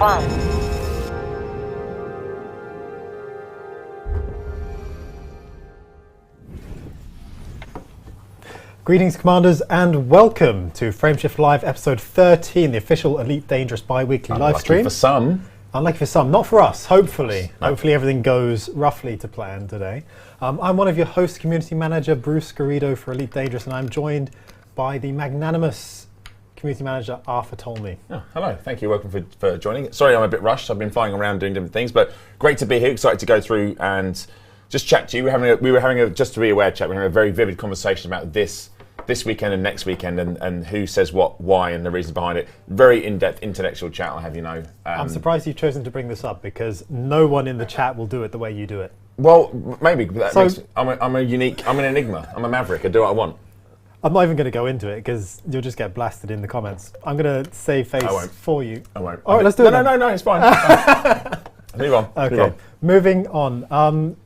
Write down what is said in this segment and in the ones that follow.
1. Greetings, Commanders, and welcome to Frameshift Live, episode 13, the official Elite Dangerous bi-weekly live stream. Unlucky for some. Unlucky for some, not for us, hopefully. No. Hopefully everything goes roughly to plan today. I'm one of your hosts, community manager, Bruce Garrido for Elite Dangerous, and I'm joined by the magnanimous community manager, Arthur Tolney. Oh, hello, thank you, welcome for joining. Sorry I'm a bit rushed, I've been flying around doing different things, but great to be here, excited to go through and just chat to you. We were having a just to be aware chat, we were having a very vivid conversation about this weekend and next weekend and who says what, why, and the reason behind it. Very in-depth intellectual chat, I'll have you know. I'm surprised you've chosen to bring this up because no one in the chat will do it the way you do it. Well, maybe. I'm an enigma. I'm a maverick. I do what I want. I'm not even going to go into it because you'll just get blasted in the comments. I'm going to save face for you. I won't. All right, let's do it. No, it's fine. Move on. Okay, moving on.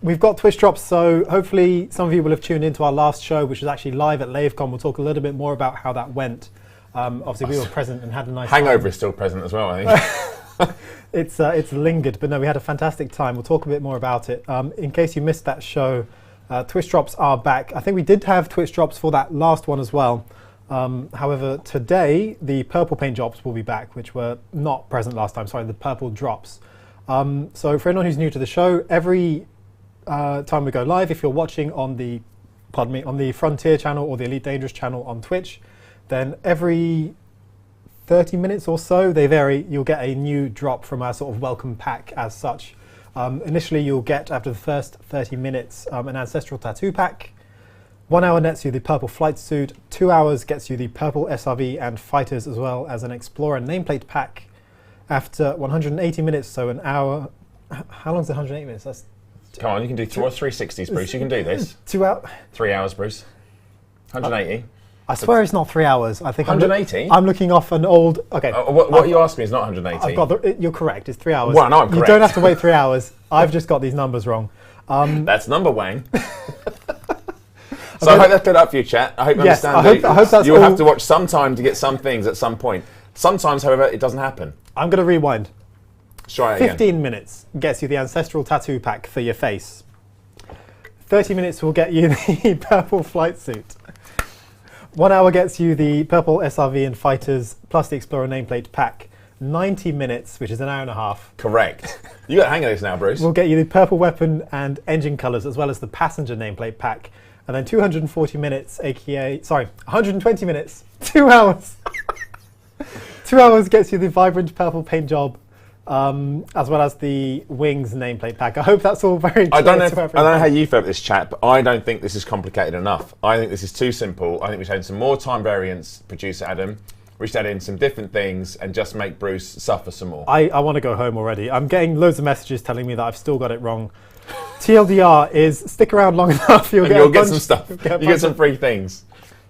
We've got Twitch drops, so hopefully some of you will have tuned into our last show, which was actually live at LaveCon. We'll talk a little bit more about how that went. Obviously, we were present and had a nice hangover time. Is still present as well, I think. It's lingered, but no, we had a fantastic time. We'll talk a bit more about it. In case you missed that show, Twitch drops are back. I think we did have Twitch drops for that last one as well. However, today, the purple paint drops will be back, which were not present last time. Sorry, the purple drops. So for anyone who's new to the show, every time we go live, if you're watching on the Frontier channel or the Elite Dangerous channel on Twitch, then every 30 minutes or so, they vary, you'll get a new drop from our sort of welcome pack as such. Initially, you'll get, after the first 30 minutes, an Ancestral Tattoo pack. 1 hour nets you the purple flight suit. 2 hours gets you the purple SRV and fighters, as well as an Explorer nameplate pack. After 180 minutes, so an hour, how long is 180 minutes? That's Come on, you can do 360s, Bruce. You can do this. 2 hours. 3 hours, Bruce. 180. I swear it's not 3 hours. I think 180. I'm looking off an old. Okay. What you asked me is not 180. You're correct. It's 3 hours. Well, no, I'm correct. You don't have to wait 3 hours. I've just got these numbers wrong. That's number wang. So I hope that's good up for you, chat. I hope you understand. I hope that's you'll have to watch some time to get some things at some point. Sometimes, however, it doesn't happen. I'm going to rewind. Try it 15 again. minutes gets you the Ancestral Tattoo pack for your face. 30 minutes will get you the purple flight suit. 1 hour gets you the purple SRV and fighters plus the Explorer nameplate pack. 90 minutes, which is an hour and a half. Correct. You got the hang of this now, Bruce. We'll get you the purple weapon and engine colours as well as the passenger nameplate pack. And then 240 minutes, 120 minutes, 2 hours. 2 hours gets you the vibrant purple paint job. As well as the wings nameplate pack. I hope that's all very clear. I don't know how you felt this chat, but I don't think this is complicated enough. I think this is too simple. I think we should add some more time variance, producer Adam. We should add in some different things and just make Bruce suffer some more. I want to go home already. I'm getting loads of messages telling me that I've still got it wrong. TLDR is stick around long enough. You'll get some stuff. You get some free things.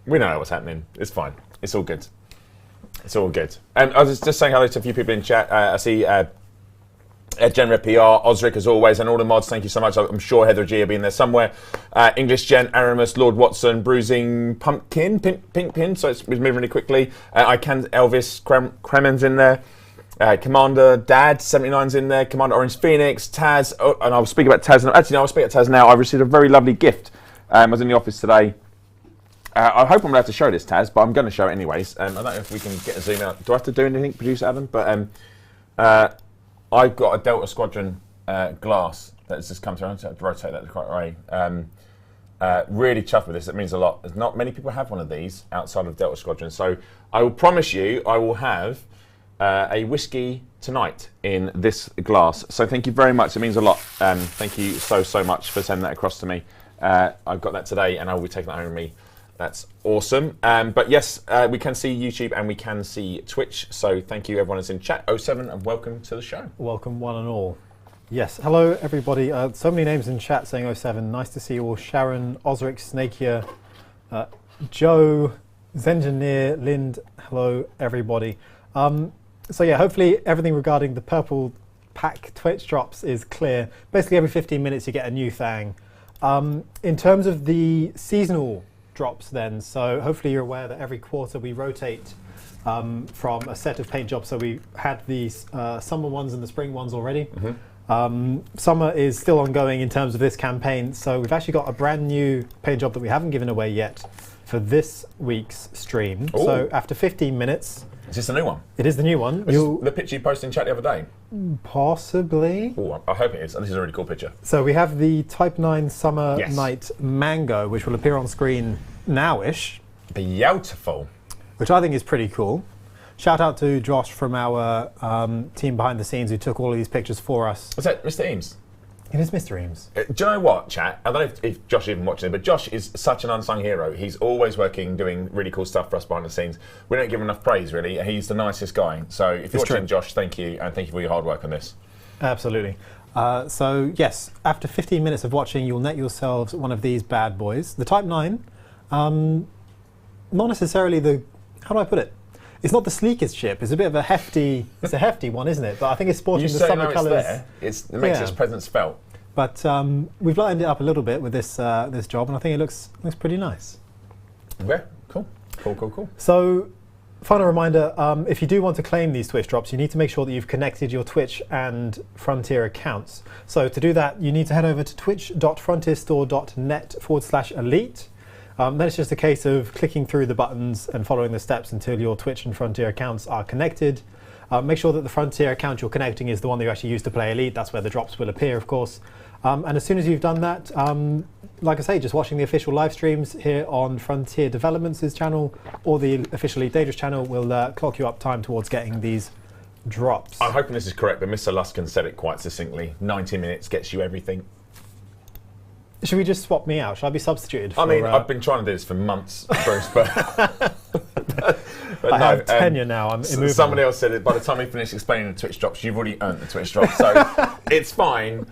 We know what's happening. It's fine. It's all good. It's all good. I was just saying hello to a few people in chat. I see Gen PR, Osric as always, and all the mods, thank you so much. I'm sure Heather G will be in there somewhere. English Gen, Aramis, Lord Watson, Bruising Pumpkin, Pink Pin, so it's moving really quickly. Elvis, Kremen's in there. Commander Dad, 79's in there. Commander Orange Phoenix, Taz, and I'll speak about Taz. Actually, no, I'll speak about Taz now. I received a very lovely gift. I was in the office today. I hope I'm allowed to show this, Taz, but I'm going to show it anyways. I don't know if we can get a zoom out. Do I have to do anything, producer Adam? But I've got a Delta Squadron glass that's just come through. I have to rotate that the correct way. Really chuffed with this. It means a lot. There's not many people have one of these outside of Delta Squadron. So I will promise you I will have a whiskey tonight in this glass. So thank you very much. It means a lot. Thank you so much for sending that across to me. I've got that today and I will be taking that home with me. That's awesome. But yes, we can see YouTube and we can see Twitch. So thank you everyone that's in chat. 07 and welcome to the show. Welcome one and all. Yes, hello everybody. So many names in chat saying 07. Nice to see you all. Sharon, Osric, Snakier, Joe, Zengineer, Lind. Hello everybody. So yeah, hopefully everything regarding the purple pack Twitch drops is clear. Basically every 15 minutes you get a new thing. In terms of the seasonal drops then, so hopefully you're aware that every quarter we rotate from a set of paint jobs. So we had the summer ones and the spring ones already. Summer is still ongoing in terms of this campaign, so we've actually got a brand new paint job that we haven't given away yet for this week's stream. Ooh. So after 15 minutes... Is this the new one? It is the new one. The picture you posted in chat the other day? Possibly. Oh, I hope it is. This is a really cool picture. So we have the Type 9 Summer Night Mango, which will appear on screen now-ish. Beautiful. Which I think is pretty cool. Shout out to Josh from our team behind the scenes who took all of these pictures for us. Was that Mr. Eames? It is Mr. Eames. Do you know what, chat? I don't know if Josh is even watching it, but Josh is such an unsung hero. He's always working, doing really cool stuff for us behind the scenes. We don't give him enough praise, really. He's the nicest guy. So if you're watching, Josh, thank you, and thank you for your hard work on this. Absolutely. So yes, after 15 minutes of watching, you'll net yourselves one of these bad boys. The Type 9, not necessarily the, how do I put it? It's not the sleekest ship. It's a bit of a hefty. It's a hefty one, isn't it? But I think it's sporting the summer colours. It makes its presence felt. But we've lightened it up a little bit with this this job, and I think it looks pretty nice. Okay, cool. So, final reminder: if you do want to claim these Twitch drops, you need to make sure that you've connected your Twitch and Frontier accounts. So to do that, you need to head over to twitch.frontierstore.net/elite. Then it's just a case of clicking through the buttons and following the steps until your Twitch and Frontier accounts are connected. Make sure that the Frontier account you're connecting is the one that you actually use to play Elite. That's where the drops will appear, of course. And as soon as you've done that, like I say, just watching the official live streams here on Frontier Developments' channel or the official Elite Dangerous channel will clock you up time towards getting these drops. I'm hoping this is correct, but Mr. Luskin said it quite succinctly. 90 minutes gets you everything. Should we just swap me out? Should I be substituted? I mean, I've been trying to do this for months, Bruce, but I have tenure now. I'm immovable. Somebody else said it. By the time we finish explaining the Twitch drops, you've already earned the Twitch drops, so it's fine.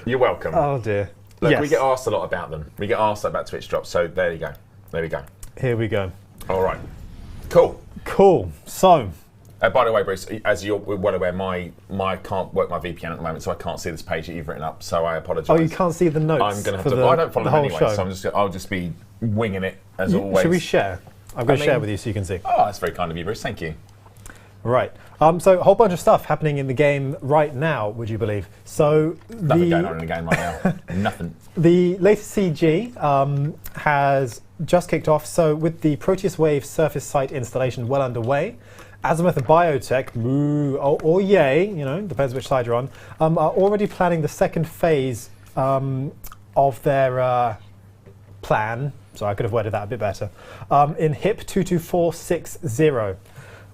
You're welcome. Oh dear. Look, yes. We get asked a lot about them. We get asked about Twitch drops, so there you go. There we go. Here we go. All right. Cool. So. By the way, Bruce, as you're well aware, my can't work my VPN at the moment, so I can't see this page that you've written up. So I apologise. Oh, you can't see the notes. I'm going to have to. I don't follow them anyway, show. so I'll just be winging it as always. Should we share? I'm going to share with you so you can see. Oh, that's very kind of you, Bruce. Thank you. Right. So a whole bunch of stuff happening in the game right now. Would you believe? So nothing going on in the game right now. Nothing. The latest CG has just kicked off. So with the Proteus Wave surface site installation well underway. Azimuth and Biotech, or yay, depends which side you're on, are already planning the second phase of their plan. So I could have worded that a bit better. In HIP 22460.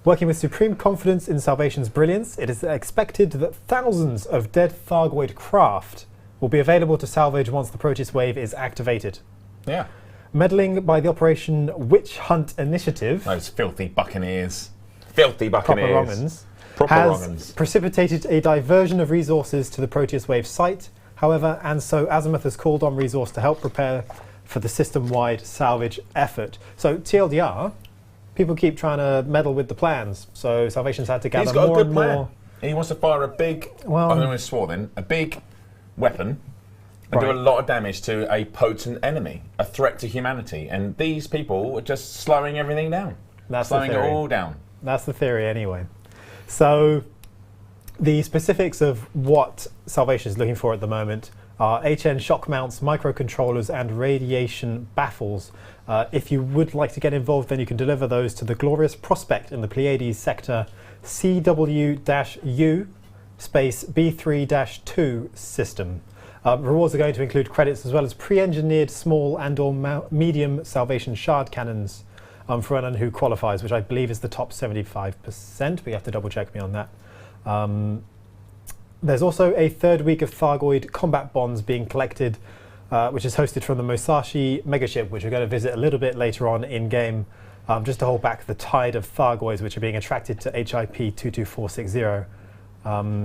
Working with supreme confidence in Salvation's brilliance, it is expected that thousands of dead Thargoid craft will be available to salvage once the Proteus Wave is activated. Yeah. Meddling by the Operation Witch Hunt Initiative. Those filthy buccaneers. Has precipitated a diversion of resources to the Proteus Wave site. However, and so Azimuth has called on resource to help prepare for the system-wide salvage effort. So TLDR, people keep trying to meddle with the plans. So Salvation's had to gather more and more. He wants to fire a big, I'm going to swear then, a big weapon and do a lot of damage to a potent enemy, a threat to humanity. And these people are just slowing everything down. Slowing it all down. That's the theory anyway. So the specifics of what Salvation is looking for at the moment are HN shock mounts, microcontrollers, and radiation baffles. If you would like to get involved, then you can deliver those to the glorious prospect in the Pleiades sector CW-U space B3-2 system. Rewards are going to include credits as well as pre-engineered small and or medium Salvation shard cannons for anyone who qualifies, which I believe is the top 75%, but you have to double check me on that. There's also a third week of Thargoid combat bonds being collected, which is hosted from the Musashi megaship, which we're going to visit a little bit later on in game, just to hold back the tide of Thargoids which are being attracted to HIP 22460.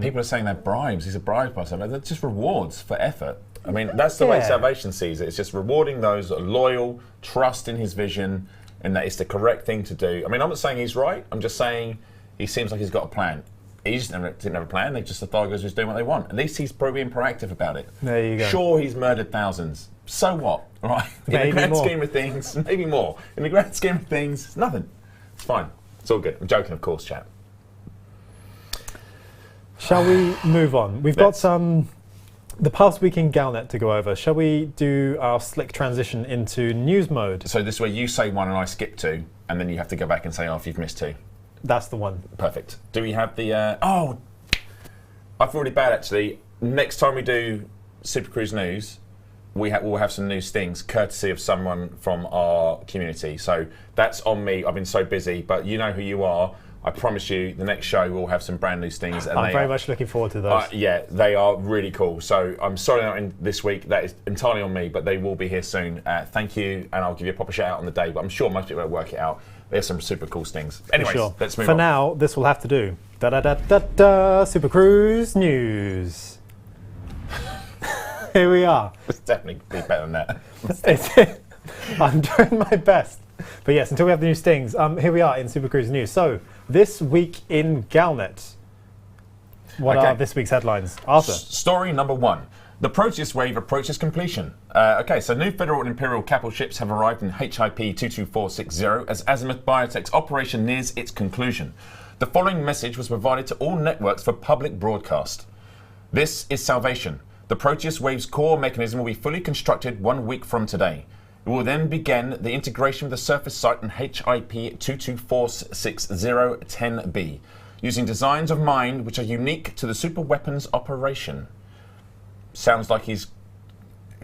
People are saying they're bribes. These are bribes by something. They're just rewards for effort. I mean, that's the way Salvation sees it. It's just rewarding those that are loyal, trust in his vision, and that it's the correct thing to do. I mean, I'm not saying he's right. I'm just saying he seems like he's got a plan. He just didn't have a plan. They just the Thargoids was doing what they want. At least he's probably being proactive about it. There you go. Sure, he's murdered thousands. So what? Right? In the grand scheme of things, maybe more. In the grand scheme of things, it's nothing. It's fine. It's all good. I'm joking, of course, chat. Shall we move on? We've got the past week in Galnet to go over. Shall we do our slick transition into news mode? So this is where you say one and I skip two, and then you have to go back and say if you've missed two. That's the one. Perfect. Do we have the... I feel really bad, actually. Next time we do Super Cruise News, we'll have some new stings, courtesy of someone from our community. So that's on me. I've been so busy, but you know who you are. I promise you, the next show we'll have some brand new stings. And I'm very much looking forward to those. Yeah, they are really cool. So I'm sorry they're not in this week. That is entirely on me, but they will be here soon. Thank you, and I'll give you a proper shout out on the day, but I'm sure most people will work it out. There's some super cool stings. Anyways, let's move on. For now, this will have to do. Da-da-da-da-da, Super Cruise News. Here we are. It's definitely be better than that. I'm doing my best. But yes, until we have the new stings, here we are in Super Cruise News. So, this week in Galnet, what are this week's headlines? Arthur? Story number one. The Proteus wave approaches completion. So new Federal and Imperial capital ships have arrived in HIP 22460 as Azimuth Biotech's operation nears its conclusion. The following message was provided to all networks for public broadcast. This is salvation. The Proteus wave's core mechanism will be fully constructed 1 week from today. It will then begin the integration with the surface site in HIP 22460-10B, using designs of mine which are unique to the super weapons operation. Sounds like he's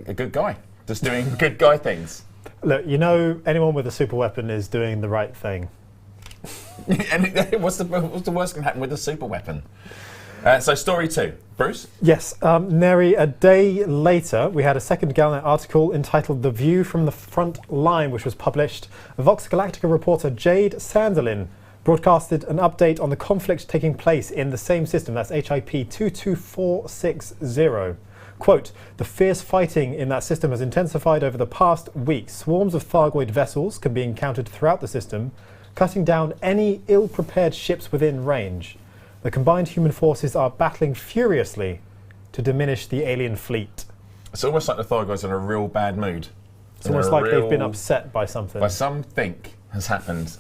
a good guy, just doing good guy things. Look, you know, anyone with a super weapon is doing the right thing. And what's the worst can happen with a super weapon? So story two. Bruce? Yes, nary a day later, we had a second Galnet article entitled The View from the Front Line, which was published. Vox Galactica reporter Jade Sanderlin broadcasted an update on the conflict taking place in the same system, that's HIP 22460. Quote, the fierce fighting in that system has intensified over the past week. Swarms of Thargoid vessels can be encountered throughout the system, cutting down any ill-prepared ships within range. The combined human forces are battling furiously to diminish the alien fleet. It's almost like the Thargoids are in a real bad mood. It's almost like they've been upset by something. By something has happened.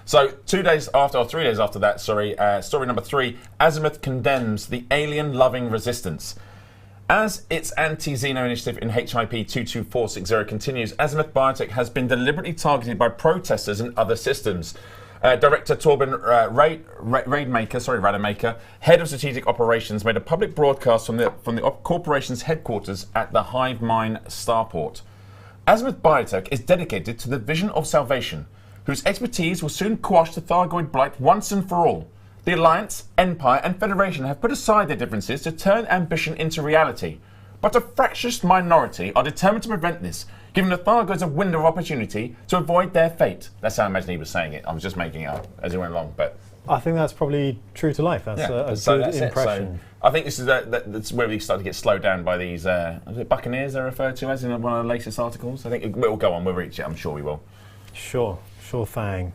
So 2 days after, or 3 days after that, story number three, Azimuth condemns the alien-loving resistance. As its anti-Xeno initiative in HIP 22460 continues, Azimuth Biotech has been deliberately targeted by protesters in other systems. Director Torben Rademacher, head of strategic operations, made a public broadcast from the corporation's headquarters at the Hive Mine starport. Azimuth Biotech is dedicated to the vision of salvation, whose expertise will soon quash the Thargoid blight once and for all. The Alliance, Empire, and Federation have put aside their differences to turn ambition into reality. But a fractious minority are determined to prevent this, giving the Thargoids a window of opportunity to avoid their fate. That's how I imagine he was saying it. I was just making it up as he went along. But I think that's probably true to life. That's a good impression. So I think this is that's where we start to get slowed down by these is it Buccaneers they're referred to as in one of the latest articles. I think it will go on. We'll reach it. I'm sure we will. Sure thing.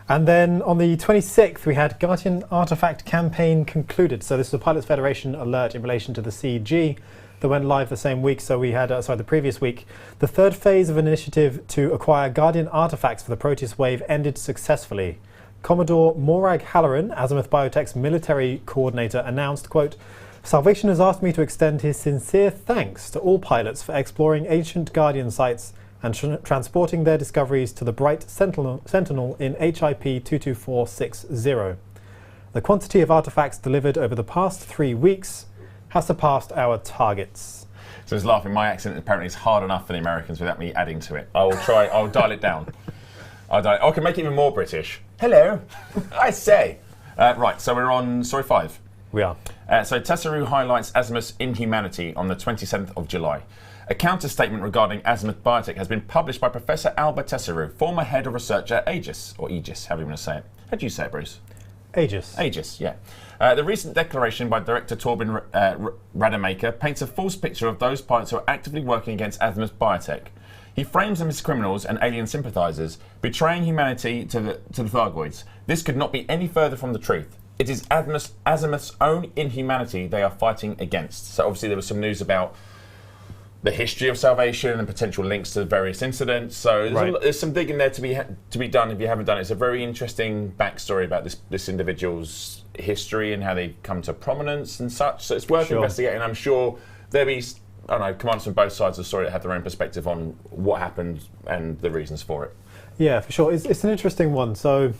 And then on the 26th, we had Guardian Artifact campaign concluded. So this is a Pilots Federation alert in relation to the CG that went live the same week. So we had, the previous week, the third phase of an initiative to acquire Guardian artifacts for the Proteus wave ended successfully. Commodore Morag Halloran, Azimuth Biotech's military coordinator, announced, quote, Salvation has asked me to extend his sincere thanks to all pilots for exploring ancient Guardian sites and transporting their discoveries to the Bright Sentinel in HIP 22460. The quantity of artifacts delivered over the past 3 weeks has surpassed our targets. So I was laughing. My accent apparently is hard enough for the Americans without me adding to it. I'll dial it down. I can make it even more British. Hello, I say. Right, so we're on story 5. We are. So Tesseract highlights Azimuth's inhumanity on the 27th of July. A counter-statement regarding Azimuth Biotech has been published by Professor Albert Tesseract, former head of research at Aegis, or Aegis, however you want to say it. How do you say it, Bruce? Aegis. Aegis, yeah. The recent declaration by Director Torben Rademacher paints a false picture of those pilots who are actively working against Azimuth Biotech. He frames them as criminals and alien sympathizers, betraying humanity to the Thargoids. This could not be any further from the truth. It is Azimuth's own inhumanity they are fighting against. So obviously there was some news about the history of Salvation and potential links to various incidents. So there's some digging there to be done if you haven't done it. It's a very interesting backstory about this individual's history and how they come to prominence and such. So it's worth investigating. I'm sure there'll be, I don't know, commanders from both sides of the story that have their own perspective on what happened and the reasons for it. Yeah, for sure. It's an interesting one. So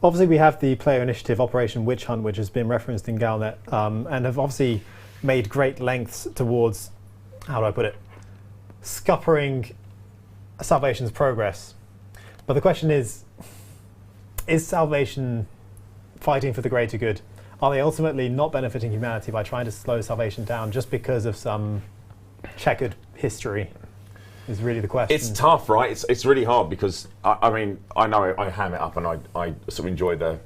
obviously we have the player initiative Operation Witch Hunt, which has been referenced in Galnet, and have obviously made great lengths towards, how do I put it, scuppering Salvation's progress. But the question is Salvation fighting for the greater good? Are they ultimately not benefiting humanity by trying to slow Salvation down just because of some checkered history? Is really the question. It's tough, right? It's really hard because I mean I know I ham it up and I sort of enjoy the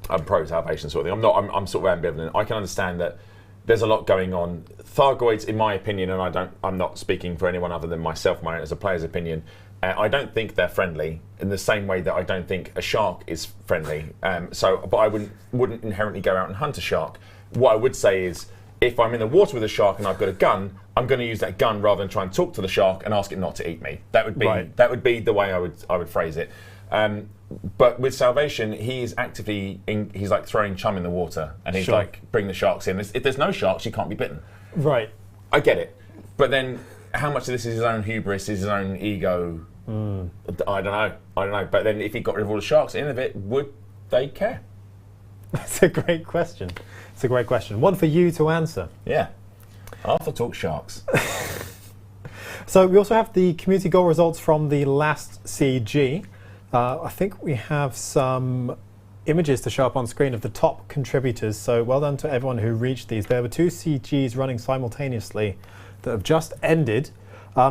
pro-Salvation sort of thing. I'm sort of ambivalent. I can understand that there's a lot going on. Thargoids, in my opinion, and I'm not speaking for anyone other than myself, as a player's opinion, I don't think they're friendly in the same way that I don't think a shark is friendly. But I wouldn't inherently go out and hunt a shark. What I would say is, if I'm in the water with a shark and I've got a gun, I'm going to use that gun rather than try and talk to the shark and ask it not to eat me. That would be the way I would phrase it. But with Salvation, he is actively he's like throwing chum in the water, and he's like, bring the sharks in. If there's no sharks, you can't be bitten. Right. I get it, but then how much of this is his own hubris, his own ego? I don't know. But then if he got rid of all the sharks at the end of it, would they care? That's a great question. It's a great question. One for you to answer. Yeah. Arthur talks sharks. So we also have the community goal results from the last CG. I think we have some images to show up on screen of the top contributors. So well done to everyone who reached these. There were 2 CGs running simultaneously that have just ended.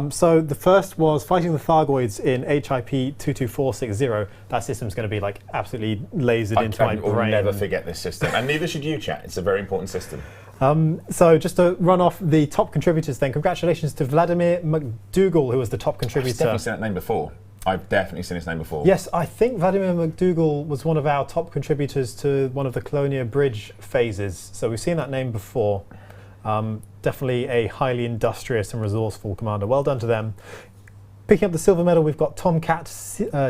So the first was fighting the Thargoids in HIP 22460. That system's going to be like absolutely lasered into my brain. I'll never forget this system, and neither should you, chat. It's a very important system. So just to run off the top contributors then, congratulations to Vladimir McDougall, who was the top contributor. I've definitely seen that name before. I've definitely seen his name before. Yes, I think Vladimir McDougall was one of our top contributors to one of the Colonia Bridge phases. So we've seen that name before. Definitely a highly industrious and resourceful commander. Well done to them. Picking up the silver medal, we've got Tomcat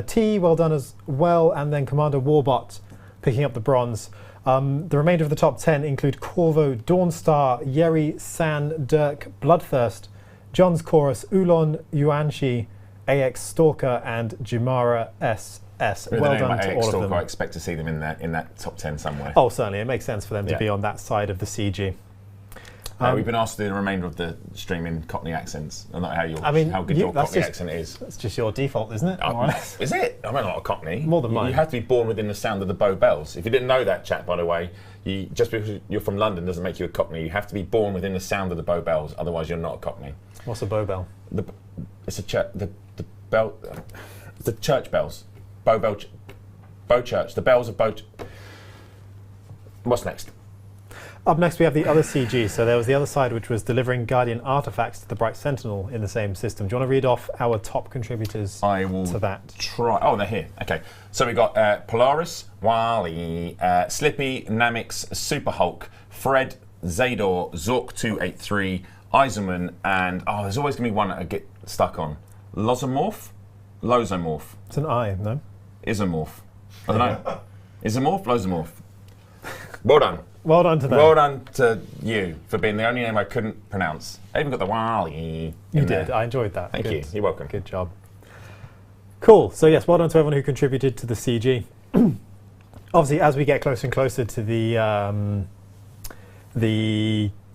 T, well done as well, and then Commander Warbot picking up the bronze. The remainder of the top 10 include Corvo, Dawnstar, Yeri, San, Dirk, Bloodthirst, John's Chorus, Ulon, Yuanshi, AX Stalker, and Jimara SS. Well done to all of them. I expect to see them in that top 10 somewhere. Oh, certainly. It makes sense for them to be on that side of the CG. We've been asked to do the remainder of the stream in Cockney accents. I don't know how good your Cockney accent is. That's just your default, isn't it? Is it? I'm not a Cockney. More than mine. You have to be born within the sound of the Bow Bells. If you didn't know that, chat, by the way, just because you're from London doesn't make you a Cockney. You have to be born within the sound of the Bow Bells, otherwise you're not a Cockney. What's a Bow Bell? It's a church. The bell. The church bells. Bow Church. The bells of Bow. What's next? Up next we have the other CG. So there was the other side, which was delivering Guardian artifacts to the Bright Sentinel in the same system. Do you want to read off our top contributors I will to that? Try. Oh, they're here. Okay. So we got Polaris, Wally, Slippy, Namix, Super Hulk, Fred, Zador, Zork283, Eisenman, and there's always going to be one that I get stuck on. Losomorph? It's an I, no? Isomorph. I don't know. Isomorph? Losomorph. Well done. Well done to them. Well done to you for being the only name I couldn't pronounce. I even got the Wally. You did. I enjoyed that. Thank you. You're welcome. Good job. Cool. So yes, well done to everyone who contributed to the CG. Obviously, as we get closer and closer to the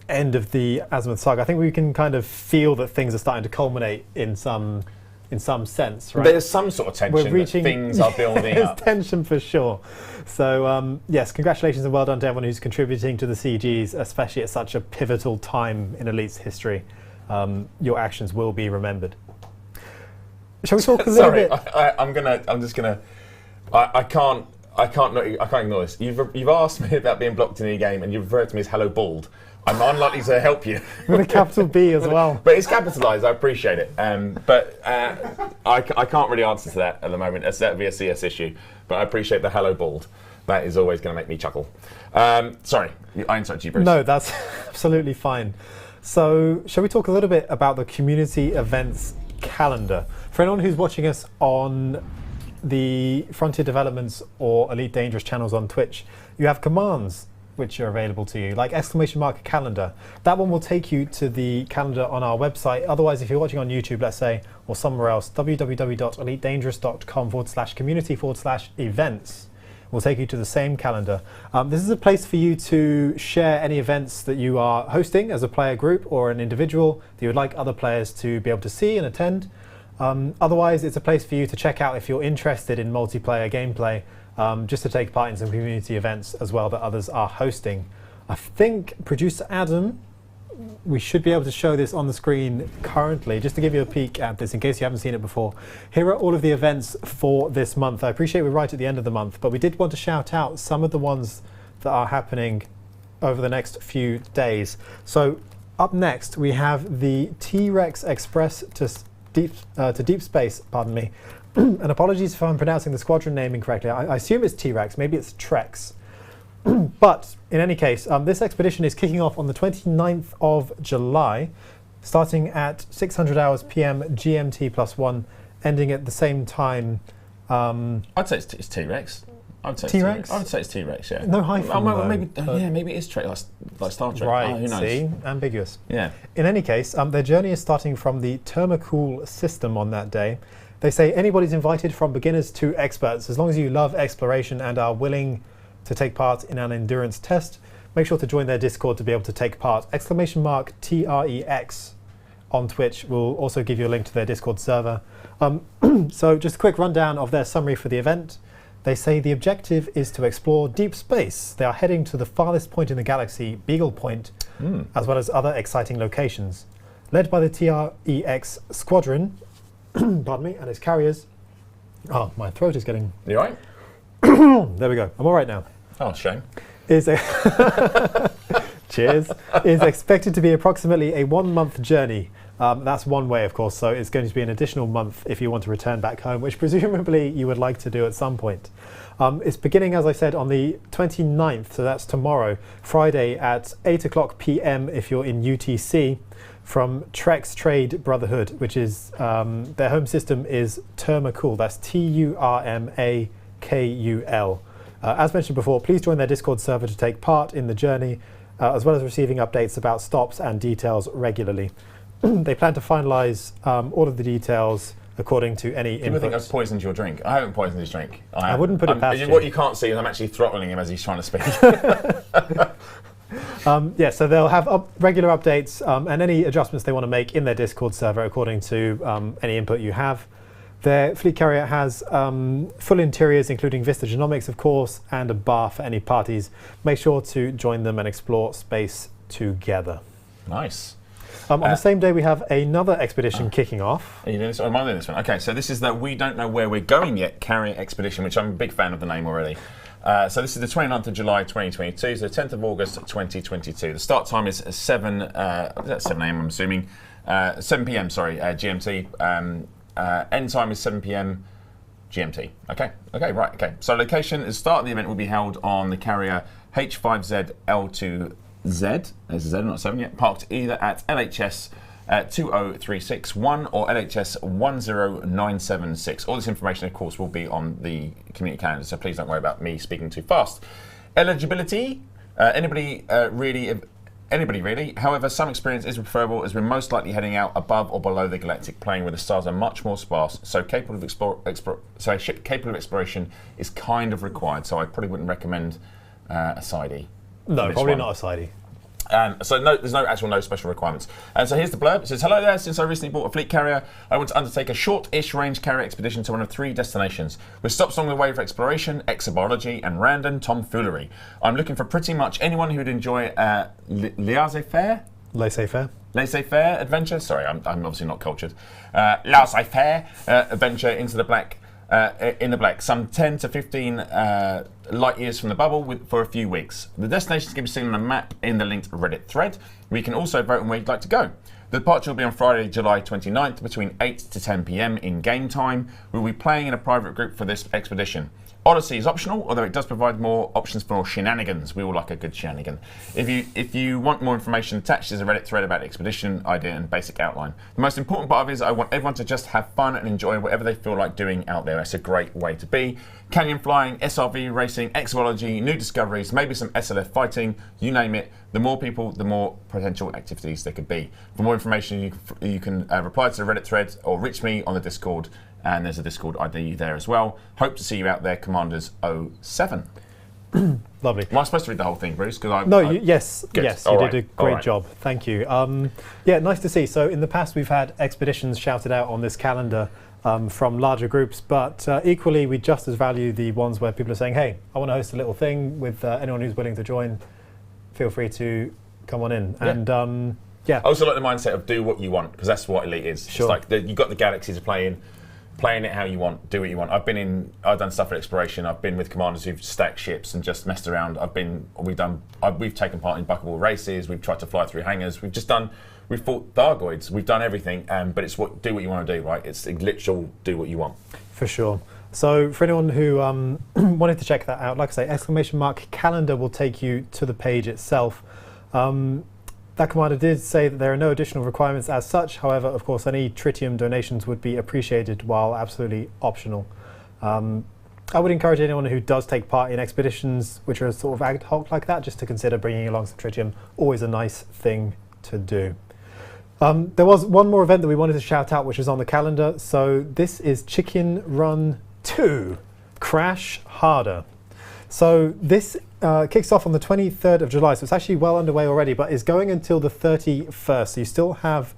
end of the Azimuth saga, I think we can kind of feel that things are starting to culminate in some sense, right? There's some sort of tension that things are building There's up. tension for sure. So yes, congratulations and well done to everyone who's contributing to the CGs, especially at such a pivotal time in Elite's history. Your actions will be remembered. Shall we talk a little bit? I can't ignore this. You've asked me about being blocked in the game, and you've referred to me as Hello Bald. I'm unlikely to help you. With a capital B as well. But it's capitalised, I appreciate it. But I can't really answer to that at the moment. That would be a CS issue. But I appreciate the Hello Bald. That is always going to make me chuckle. Sorry, I interrupted you, Bruce. No, that's absolutely fine. So, shall we talk a little bit about the community events calendar? For anyone who's watching us on the Frontier Developments or Elite Dangerous channels on Twitch, you have commands which are available to you, like !calendar. That one will take you to the calendar on our website. Otherwise, if you're watching on YouTube, let's say, or somewhere else, www.elitedangerous.com/community/events will take you to the same calendar. This is a place for you to share any events that you are hosting as a player group or an individual that you would like other players to be able to see and attend. Otherwise, it's a place for you to check out if you're interested in multiplayer gameplay, just to take part in some community events as well that others are hosting. I think producer Adam, we should be able to show this on the screen currently, just to give you a peek at this in case you haven't seen it before. Here are all of the events for this month. I appreciate we're right at the end of the month, but we did want to shout out some of the ones that are happening over the next few days. So up next, we have the T-Rex Express to deep space, pardon me. And apologies if I'm pronouncing the squadron name incorrectly. I assume it's T-Rex, maybe it's Trex. But in any case, this expedition is kicking off on the 29th of July, starting at 600 hours PM GMT +1, ending at the same time. I'd say it's T-Rex. I'd say T-Rex? I would say it's T-Rex, yeah. No hyphen, maybe it is Trek, like Star Trek. Right, who knows? see? Ambiguous. Yeah. In any case, their journey is starting from the Thermocool system on that day. They say anybody's invited from beginners to experts. As long as you love exploration and are willing to take part in an endurance test, make sure to join their Discord to be able to take part. !TREX on Twitch will also give you a link to their Discord server. So just a quick rundown of their summary for the event. They say the objective is to explore deep space. They are heading to the farthest point in the galaxy, Beagle Point, as well as other exciting locations. Led by the TREX squadron, pardon me, and its carriers. Oh, my throat is getting... You all right? There we go. I'm all right now. Oh, shame. Cheers. Is expected to be approximately a 1 month journey. That's one way, of course, so it's going to be an additional month if you want to return back home, which presumably you would like to do at some point. It's beginning, as I said, on the 29th, so that's tomorrow, Friday at 8 o'clock PM if you're in UTC, from Trex Trade Brotherhood, which is, their home system is Thermocool. That's TURMAKUL. As mentioned before, please join their Discord server to take part in the journey, as well as receiving updates about stops and details regularly. They plan to finalise all of the details according to any inputs. People think I've poisoned your drink. I haven't poisoned his drink. I wouldn't put it past you. What you can't see is I'm actually throttling him as he's trying to speak. Yeah, so they'll have regular updates and any adjustments they want to make in their Discord server according to any input you have. Their fleet carrier has full interiors, including Vista Genomics, of course, and a bar for any parties. Make sure to join them and explore space together. Nice. On the same day, we have another expedition kicking off. Are you doing this? Am I doing this one? Okay, so this is the We Don't Know Where We're Going Yet Carrier Expedition, which I'm a big fan of the name already. So this is the 29th of July 2022, so 10th of August 2022. The start time is 7 a.m. I'm assuming. 7 p.m. Sorry, GMT. End time is 7 p.m. GMT. Okay, right. Okay. So location, the start of the event will be held on the carrier H5ZL2Z. There's a Z, not 7 yet. Parked either at LHS 20361 or LHS 10976. All this information, of course, will be on the community calendar, so please don't worry about me speaking too fast. Eligibility, anybody really. However, some experience is preferable as we're most likely heading out above or below the galactic plane where the stars are much more sparse, so a ship capable of exploration is kind of required, so I probably wouldn't recommend a sidey. No, probably not a sidey. So there's no special requirements. And so here's the blurb. It says, hello there, since I recently bought a fleet carrier, I want to undertake a short-ish range carrier expedition to one of 3 destinations, with stops along the way for exploration, exobiology, and random tomfoolery. I'm looking for pretty much anyone who'd enjoy laissez-faire adventure. Sorry, I'm obviously not cultured. Laissez-faire adventure into the black. In the black, some 10 to 15 light years from the bubble for a few weeks. The destinations can be seen on a map in the linked Reddit thread. We can also vote on where you'd like to go. The departure will be on Friday, July 29th between 8 to 10 p.m. in game time. We'll be playing in a private group for this expedition. Odyssey is optional, although it does provide more options for shenanigans. We all like a good shenanigan. If you want more information attached, there's a Reddit thread about the expedition, idea and basic outline. The most important part of it is I want everyone to just have fun and enjoy whatever they feel like doing out there. It's a great way to be. Canyon flying, SRV racing, exology, new discoveries, maybe some SLF fighting, you name it. The more people, the more potential activities there could be. For more information, you can reply to the Reddit thread or reach me on the Discord. And there's a Discord ID there as well. Hope to see you out there, Commanders 07. Lovely. Am I supposed to read the whole thing, Bruce? Yes, you did a great job. Thank you. Yeah, nice to see. So in the past, we've had expeditions shouted out on this calendar from larger groups, but equally, we just as value the ones where people are saying, hey, I want to host a little thing with anyone who's willing to join. Feel free to come on in. Yeah. And yeah. I also like the mindset of do what you want, because that's what Elite is. Sure. It's like you've got the galaxies to play in. Playing it how you want, do what you want. I've done stuff at Exploration. I've been with commanders who've stacked ships and just messed around. We've taken part in buckable races. We've tried to fly through hangars. We've fought Thargoids. We've done everything. But it's do what you want to do, right? It's literal do what you want. For sure. So for anyone who wanted to check that out, like I say, !calendar will take you to the page itself. That commander did say that there are no additional requirements as such. However, of course, any tritium donations would be appreciated while absolutely optional. I would encourage anyone who does take part in expeditions which are sort of ad hoc like that just to consider bringing along some tritium. Always a nice thing to do. There was one more event that we wanted to shout out which is on the calendar. So this is Chicken Run 2, Crash Harder. So this kicks off on the 23rd of July, so it's actually well underway already, but is going until the 31st. So you still have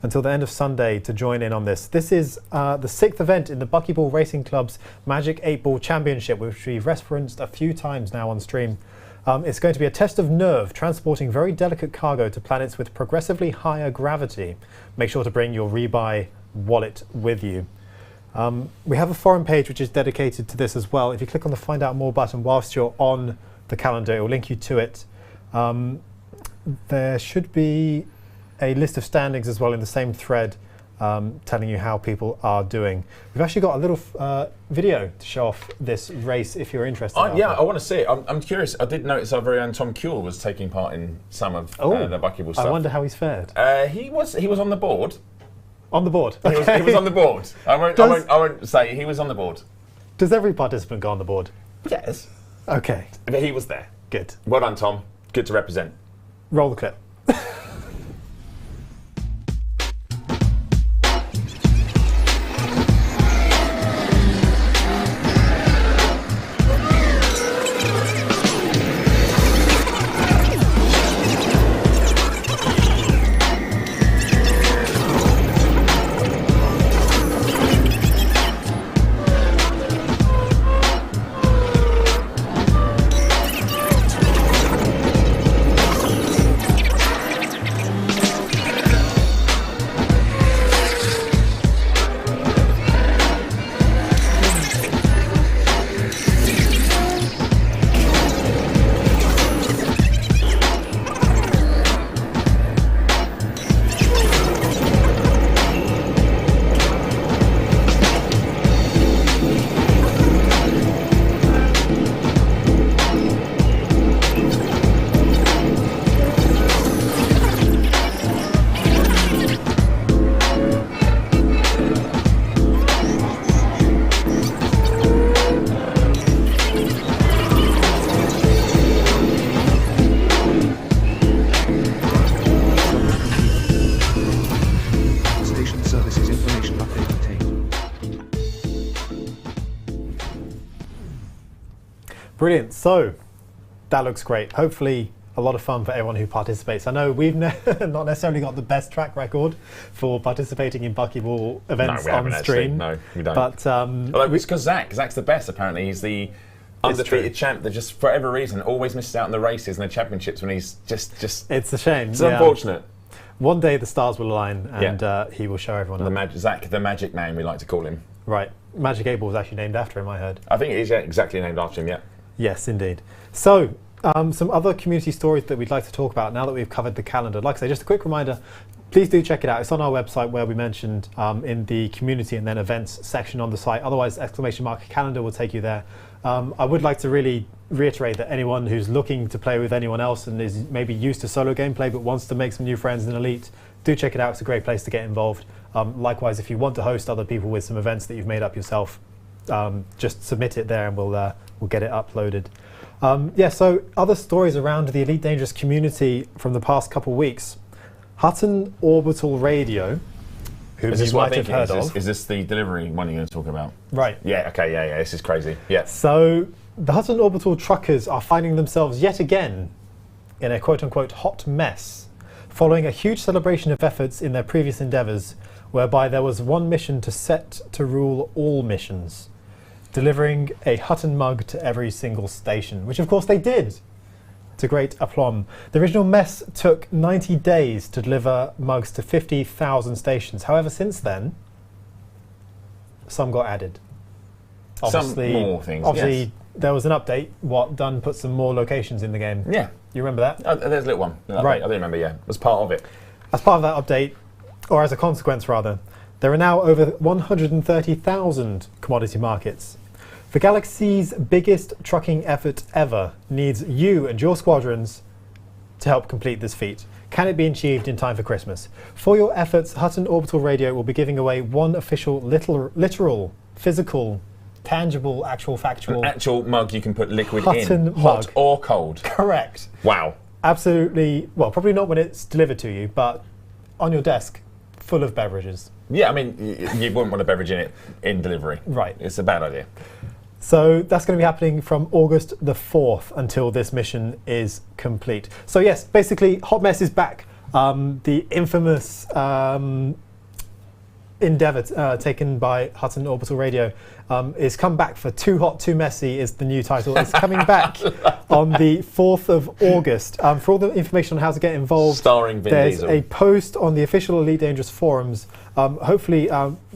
until the end of Sunday to join in on this. This is the 6th event in the Buckyball Racing Club's Magic 8-Ball Championship, which we've referenced a few times now on stream. It's going to be a test of nerve, transporting very delicate cargo to planets with progressively higher gravity. Make sure to bring your rebuy wallet with you. We have a forum page which is dedicated to this as well. If you click on the Find Out More button whilst you're on the calendar, it will link you to it. There should be a list of standings as well in the same thread telling you how people are doing. We've actually got a little video to show off this race if you're interested. Yeah, I want to see it. I'm curious. I did notice our very own Tom Kuehl was taking part in some of the Buckyball stuff. I wonder how he's fared. He was on the board. On the board. He was on the board. I won't say he was on the board. Does every participant go on the board? Yes. Okay. But he was there. Good. Well done, Tom. Good to represent. Roll the clip. Brilliant. So that looks great. Hopefully a lot of fun for everyone who participates. I know we've not necessarily got the best track record for participating in Buckyball events on stream. No, we don't. But it's because Zach's the best. Apparently, he's the undefeated champ that just for whatever reason always misses out on the races and the championships when he's just. It's a shame. It's unfortunate. One day the stars will align and he will show everyone. Zach, the Magic Man, we like to call him. Right. Magic 8-Ball was actually named after him, I heard. I think it is exactly named after him. Yeah. Yes, indeed. So, some other community stories that we'd like to talk about now that we've covered the calendar. Like I say, just a quick reminder, please do check it out. It's on our website where we mentioned in the community and then events section on the site. Otherwise, !calendar will take you there. I would like to really reiterate that anyone who's looking to play with anyone else and is maybe used to solo gameplay but wants to make some new friends in Elite, do check it out. It's a great place to get involved. Likewise, if you want to host other people with some events that you've made up yourself, just submit it there and we'll get it uploaded. So other stories around the Elite Dangerous community from the past couple of weeks. Hutton Orbital Radio, who you might have heard of. Is this the delivery one you're going to talk about? Right. Yeah, okay, yeah, this is crazy. Yeah. So the Hutton Orbital truckers are finding themselves yet again in a quote-unquote hot mess, following a huge celebration of efforts in their previous endeavours, whereby there was one mission set to rule all missions, delivering a Hutton mug to every single station, which of course they did, to great aplomb. The original mess took 90 days to deliver mugs to 50,000 stations. However, since then, some got added. Obviously, some more things. Obviously, yes. There was an update. Dunn put some more locations in the game. Yeah. You remember that? There's a little one. Right. I do remember, yeah. It was part of it. As part of that update, or as a consequence rather, there are now over 130,000 commodity markets. The galaxy's biggest trucking effort ever needs you and your squadrons to help complete this feat. Can it be achieved in time for Christmas? For your efforts, Hutton Orbital Radio will be giving away one official literal, physical, tangible, actual, factual... An actual mug you can put liquid Hutton in, hot or cold. Correct. Wow. Absolutely, well, probably not when it's delivered to you, but on your desk, full of beverages. Yeah, I mean, you wouldn't want a beverage in it in delivery. Right. It's a bad idea. So that's going to be happening from August the 4th until this mission is complete. So yes, basically, Hot Mess is back. The infamous endeavour taken by Hutton Orbital Radio is come back for Too Hot, Too Messy is the new title. It's coming back on the 4th of August. For all the information on how to get involved, starring Vin there's Diesel. a post on the official Elite Dangerous forums. Hopefully,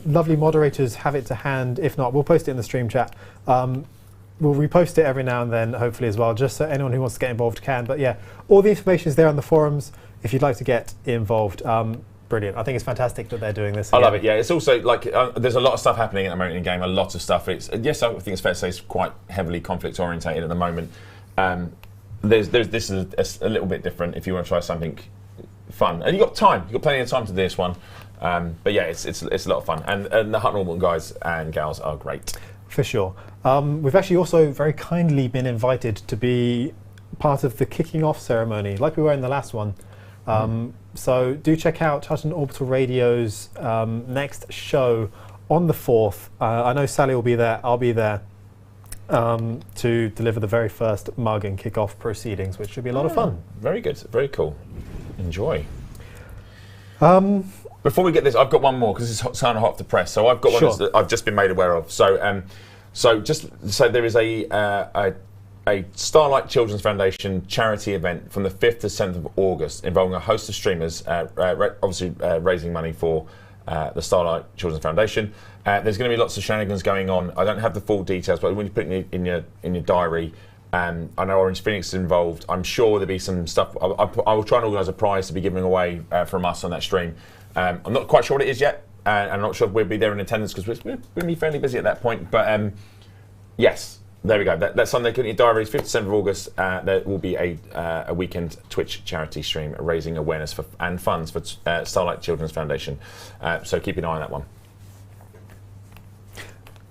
lovely moderators have it to hand. If not, we'll post it in the stream chat. We'll repost it every now and then, hopefully as well, just so anyone who wants to get involved can. But yeah, all the information is there on the forums if you'd like to get involved. Brilliant. I think it's fantastic that they're doing this. I love it, yeah. It's also like, there's a lot of stuff happening at the moment in the game, a lot of stuff. Yes, I think it's fair to say it's quite heavily conflict orientated at the moment. This is a little bit different if you want to try something fun. And you've got time, you've got plenty of time to do this one. But yeah, it's a lot of fun. And the Hutton Orbital guys and gals are great. For sure. We've actually also very kindly been invited to be part of the kicking off ceremony, like we were in the last one. So do check out Hutton Orbital Radio's next show on the 4th. I know Sally will be there, I'll be there to deliver the very first mug and kick off proceedings, which should be a lot of fun. Very good, very cool. Enjoy. Before we get this, I've got one more because it's kind of hot to press. So I've got one that I've just been made aware of. So, there is a Starlight Children's Foundation charity event from the 5th to 7th of August involving a host of streamers, obviously raising money for the Starlight Children's Foundation. There's going to be lots of shenanigans going on. I don't have the full details, but when you put it in your diary, I know Orange Phoenix is involved. I'm sure there'll be some stuff. I will try and organise a prize to be giving away from us on that stream. I'm not quite sure what it is yet, and I'm not sure if we'll be there in attendance because we're going to be fairly busy at that point. But yes, there we go. That's Sunday. Put in your diaries, 5th to 7th of August. There will be a weekend Twitch charity stream raising awareness and funds for Starlight Children's Foundation. So keep an eye on that one.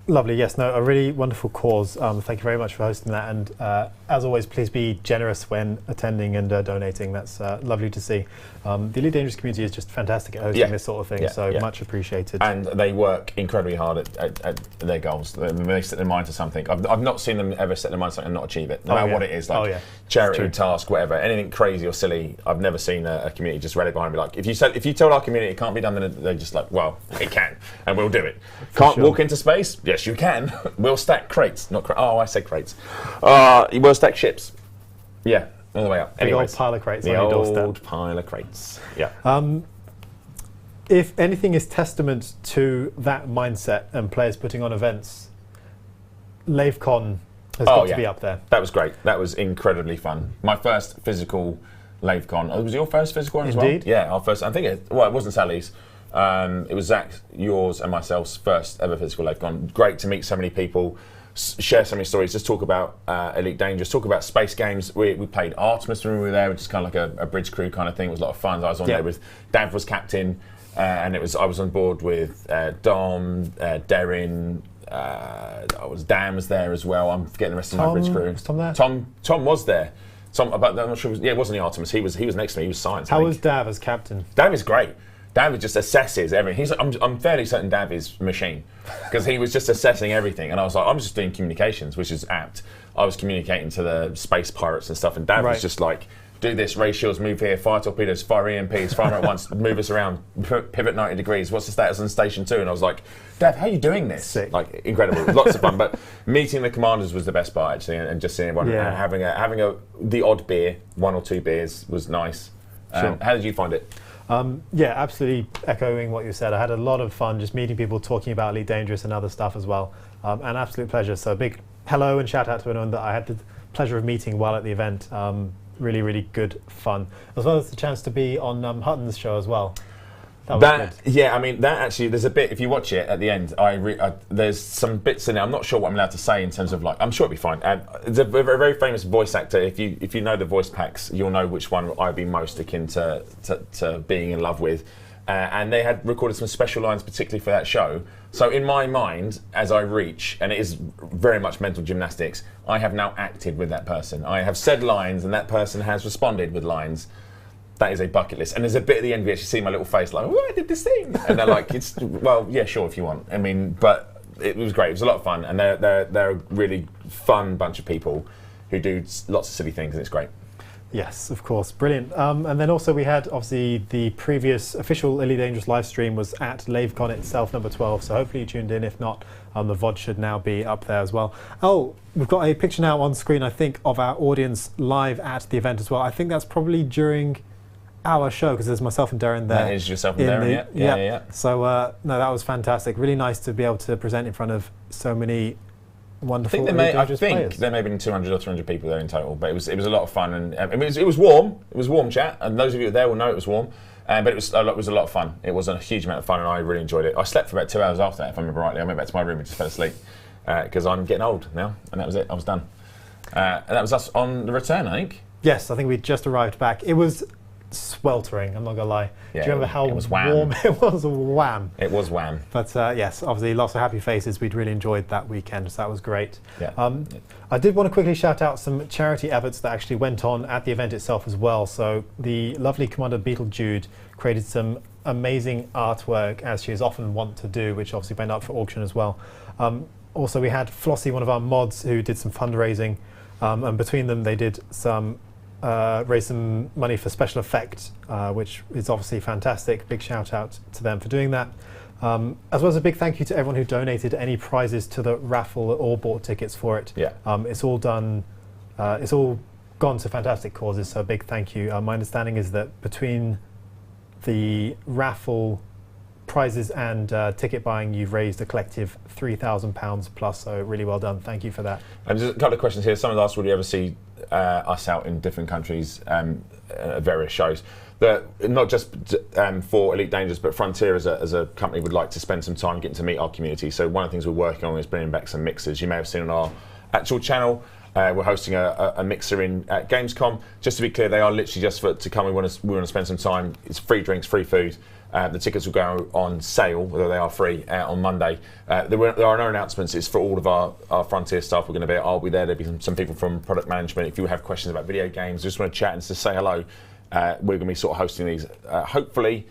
Lovely, yes, no, a really wonderful cause. Thank you very much for hosting that. And as always, please be generous when attending and donating. That's lovely to see. The Elite Dangerous community is just fantastic at hosting this sort of thing, so much appreciated. And they work incredibly hard at their goals. They set their mind to something. I've not seen them ever set their mind to something and not achieve it, no matter what it is, like charity, task, whatever, anything crazy or silly. I've never seen a community just rally behind me. Like, if you tell our community it can't be done, then they're just like, well, it can, and we'll do it. Can't walk into space? Yes, you can. We'll stack crates, not crates. Oh, I said crates. We'll stack ships. Yeah, all the way up. Big old pile of crates on your doorstep. The old pile of crates. Yeah. If anything is testament to that mindset and players putting on events, LaveCon has got to be up there. That was great. That was incredibly fun. My first physical LaveCon. Oh, was it your first physical one as well? Indeed. Yeah, our first. I think it wasn't Sally's. It was Zach, yours, and myself's first ever physical LaveCon. Great to meet so many people, share so many stories, just talk about Elite Dangerous, talk about space games. We played Artemis when we were there, which is kind of like a bridge crew kind of thing. It was a lot of fun. I was on there with Dav was captain, and I was on board with Dom, Derrin. Dan was there as well. I'm forgetting the rest of my bridge crew. Was Tom there? Tom was there. Tom, I'm not sure. It wasn't the Artemis. He was next to me. He was science. How was Dav as captain? Dav is great. Dav just assesses everything. I'm fairly certain Dav is machine, because he was just assessing everything, and I was like, I'm just doing communications, which is apt. I was communicating to the space pirates and stuff, and Dav was just like, do this, raise shields, move here, fire torpedoes, fire EMPs, fire them at once, move us around, pivot 90 degrees. What's the status on station 2? And I was like, Dav, how are you doing this? Sick. Like, incredible. Lots of fun. But meeting the commanders was the best part, actually, and just seeing everyone having the odd beer, 1 or 2 beers was nice. Sure. How did you find it? Yeah, absolutely echoing what you said. I had a lot of fun just meeting people, talking about Elite Dangerous and other stuff as well. An absolute pleasure. So big hello and shout out to anyone that I had the pleasure of meeting while at the event. Really, really good fun. As well as the chance to be on Hutton's show as well. That was good. Yeah, I mean, that actually, there's a bit, if you watch it at the end, there's some bits in it. I'm not sure what I'm allowed to say in terms of, like, I'm sure it'll be fine. It's a very famous voice actor. If you know the voice packs, you'll know which one I'd be most akin to being in love with. And they had recorded some special lines particularly for that show. So in my mind, as I reach, and it is very much mental gymnastics, I have now acted with that person. I have said lines and that person has responded with lines. That is a bucket list. And there's a bit at the end where you actually see my little face like, oh, I did this thing. And they're like, well, yeah, sure, if you want. I mean, but it was great. It was a lot of fun. And they're a really fun bunch of people who do lots of silly things, and it's great. Yes, of course. Brilliant. And then also we had, obviously, the previous official Elite Dangerous live stream was at LaveCon itself, number 12. So hopefully you tuned in. If not, the VOD should now be up there as well. Oh, we've got a picture now on screen, I think, of our audience live at the event as well. I think that's probably during our show, because there's myself and Darren there. That is yourself and Darren, yeah. So, no, that was fantastic. Really nice to be able to present in front of so many wonderful players. There may have been 200 or 300 people there in total, but it was a lot of fun, and it was warm. It was warm chat, and those of you who were there will know it was warm. But it was a lot of fun. It was a huge amount of fun, and I really enjoyed it. I slept for about 2 hours after that, if I remember rightly. I went back to my room and just fell asleep because I'm getting old now, and that was it. I was done. And that was us on the return, I think. Yes, I think we just arrived back. It was sweltering, I'm not gonna lie. Yeah, do you remember how it was wham. warm it was? Wham. It was wham. But yes, obviously lots of happy faces. We'd really enjoyed that weekend, so that was great. Yeah. I did want to quickly shout out some charity efforts that actually went on at the event itself as well. So the lovely Commander Beetle Jude created some amazing artwork, as she is often wont to do, which obviously went up for auction as well. Also, we had Flossie, one of our mods, who did some fundraising, and between them they did some raise some money for special effects, which is obviously fantastic. Big shout out to them for doing that. As well as a big thank you to everyone who donated any prizes to the raffle or bought tickets for it. Yeah. It's all done, it's all gone to fantastic causes, so a big thank you. My understanding is that between the raffle prizes and ticket buying, you've raised a collective £3,000 plus, so really well done. Thank you for that. And just a couple of questions here. Someone asked, would you ever see us out in different countries at various shows? Not just for Elite Dangerous, but Frontier as a company would like to spend some time getting to meet our community. So one of the things we're working on is bringing back some mixers. You may have seen on our actual channel, we're hosting a mixer at Gamescom. Just to be clear, they are literally just to come. We want to spend some time. It's free drinks, free food. The tickets will go on sale, whether they are free, on Monday. There are no announcements. It's for all of our Frontier staff. We're going to be. I'll be there. There'll be some people from product management. If you have questions about video games, just want to chat and just say hello. We're going to be sort of hosting these. Hopefully,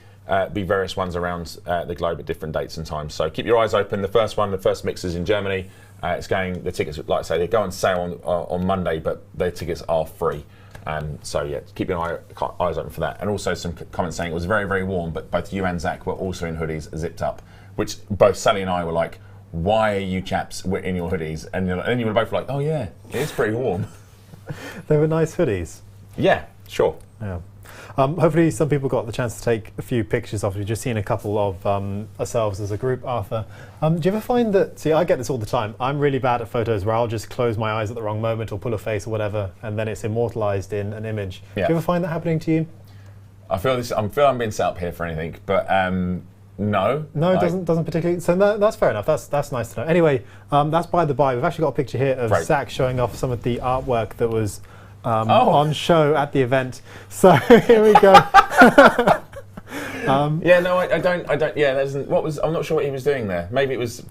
be various ones around the globe at different dates and times. So keep your eyes open. The first mixers in Germany. The tickets, like I say, they go on sale on Monday, but their tickets are free. So yeah, keep your eyes open for that. And also some comments saying it was very, very warm, but both you and Zach were also in hoodies, zipped up, which both Sally and I were like, why are you chaps in your hoodies? And you were both like, oh yeah, it is pretty warm. They were nice hoodies. Yeah, sure. Yeah. Hopefully some people got the chance to take a few pictures of. We've just seen a couple of ourselves as a group, Arthur. Do you ever find that, see, I get this all the time. I'm really bad at photos where I'll just close my eyes at the wrong moment or pull a face or whatever, and then it's immortalized in an image. Yeah. Do you ever find that happening to you? I feel I'm being set up here for anything, but no. No, it doesn't particularly. So that's fair enough. That's nice to know. Anyway, that's by the by. We've actually got a picture here of Zach showing off some of the artwork that was on show at the event. So here we go. Yeah, no, I don't. Yeah, I'm not sure what he was doing there. Maybe it was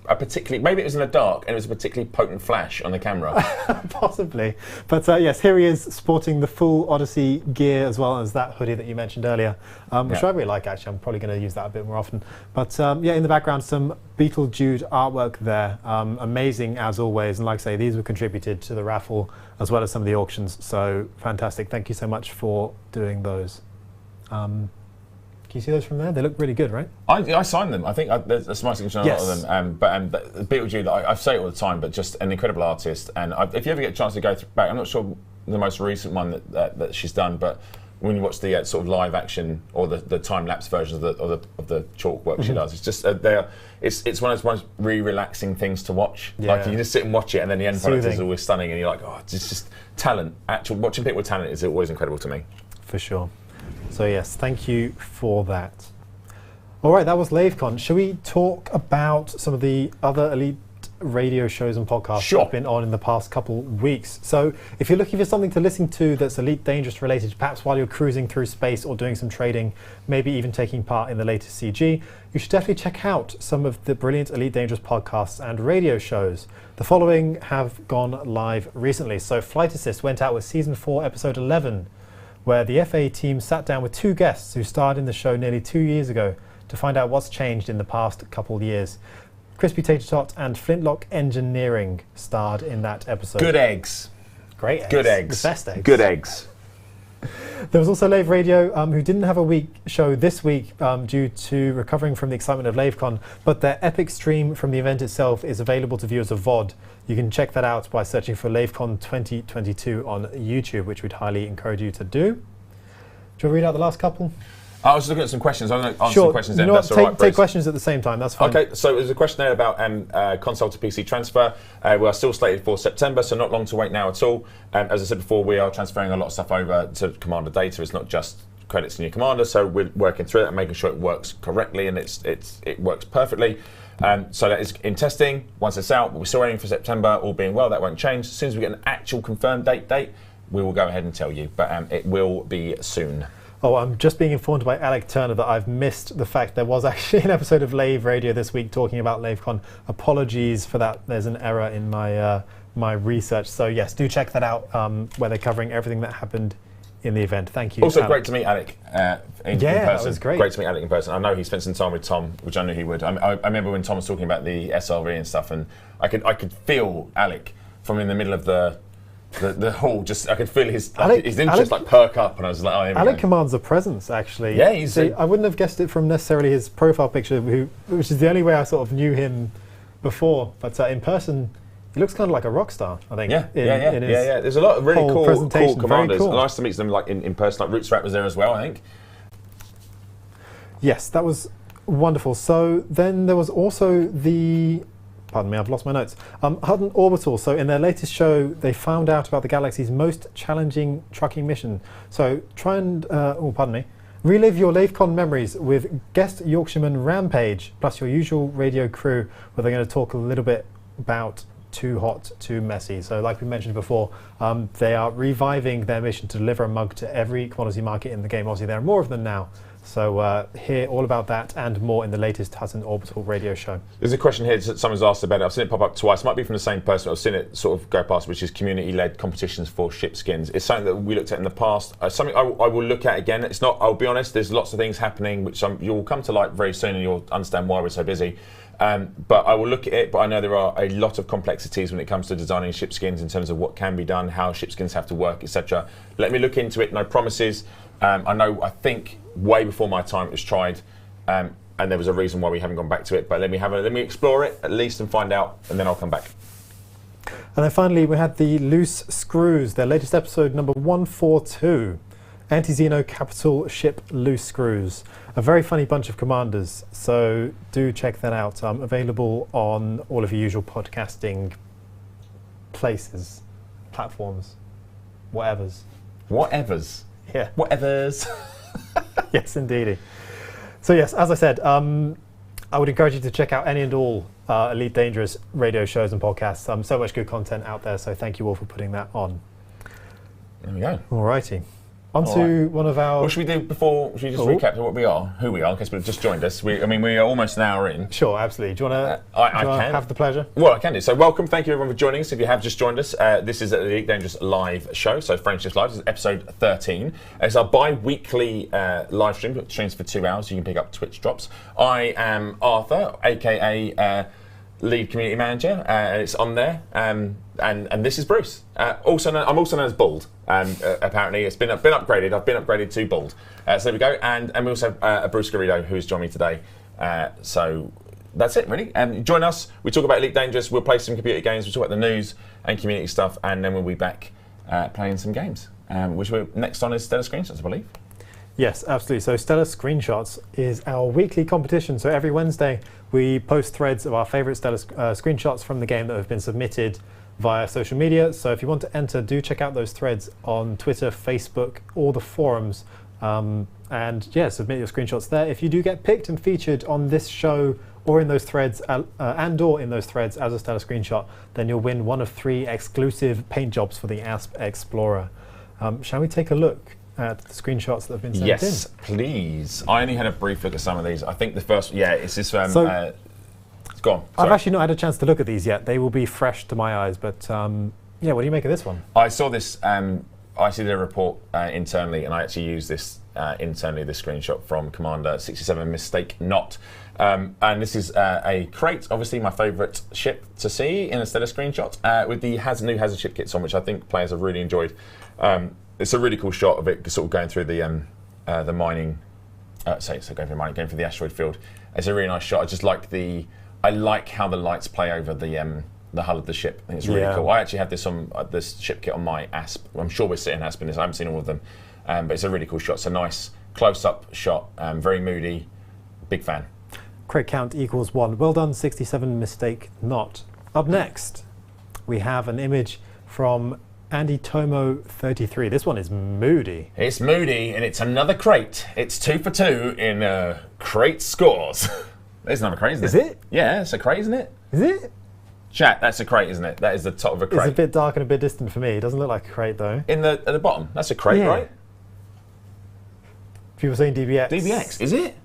maybe it was in the dark and it was a particularly potent flash on the camera. Possibly. But yes, here he is sporting the full Odyssey gear as well as that hoodie that you mentioned earlier, which I really like actually. I'm probably going to use that a bit more often. But yeah, in the background, some Beetlejude artwork there. Amazing as always. And like I say, these were contributed to the raffle as well as some of the auctions. So fantastic. Thank you so much for doing those. Can you see those from there? They look really good, right? I signed them. I think there's my signature on a lot of them. But Beetlejude, I say it all the time, but just an incredible artist. And if you ever get a chance to go back, I'm not sure the most recent one that she's done, but when you watch the sort of live action or the time lapse versions of the chalk work she does, it's just it's one of those most really relaxing things to watch. Yeah. Like you can just sit and watch it, and then the end product is always stunning, and you're like, oh, it's just talent. Actual watching people with talent is always incredible to me. For sure. So yes, thank you for that. All right, that was LaveCon. Shall we talk about some of the other Elite radio shows and podcasts that have been on in the past couple weeks? So if you're looking for something to listen to that's Elite Dangerous related, perhaps while you're cruising through space or doing some trading, maybe even taking part in the latest CG, you should definitely check out some of the brilliant Elite Dangerous podcasts and radio shows. The following have gone live recently. So Flight Assist went out with Season 4, Episode 11, where the FA team sat down with two guests who starred in the show nearly 2 years ago to find out what's changed in the past couple of years. Crispy Tater Tot and Flintlock Engineering starred in that episode. Good eggs. Great eggs. Good eggs. The best eggs. Good eggs. There was also Lave Radio, who didn't have a show this week due to recovering from the excitement of LaveCon, but their epic stream from the event itself is available to view as a VOD. You can check that out by searching for LaveCon 2022 on YouTube, which we'd highly encourage you to do. Do you want to read out the last couple? I was looking at some questions. I'm going to answer some questions then. That's all right, take questions at the same time. That's fine. Okay, so there's a question there about console to PC transfer. We are still slated for September, so not long to wait now at all. As I said before, we are transferring a lot of stuff over to Commander data. It's not just credits in your Commander, so we're working through it and making sure it works correctly and it works perfectly. So that is in testing. Once it's out, we're still aiming for September. All being well, that won't change. As soon as we get an actual confirmed date, we will go ahead and tell you. But it will be soon. Oh, I'm just being informed by Alec Turner that I've missed the fact there was actually an episode of Lave Radio this week talking about LaveCon. Apologies for that. There's an error in my research. So yes, do check that out where they're covering everything that happened in the event. Thank you. Also, Alec. great to meet Alec in person. That was great. Great to meet Alec in person. I know he spent some time with Tom, which I knew he would. I remember when Tom was talking about the SRV and stuff, and I could feel Alec from in the middle of the hall. Just I could feel his interest perk up, and I was like, oh, here we Alec go. commands a presence, actually. Yeah, I wouldn't have guessed it from necessarily his profile picture, which is the only way I sort of knew him before. But in person, he looks kind of like a rock star, I think. Yeah. There's a lot of really cool commanders. Cool. Nice to meet them like in person. Like Roots Rat was there as well, I think. Yes, that was wonderful. So then there was also pardon me, I've lost my notes. Hutton Orbital. So in their latest show, they found out about the galaxy's most challenging trucking mission. So try and, relive your LaveCon memories with guest Yorkshireman Rampage, plus your usual radio crew, where they're going to talk a little bit about Too Hot, Too Messy. So like we mentioned before, they are reviving their mission to deliver a mug to every commodity market in the game. Obviously, there are more of them now. So hear all about that and more in the latest Hutton Orbital radio show. There's a question here that someone's asked about it. I've seen it pop up twice. It might be from the same person. I've seen it sort of go past, which is community-led competitions for ship skins. It's something that we looked at in the past. Something I will look at again. It's not. I'll be honest. There's lots of things happening, which you'll come to light very soon, and you'll understand why we're so busy. But I will look at it. But I know there are a lot of complexities when it comes to designing ship skins in terms of what can be done, how ship skins have to work, etc. Let me look into it. No promises. I think way before my time it was tried, and there was a reason why we haven't gone back to it. But let me explore it at least and find out, and then I'll come back. And then finally, we had the Loose Screws, their latest episode, number 142. Anti-Xeno Capital Ship Loose Screws. A very funny bunch of commanders, so do check that out. Available on all of your usual podcasting places, platforms, whatevers. Whatevers. Yeah. Whatevers. Yes, indeedy. So yes, as I said, I would encourage you to check out any and all Elite Dangerous radio shows and podcasts. So much good content out there, so thank you all for putting that on. There we go. Alrighty. On to one of our... What should we do before? Should we just recap what we are, who we are, in case people have just joined us? We are almost an hour in. Sure, absolutely. Do you want to have the pleasure? Well, I can do. So welcome. Thank you everyone for joining us. If you have just joined us, this is the Elite Dangerous live show. So Frameshift Live. This is episode 13. It's our bi-weekly live stream. It streams for 2 hours. You can pick up Twitch drops. I am Arthur, a.k.a. Lead Community Manager. It's on there. And this is Bruce. I'm also known as Bald. Apparently, it's been upgraded. I've been upgraded to Bald. So there we go. And we also have Bruce Garrido, who's joined me today. So that's it, really. Join us. We talk about Elite Dangerous. We'll play some computer games. We'll talk about the news and community stuff. And then we'll be back playing some games. Which we're next on is Stellar Screenshots, I believe. Yes, absolutely. So Stellar Screenshots is our weekly competition. So every Wednesday we post threads of our favourite Stellar screenshots from the game that have been submitted via social media. So if you want to enter, do check out those threads on Twitter, Facebook, or the forums. And yeah, submit your screenshots there. If you do get picked and featured on this show or in those threads, and/or in those threads as a Stellar screenshot, then you'll win one of 3 exclusive paint jobs for the ASP Explorer. Shall we take a look at the screenshots that have been sent in? Yes, please. I only had a brief look at some of these. I think the first, it's this. Go on. I've Sorry. actually not had a chance to look at these yet. They will be fresh to my eyes, but yeah, what do you make of this one? I saw this. I did a report internally, and I actually used this internally. This screenshot from Commander 67 Mistake Not, and this is a crate. Obviously, my favourite ship to see in a Stellar screenshot with the new Hazard ship kits on, which I think players have really enjoyed. It's a really cool shot of it sort of going through the mining. Going through the asteroid field. It's a really nice shot. I like how the lights play over the hull of the ship. I think it's really cool. I actually have this on this ship kit on my ASP. I'm sure we're sitting ASP in this. I haven't seen all of them, but it's a really cool shot. It's a nice close-up shot. Very moody. Big fan. Crate count equals 1. Well done, 67 Mistake Not. Up next, we have an image from Andy Tomo 33. This one is moody. It's moody, and it's another crate. It's 2 for 2 in crate scores. There's another crate, isn't it? Is it? Yeah, it's a crate, isn't it? Is it? Chat, that's a crate, isn't it? That is the top of a crate. It's a bit dark and a bit distant for me. It doesn't look like a crate, though. At the bottom, that's a crate, right? People saying DBX. DBX, is it?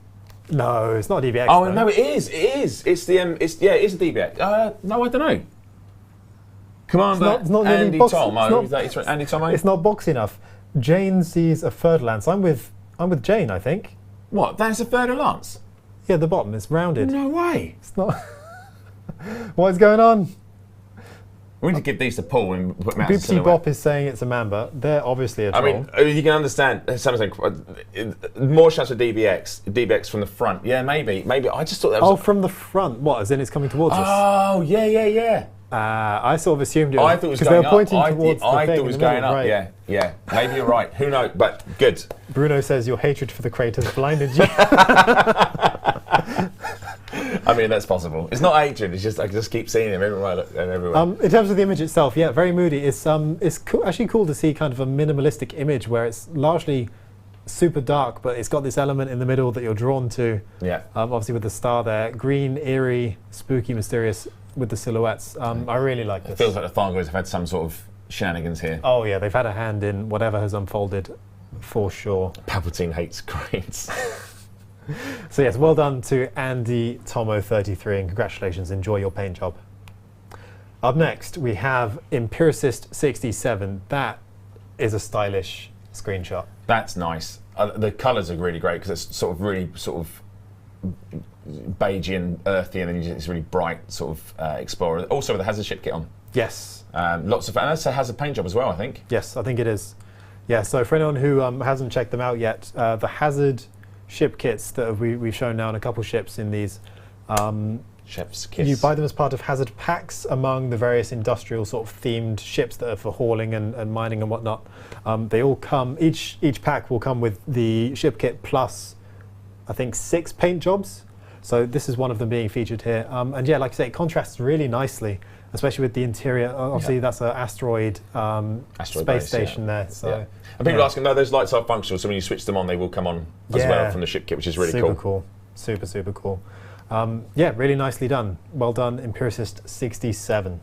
No, it's not DBX. Oh though. no, it is. It is. It's the it is a DBX. No, I don't know. Commander it's not Andy Tomo. Andy Tomo. It's not boxy enough. Jane sees a third lance. I'm with Jane, I think. What? That's a third of lance? Yeah, the bottom is rounded. No way. It's not. What is going on? We need to give these to Paul and put them out as a Boopsy silhouette. Bop is saying it's a mamba. They're obviously a troll. I mean, you can understand. Something more shots of DBX from the front. Yeah, maybe. I just thought that was. Oh, from the front. What? As in it's coming towards us? Oh, yeah. I sort of assumed it was. I thought it was because going they're pointing up. towards I the thought thing it was in the going middle, up. right. Yeah. Maybe you're right. Who knows? But good. Bruno says your hatred for the crate has blinded you. I mean, that's possible. It's not hatred. It's just I just keep seeing him everywhere. In terms of the image itself, yeah, very moody. It's actually cool to see kind of a minimalistic image where it's largely super dark, but it's got this element in the middle that you're drawn to. Yeah. Obviously with the star there, green, eerie, spooky, mysterious with the silhouettes. I really like this. It feels like the Thargoids have had some sort of shenanigans here. Oh yeah, they've had a hand in whatever has unfolded, for sure. Palpatine hates crates. So yes, well done to Andy Tomo 33 and congratulations, enjoy your paint job. Up next we have Empiricist 67. That is a stylish screenshot. That's nice. The colours are really great because it's sort of really beigey and earthy, and then it's really bright sort of Explorer. Also with the Hazard ship kit on. Yes. Lots of, and that's a Hazard paint job as well, I think. Yes, I think it is. Yeah, so for anyone who hasn't checked them out yet, the Hazard ship kits that we've shown now in a couple ships in these, Chef's kiss. You buy them as part of hazard packs among the various industrial sort of themed ships that are for hauling and mining and whatnot. They all come, each pack will come with the ship kit plus, I think, 6 paint jobs. So this is one of them being featured here. And yeah, like I say, it contrasts really nicely, especially with the interior. Obviously, that's an asteroid space base, station there. So, yeah. And people are asking, no, those lights are functional, so when you switch them on, they will come on as well from the ship kit, which is really super cool. Super, super cool. Yeah, really nicely done. Well done, Empiricist 67.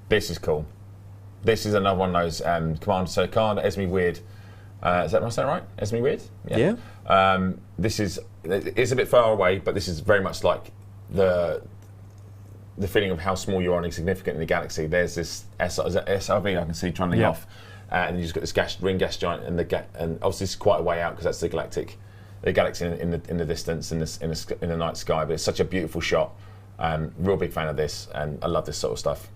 This is cool. This is another one of those Commander Esme Weird. Is that, am I saying right? Esme Weird? Yeah. This is, it's a bit far away, but this is very much like the feeling of how small you are and insignificant in the galaxy. There's this SRV I can see trundling off, and you just got this ring gas giant, and obviously this is quite a way out because that's the galaxy in the distance in the night sky. But it's such a beautiful shot. Real big fan of this, and I love this sort of stuff.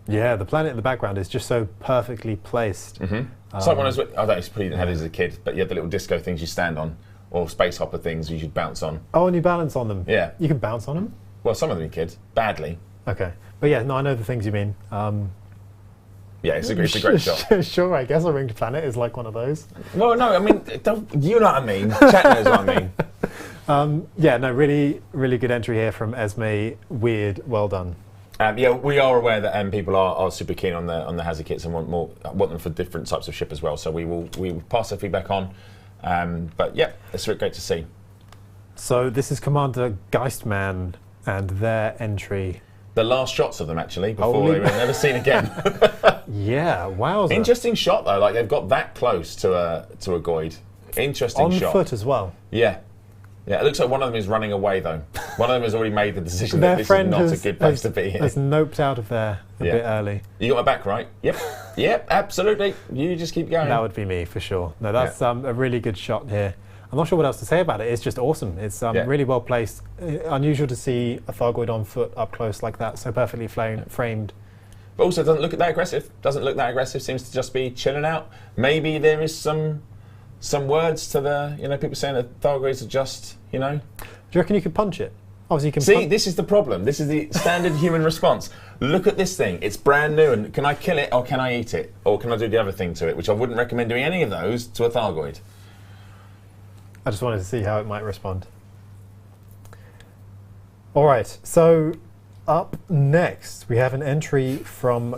Yeah, the planet in the background is just so perfectly placed. Mm-hmm. It's like when I was, I don't know, you probably didn't have these as a kid, but you had the little disco things you stand on, or space hopper things you should bounce on. Oh, and you balance on them. Yeah. You can bounce on them? Well, some of them you could, badly. Okay. But yeah, no, I know the things you mean. Yeah, it's a great shot. Sure, I guess a ringed planet is like one of those. Well, no, I mean, you know what I mean. Chat knows what I mean. Yeah, no, really, really good entry here from Esme. Weird, well done. Yeah, we are aware that people are super keen on the hazard kits and want them for different types of ship as well. So we will pass the feedback on. But yeah, it's really great to see. So this is Commander Geistman and their entry. The last shots of them actually before they were never seen again. Yeah, wow. Interesting shot though. Like they've got that close to a Goid. Interesting shot. On foot as well. Yeah. Yeah, it looks like one of them is running away though. One of them has already made the decision that this is not a good place to be. Has noped out of there a bit early. You got my back, right? Yep. Yep, absolutely. You just keep going. That would be me for sure. No, that's a really good shot here. I'm not sure what else to say about it. It's just awesome. It's really well placed. Unusual to see a Thargoid on foot up close like that, so perfectly framed. But also doesn't look that aggressive. Doesn't look that aggressive. Seems to just be chilling out. Maybe there is some words to the, people saying that Thargoids are just, Do you reckon you could punch it? Obviously you can see, this is the problem. This is the standard human response. Look at this thing. It's brand new, and can I kill it or can I eat it? Or can I do the other thing to it? Which I wouldn't recommend doing any of those to a Thargoid. I just wanted to see how it might respond. All right, so up next we have an entry from...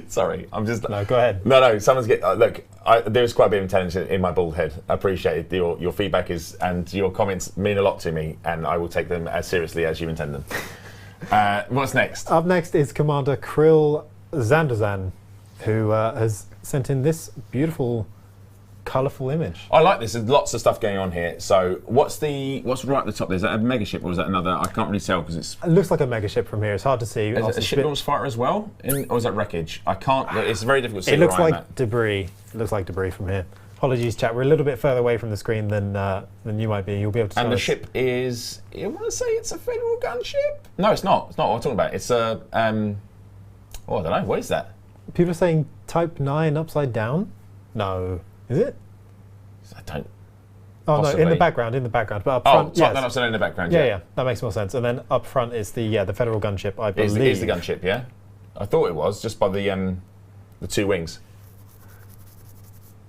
Sorry, I'm just... No, go ahead. No, someone's getting... look, there's quite a bit of intelligence in my bald head. I appreciate it. Your feedback and your comments mean a lot to me, and I will take them as seriously as you intend them. What's next? Up next is Commander Krill Zandozan, who has sent in this beautiful, colourful image. I like this. There's lots of stuff going on here. So what's right at the top there? Is that a megaship or is that another? I can't really tell because it's... It looks like a megaship from here. It's hard to see. Is it a ship launch fighter as well? Or is that wreckage? I can't... It's very difficult to see. It looks like debris. It looks like debris from here. Apologies, chat. We're a little bit further away from the screen than you might be. You'll be able to tell. And the ship is... I want to say it's a Federal gunship? No, it's not. It's not what I'm talking about. It's a... I don't know. What is that? People are saying Type 9 upside down? No. Is it? I don't... Oh, possibly. No, in the background. But up front, yes. Then upside down in the background, yeah. That makes more sense. And then up front is the Federal gunship, I believe. Is the gunship, yeah? I thought it was, just by the 2 wings.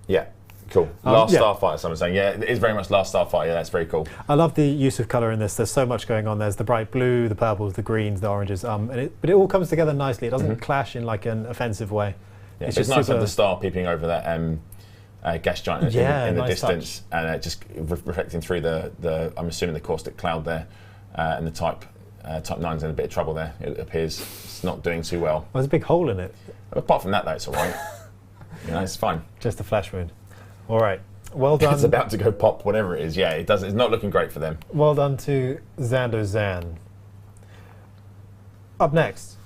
Yeah, cool. Last Starfighter, someone's saying. Yeah, it is very much Last Starfighter. Yeah, that's very cool. I love the use of colour in this. There's so much going on. There's the bright blue, the purples, the greens, the oranges. But it all comes together nicely. It doesn't clash in like an offensive way. Yeah, it's nice to have the star peeping over that gas giant in the distance, and just reflecting through the I'm assuming the caustic cloud there, and the Type 9's in a bit of trouble there. It appears it's not doing too well. There's a big hole in it. Apart from that, though, it's all right. It's fine. Just a flash wound. All right. Well done. It's about to go pop, whatever it is. Yeah, it does. It's not looking great for them. Well done to Zandozan. Up next,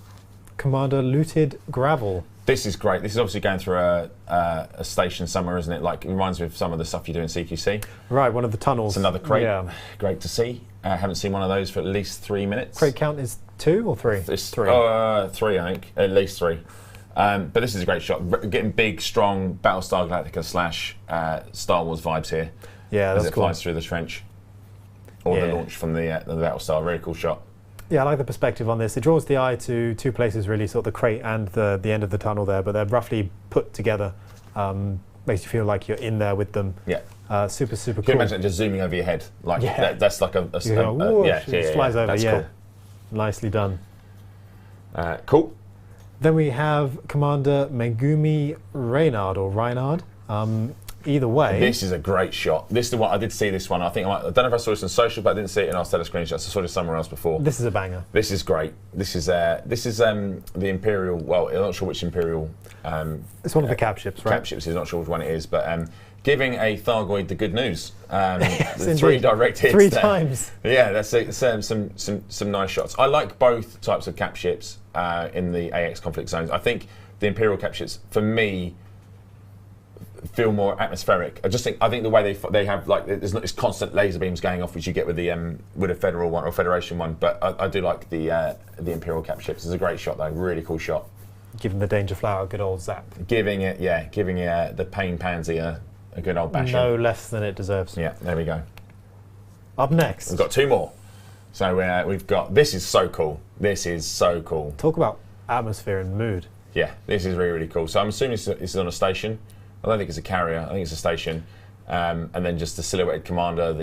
Commander Looted Gravel. This is great. This is obviously going through a station somewhere, isn't it? Like, it reminds me of some of the stuff you do in CQC. Right, one of the tunnels. It's another crate. Yeah. Great to see. Haven't seen one of those for at least 3 minutes. Crate count is 2 or 3? It's 3. 3, I think. At least 3. But this is a great shot. Getting big, strong Battlestar Galactica / Star Wars vibes here. Yeah, that's cool. As it flies through the trench. or the launch from the Battlestar. Really cool shot. Yeah, I like the perspective on this. It draws the eye to two places really, sort of the crate and the end of the tunnel there, but they're roughly put together. Makes you feel like you're in there with them. Yeah. Super cool. Can you imagine it just zooming over your head? Like that's like a it flies over. That's cool. Nicely done. Cool. Then we have Commander Megumi Reynard. Either way, this is a great shot. This is the one I did see. This one, I don't know if I saw this on social, but I didn't see it in our stellar screenshots. I saw this somewhere else before. This is a banger. This is great. This is the Imperial. Well, I'm not sure which Imperial. It's one of the cap ships, right? Cap ships. He's not sure which one it is, but giving a Thargoid the good news. Yes, three direct hits. Three times. Yeah, that's some nice shots. I like both types of cap ships in the AX conflict zones. I think the Imperial cap ships, for me, feel more atmospheric. I think the way they have, like, there's not this constant laser beams going off which you get with a Federal one or Federation one. But I do like the Imperial cap ships. It's a great shot though, really cool shot. Giving the Danger Flower a good old zap. Giving the Pain Pansy a good old bashing. No less than it deserves. Yeah, there we go. Up next, we've got two more. So we've got. This is so cool. This is so cool. Talk about atmosphere and mood. Yeah, this is really really cool. So I'm assuming this is on a station. I don't think it's a carrier. I think it's a station, and then just the silhouetted commander.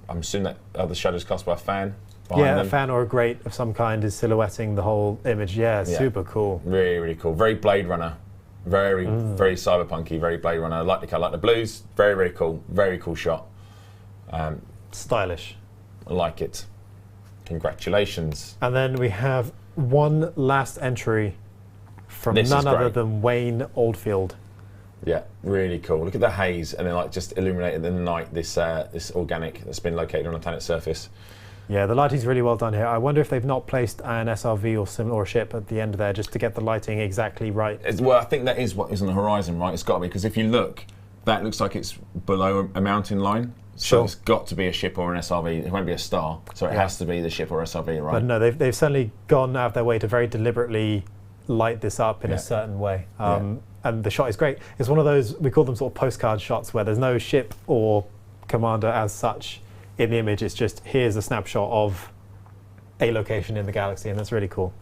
I'm assuming that the shadows cast by a fan. Yeah, a fan or a grate of some kind is silhouetting the whole image. Yeah, super cool. Really, really cool. Very Blade Runner. Very cyberpunky. Very Blade Runner. I like the colour, like the blues. Very, very cool. Very cool shot. Stylish. I like it. Congratulations. And then we have one last entry from none other than Wayne Oldfield. Yeah, really cool. Look at the haze, and then like just illuminated in the night this organic that's been located on a planet's surface. Yeah, the lighting's really well done here. I wonder if they've not placed an SRV or similar ship at the end there just to get the lighting exactly right. Well, I think that is what is on the horizon, right? It's got to be, because if you look, that looks like it's below a mountain line. So it's got to be a ship or an SRV. It won't be a star, so it has to be the ship or SRV, right? But no, they've certainly gone out of their way to very deliberately light this up in a certain way. And the shot is great. It's one of those, we call them sort of postcard shots, where there's no ship or commander as such in the image. It's just, here's a snapshot of a location in the galaxy, and that's really cool.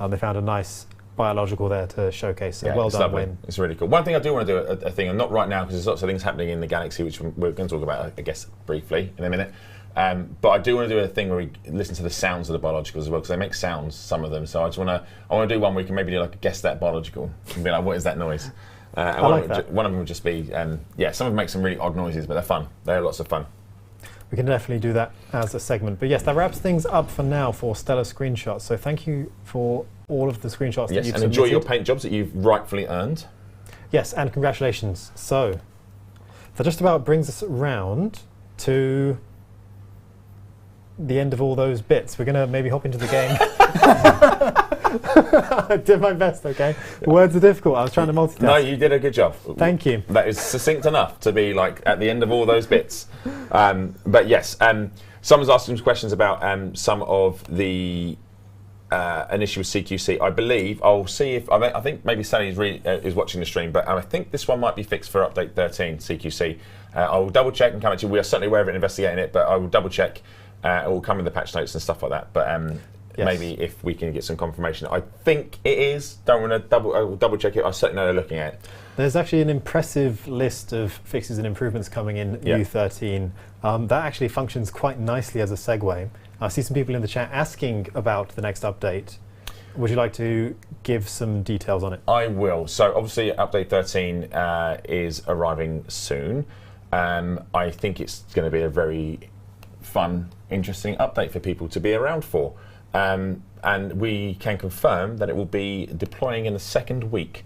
They found a nice biological there to showcase. So well done, Wayne. It's really cool. One thing I do want to do a thing, and not right now because there's lots of things happening in the galaxy which we're going to talk about, I guess, briefly in a minute. But I do want to do a thing where we listen to the sounds of the biologicals as well, because they make sounds, some of them. So I want to do one where we can maybe do like a guess that biological and be like, what is that noise? And one of them would just be, some of them make some really odd noises, but they're fun. They're lots of fun. We can definitely do that as a segment. But yes, that wraps things up for now for Stellar Screenshots. So thank you for all of the screenshots that you've submitted. And enjoy your paint jobs that you've rightfully earned. Yes, and congratulations. So that just about brings us round to the end of all those bits. We're going to maybe hop into the game. I did my best, okay? Words are difficult. I was trying to multitask. No, you did a good job. Thank you. That is succinct enough to be like at the end of all those bits. But yes, someone's asking some questions about some of the an issue with CQC. I believe I'll see if I think maybe Sally is watching the stream, but I think this one might be fixed for update 13 CQC. I will double check and come back to you. We are certainly aware of it, investigating it, but I will double check. It will come in the patch notes and stuff like that. But maybe if we can get some confirmation, I think it is. Don't want to double check it. I certainly know they're looking at it. There's actually an impressive list of fixes and improvements coming in U13. That actually functions quite nicely as a segue. I see some people in the chat asking about the next update. Would you like to give some details on it? I will. So obviously update 13 is arriving soon. I think it's going to be a very fun, interesting update for people to be around for. And we can confirm that it will be deploying in the second week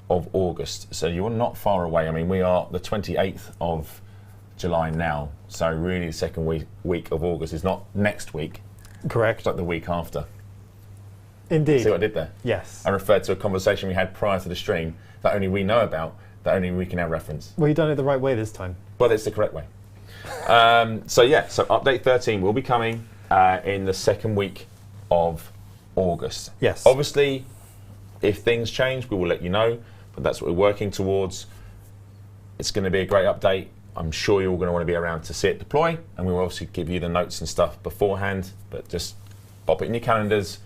of August. So you're not far away. I mean, we are the 28th of July now. So really the second week of August is not next week. Correct. It's like the week after. Indeed. See what I did there? Yes. I referred to a conversation we had prior to the stream that only we know about, that only we can now reference. Well, you've done it the right way this time. Well, it's the correct way. So update 13 will be coming in the second week of August. Yes. Obviously, if things change, we will let you know, but that's what we're working towards. It's going to be a great update. I'm sure you're all going to want to be around to see it deploy, and we will also give you the notes and stuff beforehand, but just pop it in your calendars.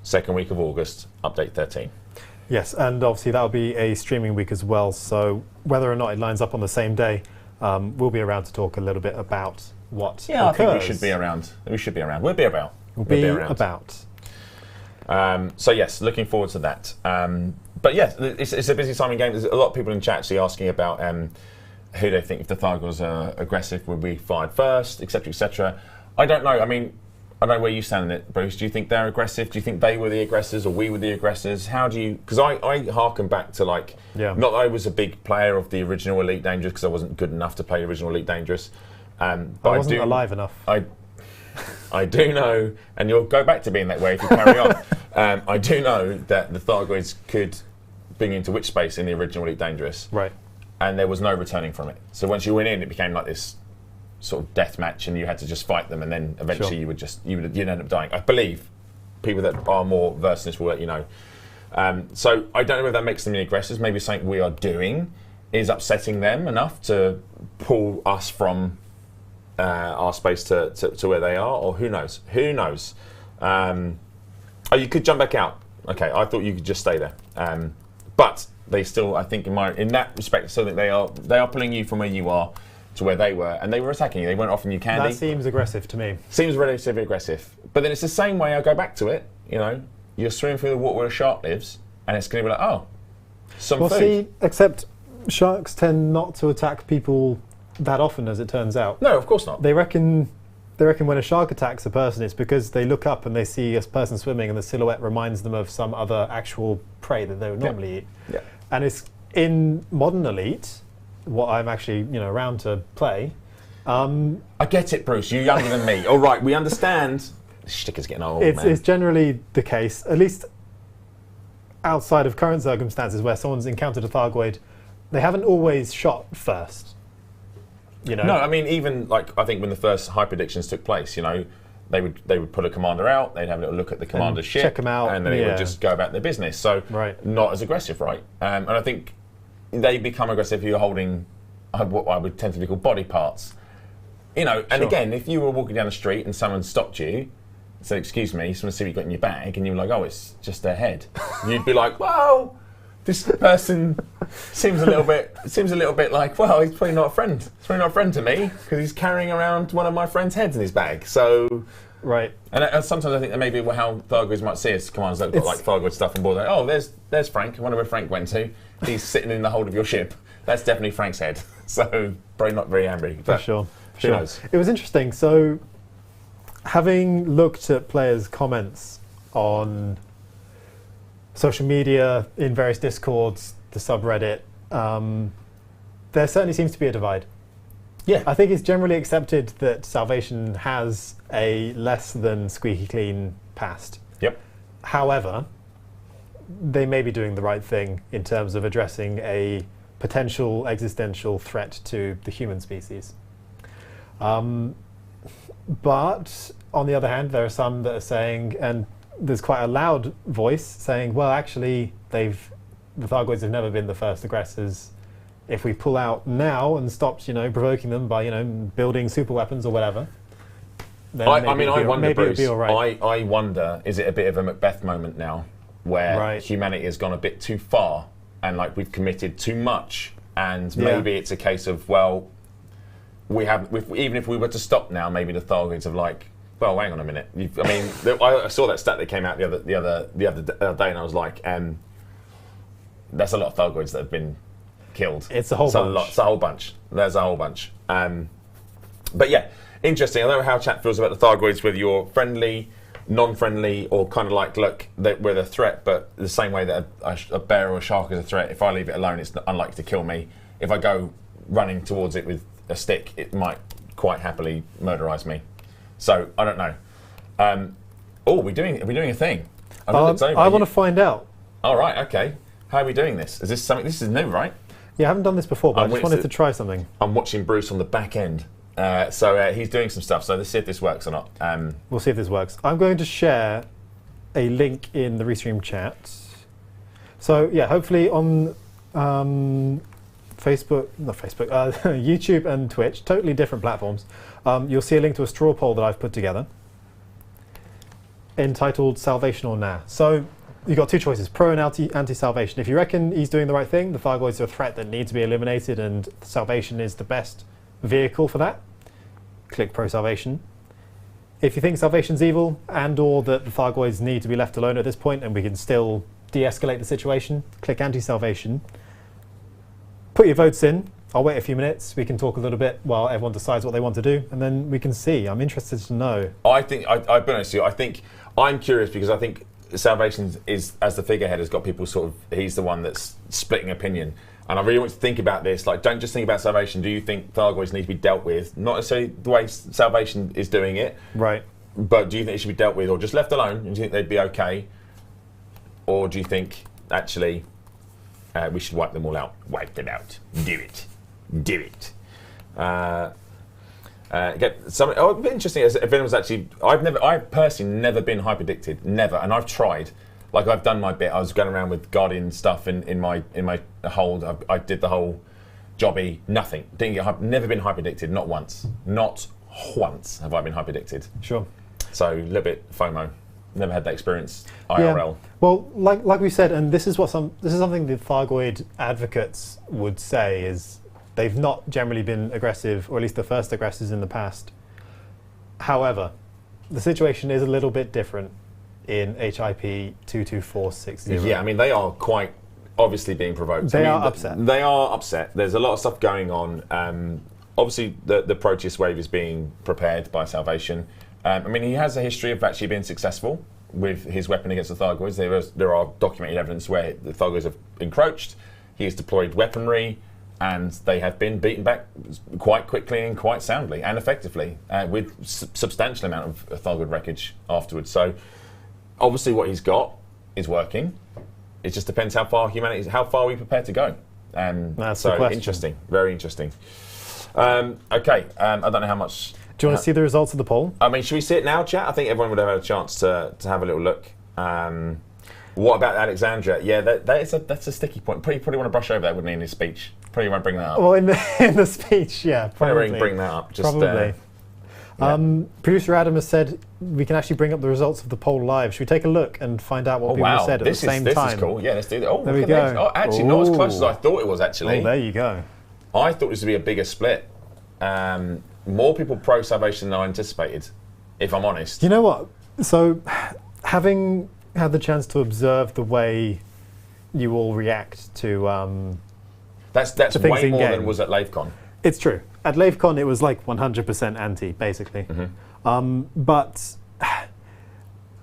Second week of August, update 13. Yes, and obviously that'll be a streaming week as well, so whether or not it lines up on the same day, we'll be around to talk a little bit about what occurs. I think we should be around. We'll be about. So yes, looking forward to that. But yes, it's a busy time in game. There's a lot of people in chat actually asking about who they think, if the Thargoids are aggressive, would be fired first, etc., etc. I don't know. I mean, I don't know where you stand on it, Bruce. Do you think they're aggressive? Do you think they were the aggressors or we were the aggressors? How do you... Because I harken back to not that I was a big player of the original Elite Dangerous because I wasn't good enough to play original Elite Dangerous. But I wasn't alive enough. I do know, and you'll go back to being that way if you carry on. I do know that the Thargoids could bring into witch space in the original Elite Dangerous. Right. And there was no returning from it. So once you went in, it became like this sort of death match, and you had to just fight them, and then eventually you'd end up dying. I believe people that are more versed in this will let you know. So I don't know if that makes them the aggressors. Maybe something we are doing is upsetting them enough to pull us from our space to where they are, or who knows? Who knows? Oh, you could jump back out. Okay, I thought you could just stay there. But they still, I think, in that respect, I still think they are pulling you from where you are to where they were, and they were attacking you. They weren't offering you candy. That seems aggressive to me. Seems relatively aggressive. But then it's the same way. I go back to it. You're swimming through the water where a shark lives, and it's going to be like, oh, some food. See, except sharks tend not to attack people that often, as it turns out. No, of course not. They reckon when a shark attacks a person, it's because they look up and they see a person swimming, and the silhouette reminds them of some other actual prey that they would normally eat. Yeah. And it's in modern Elite, what I'm actually around to play. I get it, Bruce. You're younger than me. All right, we understand. The shtick is getting old, man. It's generally the case, at least outside of current circumstances where someone's encountered a Thargoid, they haven't always shot first. No, I mean, even I think when the first high predictions took place, they would put a commander out, they'd have a little look at the commander's ship, check them out, and then they would just go about their business. So not as aggressive, right? And I think they become aggressive if you're holding what I would tend to be called body parts. And again, if you were walking down the street and someone stopped you, said, "Excuse me, just want to see what you got in your bag," and you were like, "Oh, it's just their head," you'd be like, "Well, this person seems a little bit like, well, he's probably not a friend. He's probably not a friend to me because he's carrying around one of my friend's heads in his bag." So, right. And sometimes I think that maybe how Thargoids might see us, commanders that have got Thargoid stuff on board. Like, oh, there's Frank. I wonder where Frank went to. He's sitting in the hold of your ship. That's definitely Frank's head. So probably not very angry. But for sure. Who knows? It was interesting. So, having looked at players' comments on social media, in various discords, the subreddit, there certainly seems to be a divide. Yeah. I think it's generally accepted that Salvation has a less than squeaky clean past. Yep. However, they may be doing the right thing in terms of addressing a potential existential threat to the human species. But on the other hand, there are some that are saying, and there's quite a loud voice saying, well, actually, the Thargoids have never been the first aggressors. If we pull out now and stopped, provoking them by, building super weapons or whatever, then I wonder, Bruce, it'd be all right. I wonder, is it a bit of a Macbeth moment now, where humanity has gone a bit too far and we've committed too much, and maybe it's a case of, well, even if we were to stop now, maybe the Thargoids have well, hang on a minute. I saw that stat that came out the other day, and I was like, that's a lot of Thargoids that have been killed. It's a whole bunch. It's a whole bunch. There's a whole bunch. But yeah, interesting. I don't know how chat feels about the Thargoids, whether you're friendly, non-friendly, or kind of look, we're a threat, but the same way that a bear or a shark is a threat, if I leave it alone, it's unlikely to kill me. If I go running towards it with a stick, it might quite happily murderize me. So I don't know. Are we doing a thing? I want to find out. All right, okay. How are we doing this? Is this something? This is new, right? Yeah, I haven't done this before, but I just wanted to try something. I'm watching Bruce on the back end, so he's doing some stuff. So let's see if this works or not. We'll see if this works. I'm going to share a link in the Restream chat. So yeah, hopefully on YouTube and Twitch, totally different platforms, you'll see a link to a straw poll that I've put together entitled Salvation or Nah. So you've got two choices, pro and anti-salvation. If you reckon he's doing the right thing, the Thargoids are a threat that need to be eliminated and salvation is the best vehicle for that, click pro-salvation. If you think salvation's evil and or that the Thargoids need to be left alone at this point and we can still de-escalate the situation, click anti-salvation. Put your votes in. I'll wait a few minutes. We can talk a little bit while everyone decides what they want to do, and then we can see. I'm interested to know. I'll be honest with you, I think I'm curious because I think salvation is, as the figurehead, has got people sort of, he's the one that's splitting opinion. And I really want to think about this. Like, don't just think about salvation. Do you think Thargoids need to be dealt with? Not necessarily the way salvation is doing it. Right. But do you think it should be dealt with or just left alone? And do you think they'd be okay? Or do you think, actually, we should wipe them all out? Wipe them out. Do it. Do it. It'd be interesting if anyone's actually... I've personally never been hyperdicted. Never. And I've tried. Like, I've done my bit. I was going around with Guardian stuff in my hold. I did the whole jobby. Nothing. Never been hyperdicted. Not once. Not once have I been hyperdicted. Sure. So, a little bit FOMO. Never had that experience. IRL. Yeah. Well, like we said, and this is something the Thargoid advocates would say, is they've not generally been aggressive, or at least the first aggressors in the past. However, the situation is a little bit different in HIP 22460. Yeah, I mean, they are quite obviously being provoked. They are upset. They are upset. There's a lot of stuff going on. Obviously, the Proteus wave is being prepared by Salvation. I mean, he has a history of actually being successful with his weapon against the Thargoids. There are documented evidence where the Thargoids have encroached. He has deployed weaponry, and they have been beaten back quite quickly and quite soundly and effectively, with substantial amount of Thargoid wreckage afterwards. So, obviously, what he's got is working. It just depends how far we prepare to go. That's so the question. Interesting, very interesting. Okay, I don't know how much. Do you want to see the results of the poll? I mean, should we see it now, chat? I think everyone would have had a chance to have a little look. What about Alexandria? Yeah, that's a sticky point. Probably want to brush over that, wouldn't he, in his speech? Probably won't bring that up. Well, in the speech, yeah, probably. Bring that up. Just, probably. Yeah. Producer Adam has said we can actually bring up the results of the poll live. Should we take a look and find out what people said at the same time? This is cool. Yeah, let's do that. Oh, there we go. Oh, actually, not as close as I thought it was, actually. Oh, there you go. I thought this would be a bigger split. More people pro-salvation than I anticipated, if I'm honest. You know what? So, having had the chance to observe the way you all react to that's to way more game. than was at LaveCon. It's true. At LaveCon, it was like 100% anti, basically. Mm-hmm. But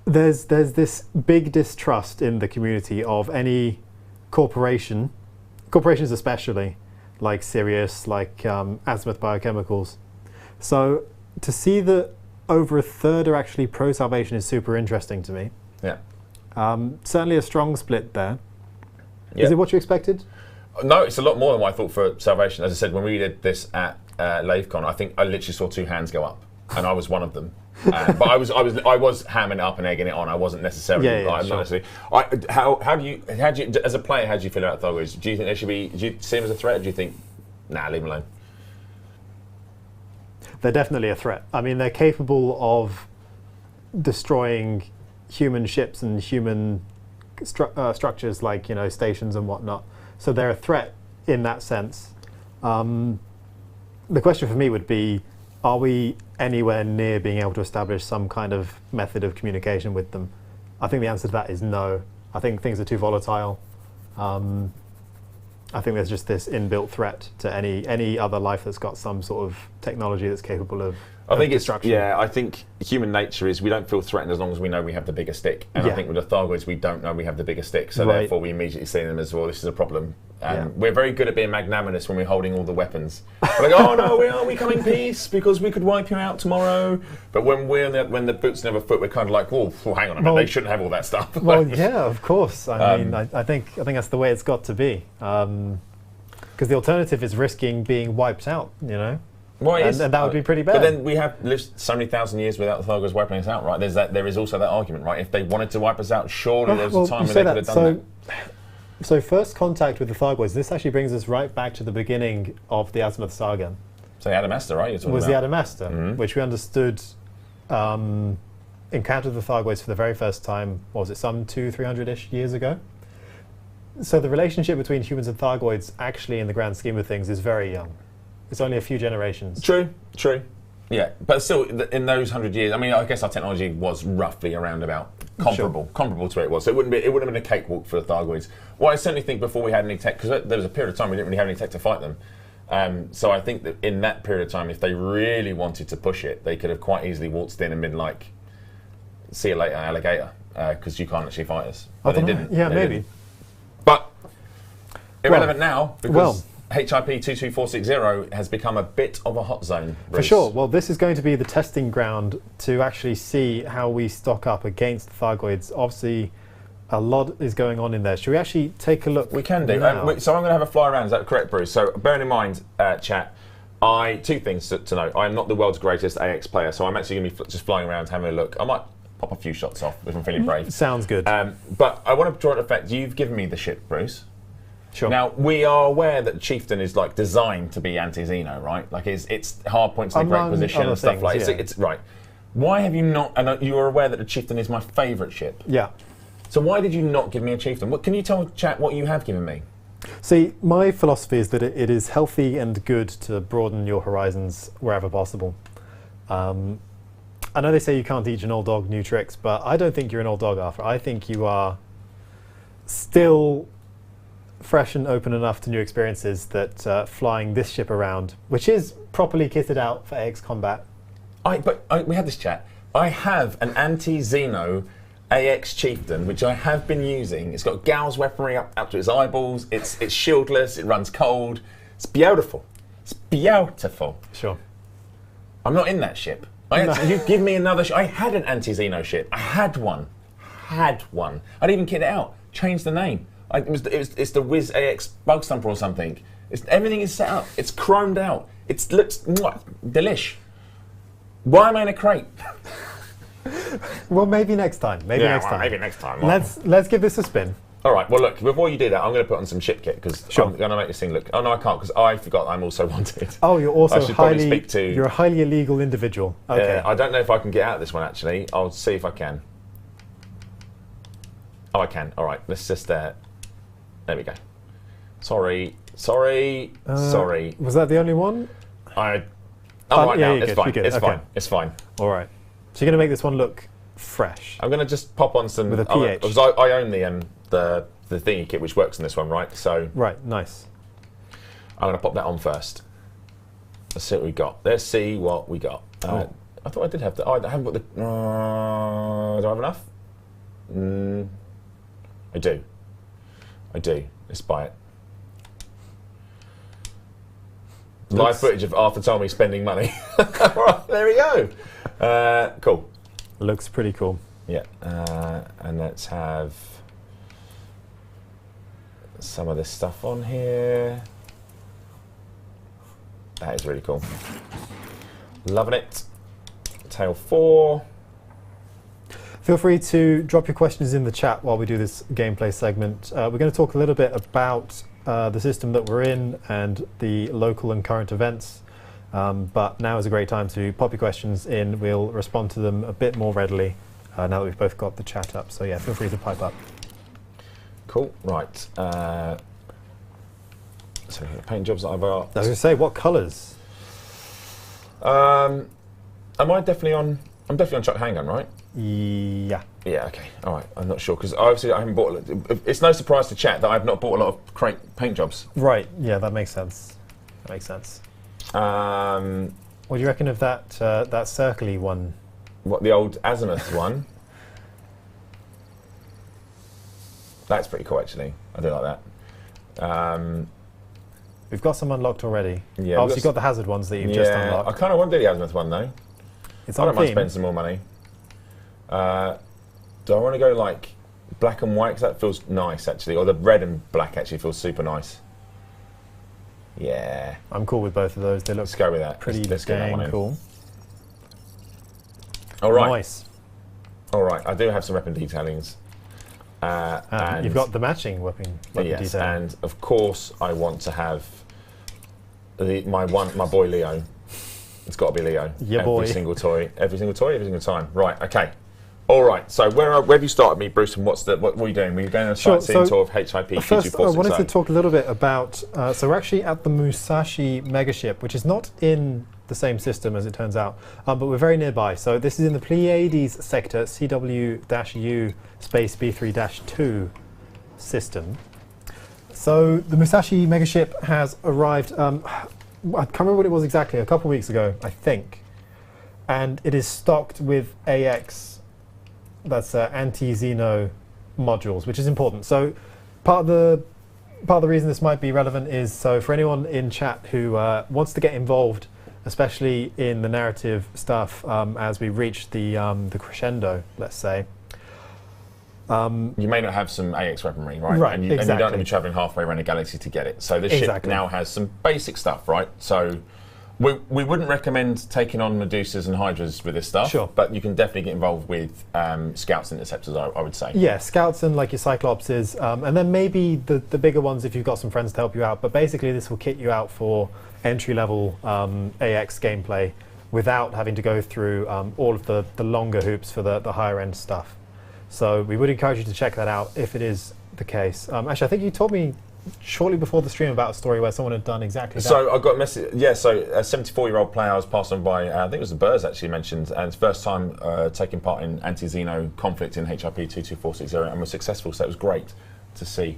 there's this big distrust in the community of any corporations especially, like Sirius, like Azimuth Biochemicals. So to see that over a third are actually pro-salvation is super interesting to me. Yeah. Certainly a strong split there. Yeah. Is it what you expected? No, it's a lot more than what I thought for salvation. As I said, when we did this at LaveCon, I think I literally saw 2 hands go up, and I was one of them. But I was hamming it up and egging it on. I wasn't necessarily. Sure. How do you, as a player, how do you feel about Thargoids? Do you think they should be? Do you see them as a threat, or do you think, nah, leave them alone? They're definitely a threat. I mean, they're capable of destroying human ships and human structures like, stations and whatnot. So they're a threat in that sense. The question for me would be, are we anywhere near being able to establish some kind of method of communication with them? I think the answer to that is no. I think things are too volatile. I think there's just this inbuilt threat to any other life that's got some sort of technology that's capable of destruction. I think human nature is we don't feel threatened as long as we know we have the bigger stick. And I think with the Thargoids, we don't know we have the bigger stick. So therefore we immediately see them as, well, this is a problem. We're very good at being magnanimous when we're holding all the weapons. We're like, oh no, we come in peace because we could wipe you out tomorrow. But when when the boot's never foot, we're kind of like, well, hang on a minute, they shouldn't have all that stuff. Well, yeah, of course. I mean, I think that's the way it's got to be. Because the alternative is risking being wiped out, Well, and that would be pretty bad. But then we have lived so many thousand years without the Thargoids wiping us out, right? There is also that argument, right? If they wanted to wipe us out, surely there was a time when they could have done that. So first contact with the Thargoids, this actually brings us right back to the beginning of the Azimuth saga. So the Adamastor, right? You're talking Was about? the Adamastor, which we understood encountered the Thargoids for the very first time, what was it, some 200-300-ish years ago? So the relationship between humans and Thargoids, actually, in the grand scheme of things, is very young. It's only a few generations. True. Yeah, but still, in those 100 years, I mean, I guess our technology was roughly around about comparable to where it was. So it wouldn't have been a cakewalk for the Thargoids. Well, I certainly think before we had any tech, because there was a period of time we didn't really have any tech to fight them. So I think that in that period of time, if they really wanted to push it, they could have quite easily waltzed in and been like, "See you later, alligator," because you can't actually fight us. But they didn't. Yeah, they maybe. Didn't. But irrelevant now because. Well, HIP 22460 has become a bit of a hot zone. For sure. Well, this is going to be the testing ground to actually see how we stock up against the Thargoids. Obviously, a lot is going on in there. Should we actually take a look? We can do. Now? So I'm going to have a fly around. Is that correct, Bruce? So bearing in mind, chat, two things to note. I am not the world's greatest AX player, so I'm actually going to be just flying around having a look. I might pop a few shots off if I'm feeling brave. Sounds good. But I want to draw an effect. You've given me the ship, Bruce. Sure. Now, we are aware that Chieftain is like designed to be anti-Xeno, right? Like it's hard points in a great position and stuff like that. It's right. Why have you not, and you are aware that the Chieftain is my favourite ship. Yeah. So why did you not give me a Chieftain? Can you tell chat what you have given me? See, my philosophy is that it is healthy and good to broaden your horizons wherever possible. I know they say you can't teach an old dog new tricks, but I don't think you're an old dog, Arthur. I think you are still fresh and open enough to new experiences that flying this ship around, which is properly kitted out for AX combat. We had this chat. I have an anti-Xeno AX Chieftain, which I have been using. It's got Gal's weaponry up to its eyeballs. It's shieldless. It runs cold. It's beautiful. It's beautiful. Sure. I'm not in that ship. You give me another ship. I had an anti-Xeno ship. I had one. I'd even kit it out. Changed the name. It's the Wiz AX Bug Stomper or something. Everything is set up. It's chromed out. It looks delish. Why am I in a crate? Well, maybe next time. Maybe next time. Let's give this a spin. All right. Well, look. Before you do that, I'm going to put on some ship kit because I'm going to make this thing look. Oh no, I can't because I forgot I'm also wanted. Oh, you're also highly. You're a highly illegal individual. Okay. I don't know if I can get out of this one actually. I'll see if I can. Oh, I can. All right. Let's just there we go. Sorry. Was that the only one? I'm right now. It's fine. It's fine. All right. So you're going to make this one look fresh. I'm going to just pop on some. With a pH. Because I own the thingy kit which works in this one, right? So. Right. Nice. I'm going to pop that on first. Let's see what we got. Let's see what we got. I thought I did have the. I haven't got the. Do I have enough? I do. Let's buy it. Live footage of Arthur Tommy spending money. Right, there we go. Cool. Looks pretty cool. Yeah. And let's have some of this stuff on here. That is really cool. Loving it. Tail 4. Feel free to drop your questions in the chat while we do this gameplay segment. We're going to talk a little bit about the system that we're in and the local and current events. But now is a great time to pop your questions in. We'll respond to them a bit more readily now that we've both got the chat up. So yeah, feel free to pipe up. Cool. Right. So the paint jobs that I've got. I was going to say, what colours? Am I definitely on? I'm definitely on Chuck Handgun, right? Yeah. Yeah, okay. All right. I'm not sure because obviously I haven't bought. It's no surprise to chat that I've not bought a lot of crate paint jobs. Right. Yeah, that makes sense. What do you reckon of that circly one? What, the old Azimuth one? That's pretty cool, actually. I do like that. We've got some unlocked already. Yeah. Obviously, you've got the hazard ones that you've just unlocked. I kind of want to do the Azimuth one though. It's I don't mind spending some more money. Do I want to go like black and white? Because that feels nice, actually. Or the red and black actually feels super nice. Yeah. I'm cool with both of those. They look Let's go with that. pretty Let's get that one in. cool. All right. Nice. All right. I do have some weapon detailings. And you've got the matching weapon yes, detail. and of course I want to have my boy Leo. It's got to be Leo. Your boy. Every single toy, every single time. Right, okay. All right, so where have you started me, Bruce, and what are you doing? Were you going on a sightseeing tour of HIP 22460? First, I wanted to talk a little bit about, so we're actually at the Musashi megaship, which is not in the same system as it turns out, but we're very nearby. So this is in the Pleiades sector, CW-U space B3-2 system. So the Musashi megaship has arrived, I can't remember what it was exactly, a couple of weeks ago, I think. And it is stocked with AX, that's anti-Xeno modules, which is important. So part of the reason this might be relevant is, so for anyone in chat who wants to get involved, especially in the narrative stuff as we reach the crescendo, let's say. You may not have some AX weaponry, right? Right, and you exactly. don't need to be travelling halfway around the galaxy to get it. So this ship now has some basic stuff, right? So we wouldn't recommend taking on Medusas and Hydras with this stuff, sure, but you can definitely get involved with Scouts and Interceptors, I would say. Yeah, Scouts and like your Cyclopses, and then maybe the bigger ones if you've got some friends to help you out. But basically this will kit you out for entry-level AX gameplay without having to go through all of the longer hoops for the higher-end stuff. So we would encourage you to check that out if it is the case. Actually, I think you told me shortly before the stream about a story where someone had done exactly that. So I got a message, so a 74-year-old player I was passed on by, I think it was the Burrs actually mentioned, and it's first time taking part in anti-Xeno conflict in HIP 22460 and was successful, so it was great to see.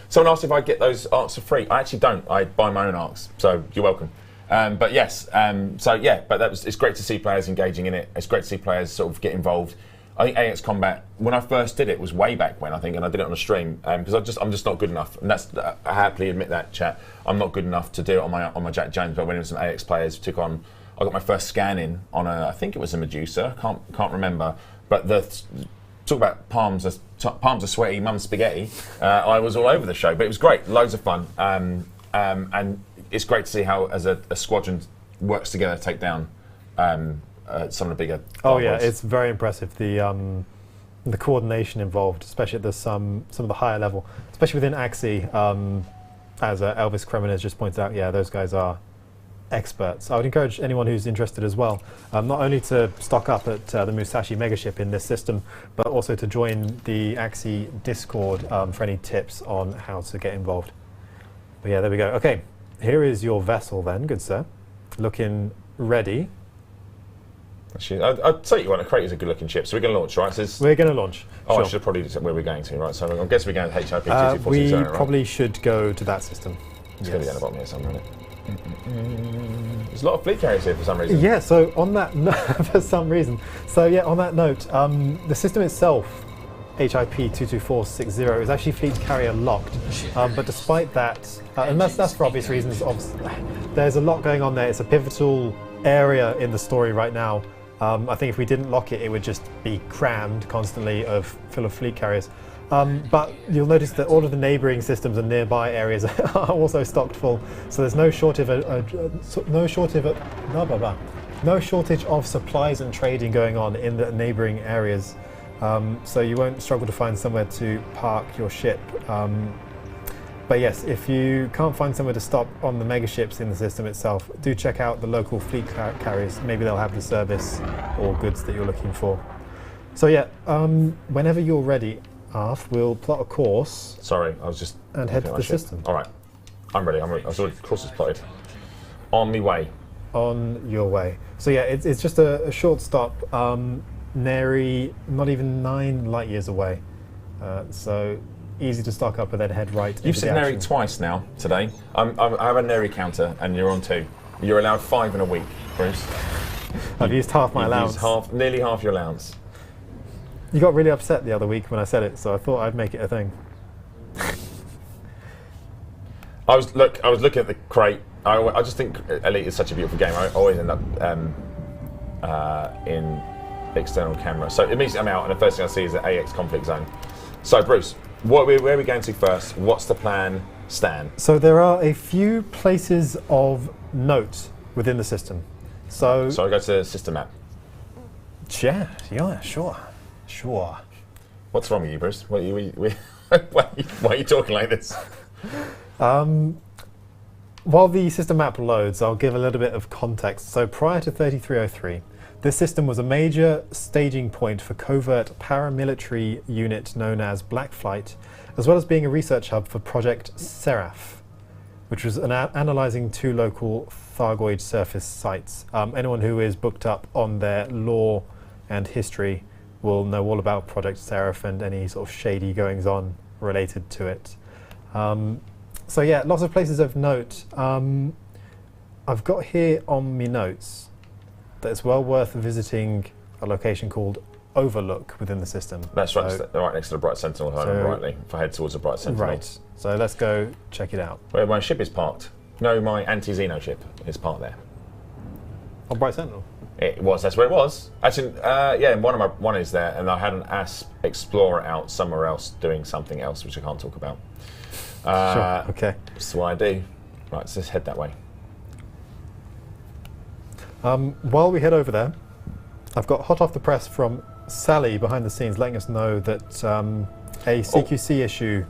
Someone asked if I get those arcs for free. I actually don't, I buy my own arcs, so you're welcome. But yes, it's great to see players engaging in it. It's great to see players sort of get involved. I think AX Combat, when I first did it, was way back when, I think, and I did it on a stream, because I'm just not good enough, and that's, I happily admit that, chat. I'm not good enough to do it on my Jack Jones, but when it was some AX players I got my first scan in on I think it was a Medusa, can't remember, but talk about palms are sweaty, mum's spaghetti, I was all over the show, but it was great, loads of fun, and it's great to see how, as a squadron works together to take down some of the bigger. Oh yeah, it's very impressive. The coordination involved, especially at some of the higher level, especially within Axie, as Elvis Kremen just pointed out. Yeah, those guys are experts. I would encourage anyone who's interested as well, not only to stock up at the Musashi megaship in this system, but also to join the Axie Discord for any tips on how to get involved. But yeah, there we go. Okay, here is your vessel then, good sir, looking ready. Actually, I'd tell you what, a crate is a good-looking ship. So we're going to launch, right? So we're going to launch. Oh, sure. I should have probably said where we're going to, right? So I guess we're going to HIP 22460, we right? probably should go to that system. It's going to be down the bottom here somewhere, isn't it? There's a lot of fleet carriers here for some reason. Yeah, so on that for some reason. So yeah, on that note, the system itself, HIP 22460, is actually fleet carrier locked. But despite that, and that's for obvious reasons, there's a lot going on there. It's a pivotal area in the story right now. I think if we didn't lock it, it would just be crammed constantly full of fleet carriers. But you'll notice that all of the neighbouring systems and nearby areas are also stocked full. So there's no shortage of supplies and trading going on in the neighbouring areas. So you won't struggle to find somewhere to park your ship. But yes, if you can't find somewhere to stop on the megaships in the system itself, do check out the local fleet carriers. Maybe they'll have the service or goods that you're looking for. So yeah, whenever you're ready, Arth, we'll plot a course. Sorry, I was just... And head to the system. All right, I'm ready. I was already, course is plotted. On me way. On your way. So yeah, it's just a short stop, nary, not even 9 light years away. So easy to stock up and then head right. You've said Neri twice now today. I have a Neri counter and you're on 2. You're allowed 5 in a week, Bruce. I've used half my allowance. Used nearly half your allowance. You got really upset the other week when I said it, so I thought I'd make it a thing. I was looking at the crate. I just think Elite is such a beautiful game. I always end up in external camera. So immediately I'm out and the first thing I see is the AX conflict zone. So Bruce, where are we going to first? What's the plan, Stan? So there are a few places of note within the system. So I go to the system map. Yeah, sure. What's wrong with you, Bruce? Why are you talking like this? While the system map loads, I'll give a little bit of context. So prior to 3303, this system was a major staging point for covert paramilitary unit known as Black Flight, as well as being a research hub for Project Seraph, which was analysing 2 local Thargoid surface sites. Anyone who is booked up on their lore and history will know all about Project Seraph and any sort of shady goings-on related to it. So yeah, lots of places of note. I've got here on my notes that it's well worth visiting a location called Overlook within the system. That's right, right next to the Bright Sentinel, if I remember rightly, if I head towards the Bright Sentinel. Right, so let's go check it out. Where my ship is parked. No, my anti-Xeno ship is parked there. On Bright Sentinel? It was, that's where it was. Actually, yeah, one is there, and I had an Asp Explorer out somewhere else doing something else, which I can't talk about. Sure, okay. That's what I do. Right, let's just head that way. While we head over there, I've got hot off the press from Sally behind the scenes letting us know that a CQC issue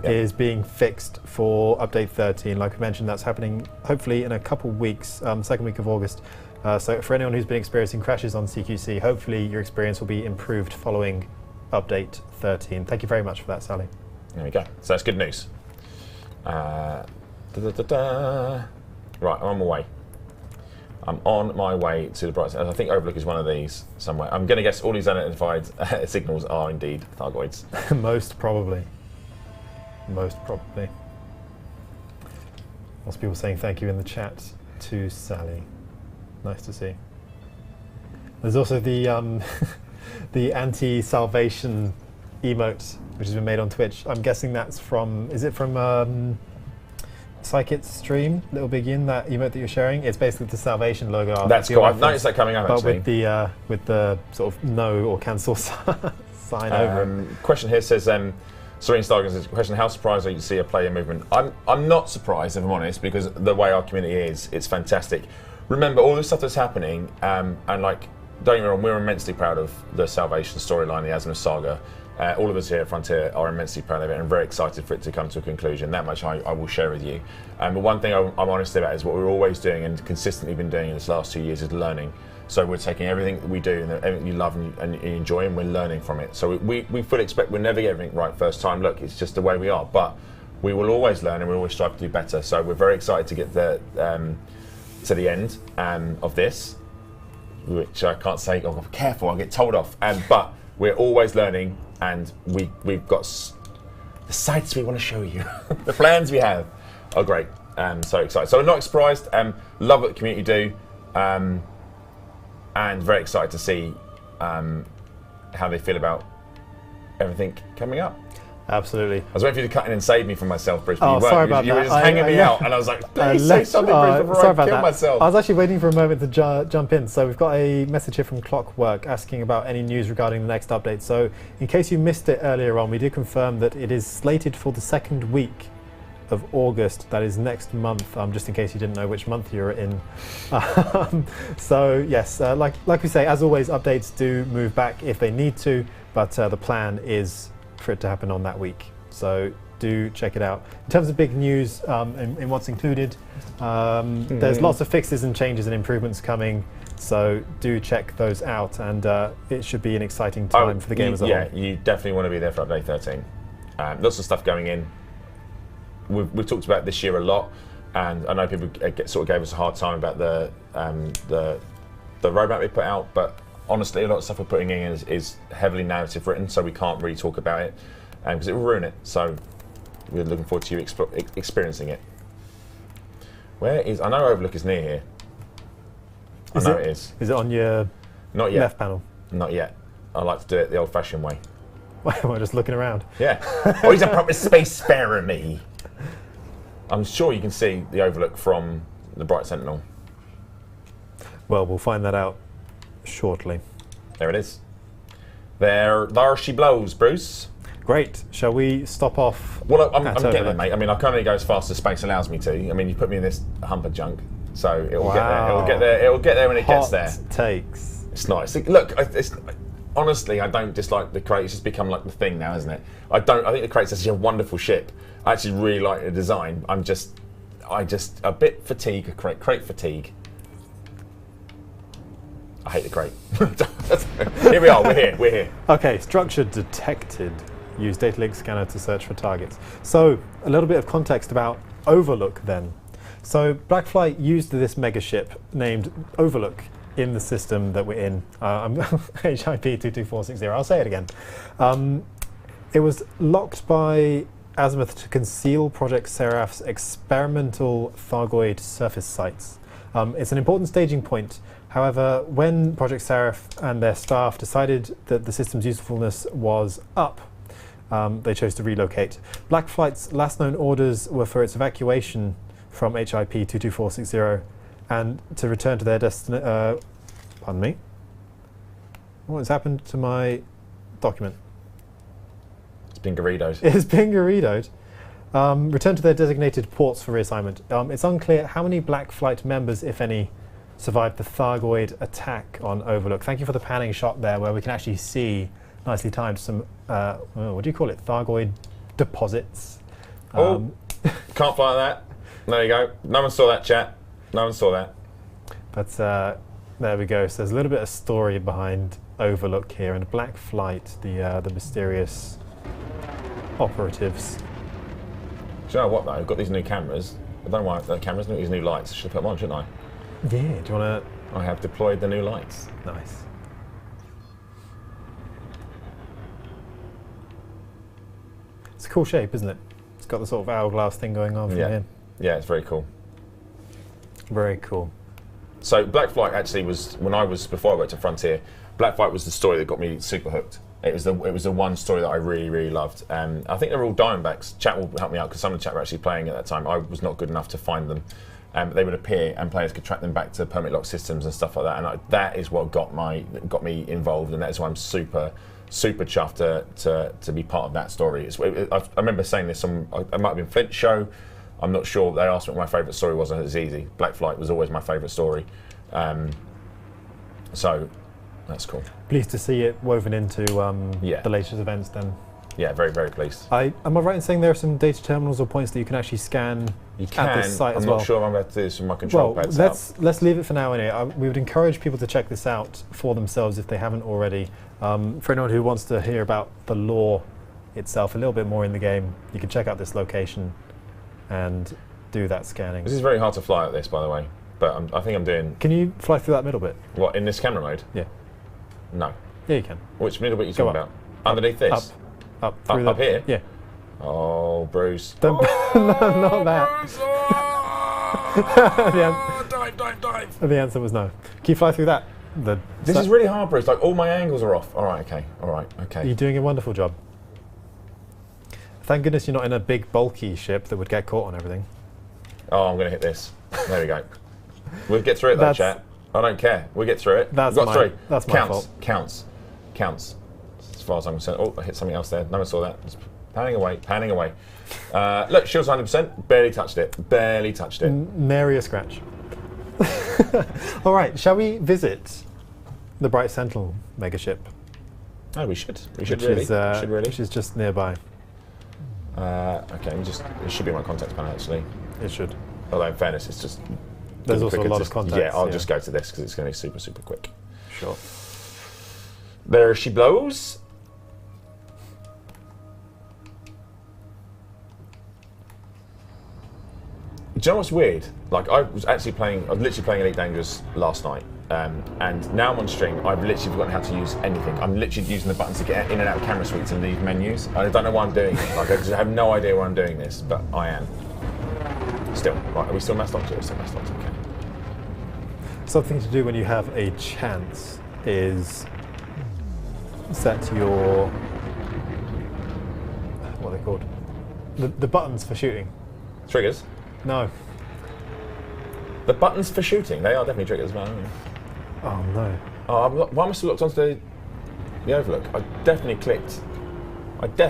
is being fixed for update 13. Like I mentioned, that's happening hopefully in a couple weeks, second week of August. So for anyone who's been experiencing crashes on CQC, hopefully your experience will be improved following update 13. Thank you very much for that, Sally. There we go. So that's good news. Right, I'm on my way. I'm on my way to the Bright Sentinel. I think Overlook is one of these somewhere. I'm going to guess all these unidentified signals are indeed Thargoids. Most probably. Most probably. Lots of people saying thank you in the chat to Sally. Nice to see. There's also the the anti-salvation emote, which has been made on Twitch. I'm guessing that's from, is it from Psychit's stream, Little Big Yin, that emote that you're sharing? It's basically the salvation logo. That's cool. I've noticed that coming up, but actually. But with the sort of no or cancel sign over it. Question here says, Serene Stargate says, question, how surprised are you to see a player movement? I'm not surprised, if I'm honest, because the way our community is, it's fantastic. Remember, all the stuff that's happening, and like, don't get me wrong, we're immensely proud of the Salvation storyline, the Azimuth saga. All of us here at Frontier are immensely proud of it and very excited for it to come to a conclusion. That much I will share with you. But one thing I'm honest about is what we're always doing and consistently been doing in this last 2 years is learning. So we're taking everything that we do and everything you love and you enjoy, and we're learning from it. So we fully expect we'll never get everything right first time. Look, it's just the way we are. But we will always learn and we always strive to do better. So we're very excited to get to the end of this, which I can't say. Oh, careful, I'll get told off. But we're always learning, and we've got the sites we want to show you. The plans we have are great. So excited. So I'm not surprised. Love what the community do, and very excited to see how they feel about everything coming up. Absolutely. I was waiting for you to cut in and save me from myself, Bruce. Oh, sorry about that. You were just hanging me out, and I was like, please say something, Bruce, before I kill myself. I was actually waiting for a moment to jump in. So we've got a message here from Clockwork asking about any news regarding the next update. So in case you missed it earlier on, we did confirm that it is slated for the second week of August. That is next month, just in case you didn't know which month you're in. So yes, like we say, as always, updates do move back if they need to, but the plan is for it to happen on that week. So do check it out. In terms of big news in what's included, there's lots of fixes and changes and improvements coming, so do check those out, and it should be an exciting time for the game as a whole. Yeah, you definitely want to be there for update 13. Lots of stuff going in. We've talked about this year a lot, and I know people sort of gave us a hard time about the roadmap we put out, but honestly, a lot of stuff we're putting in is heavily narrative written, so we can't really talk about it because it will ruin it. So we're looking forward to you experiencing it. Where is? I know Overlook is near here. I know it is. Is it on your left panel? Not yet. I like to do it the old-fashioned way. We're just looking around. Yeah. Oh, he's a proper spacefarer, me. I'm sure you can see the Overlook from the Bright Sentinel. Well, we'll find that out shortly. There it is. There she blows, Bruce. Great. Shall we stop off? Well, I'm getting there, mate. I mean, I can only go as fast as space allows me to. I mean, you put me in this hump of junk, so it will get there. It will get there. It will get there when it gets there. Takes. It's nice. Look, honestly, I don't dislike the crate. It's just become like the thing now, isn't it? I think the crate's actually a wonderful ship. I actually really like the design. I just a bit fatigue, crate fatigue. I hate the crate. Here we are, we're here. Okay, structure detected. Use data link scanner to search for targets. So, a little bit of context about Overlook then. So, Blackflight used this megaship named Overlook in the system that we're in. HIP 22460, I'll say it again. It was locked by Azimuth to conceal Project Seraph's experimental Thargoid surface sites. It's an important staging point. However, when Project Seraph and their staff decided that the system's usefulness was up, they chose to relocate. Blackflight's last known orders were for its evacuation from HIP 22460 and to return to their destination. Pardon me. What has happened to my document? It's been Garridoed. It's been Garridoed. Return to their designated ports for reassignment. It's unclear how many Blackflight members, if any, survived the Thargoid attack on Overlook. Thank you for the panning shot there, where we can actually see, nicely timed, some, what do you call it, Thargoid deposits. Can't fire that. There you go. No one saw that, chat. No one saw that. But there we go. So there's a little bit of story behind Overlook here, and Blackflight, the mysterious operatives. Do you know what though? I've got these new cameras. I don't know why the cameras need these new lights. I should have put them on, shouldn't I? Yeah, do you want I have deployed the new lights. to? Nice. It's a cool shape, isn't it? It's got the sort of hourglass thing going on from here. Yeah, it's very cool. Very cool. So Blackflight actually was, before I worked at Frontier, Blackflight was the story that got me super hooked. It was the one story that I really, really loved. I think they're all Diamondbacks. Chat will help me out because some of the chat were actually playing at that time. I was not good enough to find them. They would appear and players could track them back to permit lock systems and stuff like that. And that is what got me involved, and that's why I'm super chuffed to be part of that story. I remember saying this on, it might have been Flint's show. I'm not sure. They asked me what my favourite story was, and it was easy. Blackflight was always my favourite story. So that's cool. Pleased to see it woven into the latest events then. Yeah, very, very pleased. Am I right in saying there are some data terminals or points that you can actually scan at this site as well? I'm not sure I'm about to do this with my control pads. Let's leave it for now anyway. We would encourage people to check this out for themselves if they haven't already. For anyone who wants to hear about the lore itself a little bit more in the game, you can check out this location and do that scanning. This is very hard to fly at this, by the way, but I think I'm doing... Can you fly through that middle bit? What, in this camera mode? Yeah. No. Yeah, you can. Which middle bit are you talking about? Underneath this? Up here? Yeah. Oh, Bruce. Don't not that. Dive. The answer was no. Can you fly through that? This is really hard, Bruce. Like, all my angles are off. All right, okay. You're doing a wonderful job. Thank goodness you're not in a big, bulky ship that would get caught on everything. Oh, I'm going to hit this. There we go. We'll get through it, though, chat. I don't care. We'll get through it. That's my fault. Counts. As far as I'm concerned. Oh, I hit something else there. No one saw that. It's panning away. Look, shield's 100%. Barely touched it. Nary a scratch. All right, shall we visit the Bright Sentinel megaship? Oh, we should. Which is just nearby. Okay, it should be my contacts panel, actually. It should. Although, in fairness, it's just... There's also a lot of contacts. Yeah, I'll just go to this because it's going to be super, super quick. Sure. There she blows. Do you know what's weird? Like, I was literally playing Elite Dangerous last night, and now I'm on stream, I've literally forgotten how to use anything. I'm literally using the buttons to get in and out of camera suites and leave menus. I don't know why I'm doing it. Like, I just have no idea why I'm doing this, but I am. Still. Right, are we still mass locked? Still mass locked, okay. Something to do when you have a chance is set your... what are they called? The buttons for shooting. Triggers? No. The buttons for shooting, they are definitely triggers, man. Oh no. Oh, why must I have looked onto the Overlook? I definitely clicked.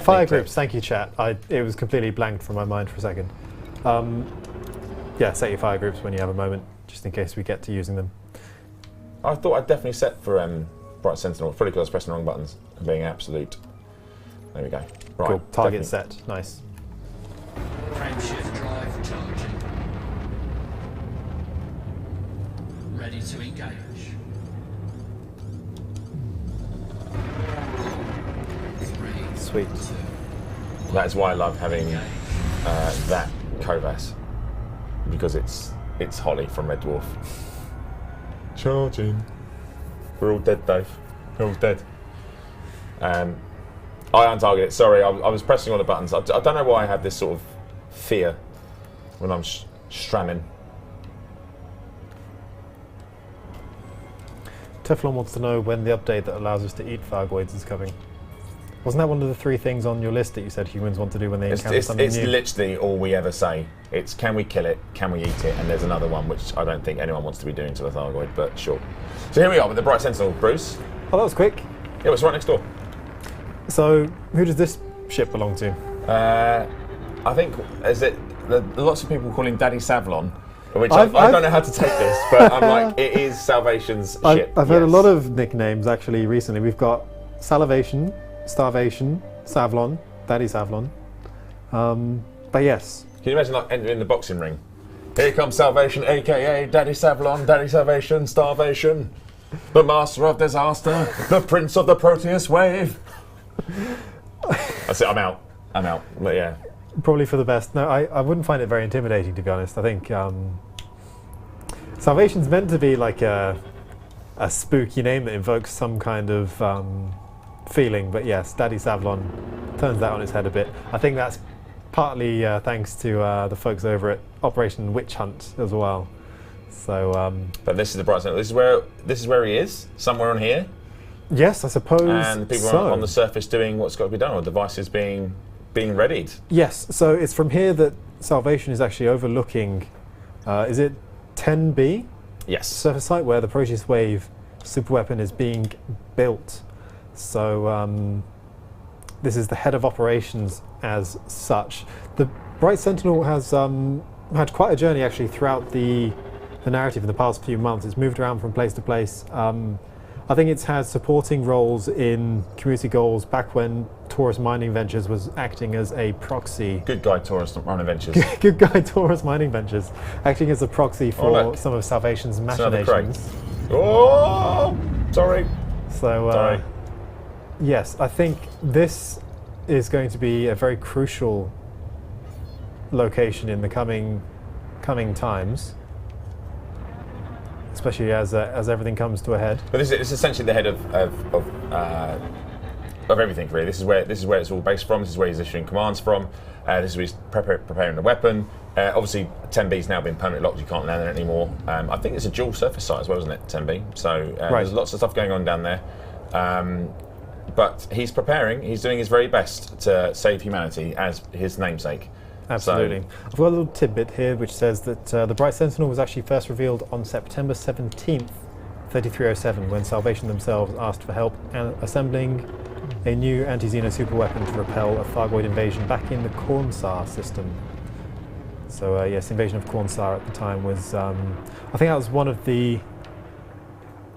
Fire groups, thank you, chat. It was completely blanked from my mind for a second. Yeah, set your fire groups when you have a moment, just in case we get to using them. I thought I'd definitely set for Bright Sentinel. Fully because I was pressing the wrong buttons and being absolute. There we go. Right. Cool. Target set. Nice. Frameshift drive charging. Ready to engage. Sweet. That is why I love having that Kovas, because it's Holly from Red Dwarf. Charging. We're all dead, Dave. We're all dead. I untargeted it. Sorry, I was pressing all the buttons. I don't know why I have this sort of fear when I'm stramming. Teflon wants to know when the update that allows us to eat Thargoids is coming. Wasn't that one of the 3 things on your list that you said humans want to do when they encounter something new? It's literally all we ever say. It's can we kill it, can we eat it, and there's another one which I don't think anyone wants to be doing to the Thargoid, but sure. So here we are with the Bright Sentinel, Bruce. Oh, that was quick. Yeah, it's right next door. So, who does this ship belong to? I think, lots of people call him Daddy Savlon, which I don't know how to take this, but I'm like, it is Salvation's ship. I've heard a lot of nicknames actually recently. We've got Salivation, Starvation, Savlon, Daddy Savlon. But yes. Can you imagine like entering the boxing ring? Here comes Salvation, aka Daddy Savlon, Daddy Salvation, Starvation, the Master of Disaster, the Prince of the Proteus Wave. That's it, I'm out. But yeah. Probably for the best. No, I wouldn't find it very intimidating, to be honest. I think Salvation's meant to be like a spooky name that invokes some kind of feeling, but yes, Daddy Savlon turns that on its head a bit. I think that's partly thanks to the folks over at Operation Witch Hunt as well. So, but this is the Bright Sentinel. This is where he is, somewhere on here. Yes, I suppose. And people are on the surface doing what's got to be done, or devices being readied. Yes, so it's from here that Salvation is actually overlooking. Is it 10B? Yes. Surface site where the Proteus Wave superweapon is being built. So this is the head of operations as such. The Bright Sentinel has had quite a journey actually throughout the narrative in the past few months. It's moved around from place to place. I think it's had supporting roles in community goals back when Taurus Mining Ventures was acting as a proxy. Good guy, Taurus Mining Ventures. Good guy, Taurus Mining Ventures, acting as a proxy for some of Salvation's machinations. Oh, sorry. So, sorry. Yes, I think this is going to be a very crucial location in the coming times, especially as everything comes to a head. But this is essentially the head of everything, really. This is where it's all based from. This is where he's issuing commands from. This is where he's preparing the weapon. Obviously, 10B's now been permanently locked. You can't land there anymore. I think it's a dual surface site as well, isn't it? 10B. So there's lots of stuff going on down there. But he's preparing. He's doing his very best to save humanity as his namesake. Absolutely. I've got a little tidbit here which says that the Bright Sentinel was actually first revealed on September 17th, 3307, when Salvation themselves asked for help assembling a new anti-Xeno superweapon to repel a Thargoid invasion back in the Cornsar system. So yes, invasion of Cornsar at the time was, I think that was one of the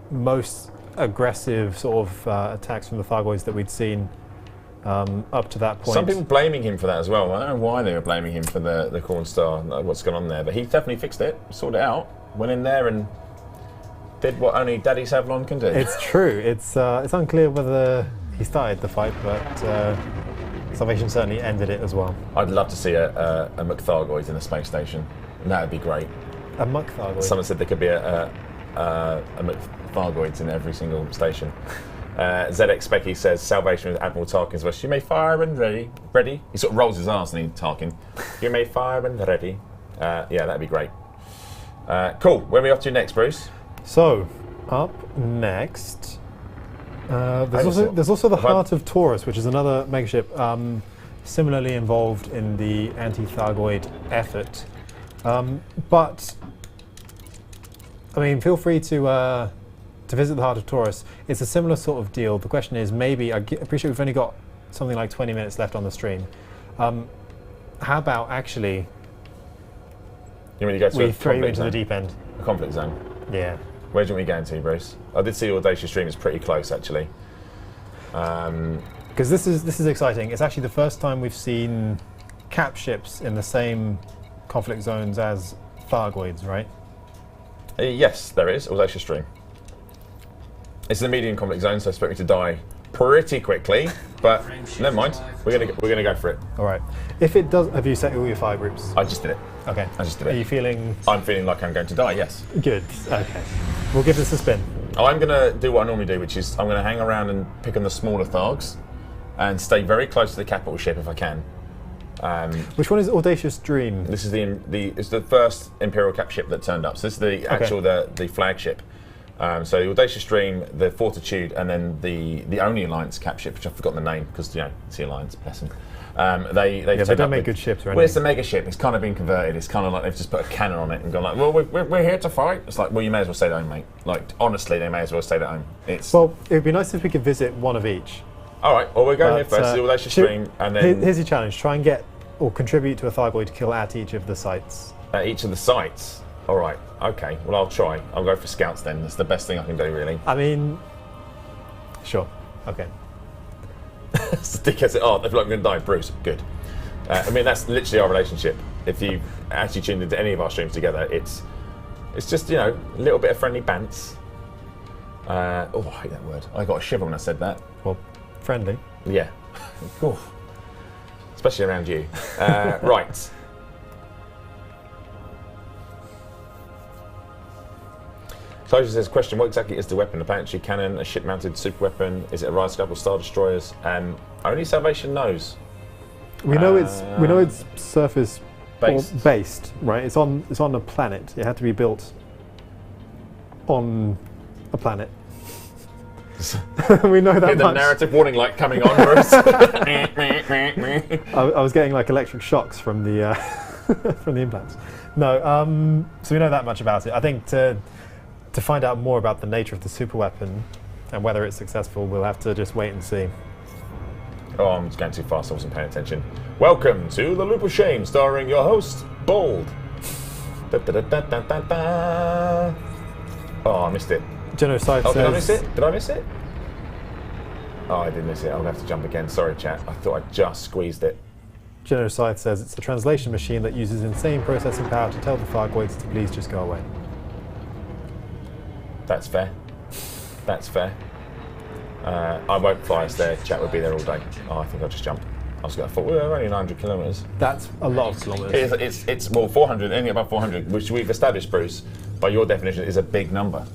most aggressive sort of attacks from the Thargoids that we'd seen up to that point. Some people blaming him for that as well. I don't know why they were blaming him for the Cornstar, what's going on there, but he definitely fixed it, sorted it out, went in there and did what only Daddy Savlon can do. It's true. It's unclear whether he started the fight, but Salvation certainly ended it as well. I'd love to see a McThargoid in the space station. That would be great. A McThargoid? Someone said there could be a McThargoid in every single station. ZX Specky says Salvation with Admiral Tarkin's voice. You may fire and ready. He sort of rolls his arse and he's Tarkin. You may fire and ready. Yeah, that'd be great. Cool. Where are we off to next, Bruce? So, up next, there's also the Heart of Taurus, which is another megaship similarly involved in the anti-Thargoid effort. But I mean, feel free to visit the Heart of Taurus. It's a similar sort of deal. The question is, maybe, I appreciate we've only got something like 20 minutes left on the stream. How about actually you mean you go to we throw you into the deep end? A conflict zone? Yeah. Where do you want me going to, Bruce? I did see the Audacious Stream is pretty close, actually. Because this is exciting. It's actually the first time we've seen cap ships in the same conflict zones as Thargoids, right? Yes, there is. Audacious Stream. It's the medium conflict zone, so I expect me to die pretty quickly. But never mind. We're gonna go for it. All right. If it does, have you set all your fire groups? I just did it. Okay. I just did Are it. you feeling? I'm feeling like I'm going to die. Yes. Good. Okay. We'll give this a spin. I'm gonna do what I normally do, which is I'm gonna hang around and pick on the smaller Thargs, and stay very close to the capital ship if I can. Which one is Audacious Dream? This is it's the first Imperial cap ship that turned up. So this is the actual the flagship. So the Audacious Dream, the Fortitude, and then the only Alliance cap ship, which I've forgotten the name because it's the Alliance, bless them. They don't make good ships, right? Well, it's a mega ship. It's kind of been converted. It's kind of like they've just put a cannon on it and gone like, well, we're here to fight. It's like, well, you may as well stay at home, mate. Like, honestly, they may as well stay at home. Well, it would be nice if we could visit one of each. All right. Well, we're going here first. The Audacious Stream, and then here's your challenge: try and get or contribute to a Thargoid kill at each of the sites. At each of the sites. All right. Okay. Well, I'll try. I'll go for scouts then. That's the best thing I can do, really. I mean, sure. Okay. Stick as it. Oh, I feel like I'm going to die, Bruce. Good. I mean, that's literally our relationship. If you actually tuned into any of our streams together, it's just a little bit of friendly bants. I hate that word. I got a shiver when I said that. Well, friendly. Yeah. Oof. Especially around you. Right. Closure says, question, what exactly is the weapon? A planetary cannon, a ship-mounted super weapon? Is it a ride scope or star destroyers? Only Salvation knows. We know it's surface based, right? It's on a planet. It had to be built on a planet. We know that Get the much. narrative warning light coming on, Bruce. I was getting like electric shocks from the from the implants. No, so we know that much about it. I think to find out more about the nature of the super weapon and whether it's successful, we'll have to just wait and see. Oh, I'm just going too fast. I wasn't paying attention. Welcome to the Loop of Shame, starring your host, Bold. Da, da, da, da, da, da. Oh, I missed it. Genocide says... Did I miss it? Did I miss it? Oh, I did miss it. I'll have to jump again. Sorry, chat. I thought I just squeezed it. Genocide says it's a translation machine that uses insane processing power to tell the Thargoids to please just go away. That's fair. That's fair. I won't fly us there. Chat would be there all day. Oh, I think I'll just jump. I thought we're only 900 kilometres. That's a lot of kilometres. It's 400, anything above 400, which we've established, Bruce, by your definition, is a big number.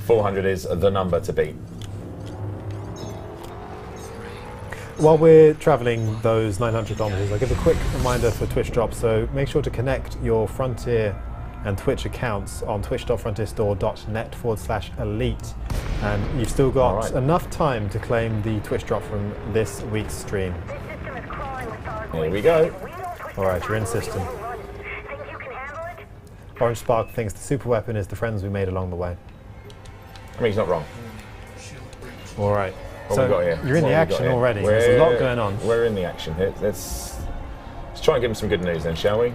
400 is the number to beat. While we're travelling those 900 kilometres, I'll give a quick reminder for Twitch drops. So make sure to connect your Frontier and Twitch accounts on twitch.frontierstore.net/elite. And you've still got enough time to claim the Twitch drop from this week's stream. Here we go. Alright, you're in system. Orange Spark thinks the super weapon is the friends we made along the way. I mean, he's not wrong. Alright. What So we got here? you're in the action already. There's a lot going on. We're in the action here. Let's try and give him some good news then, shall we?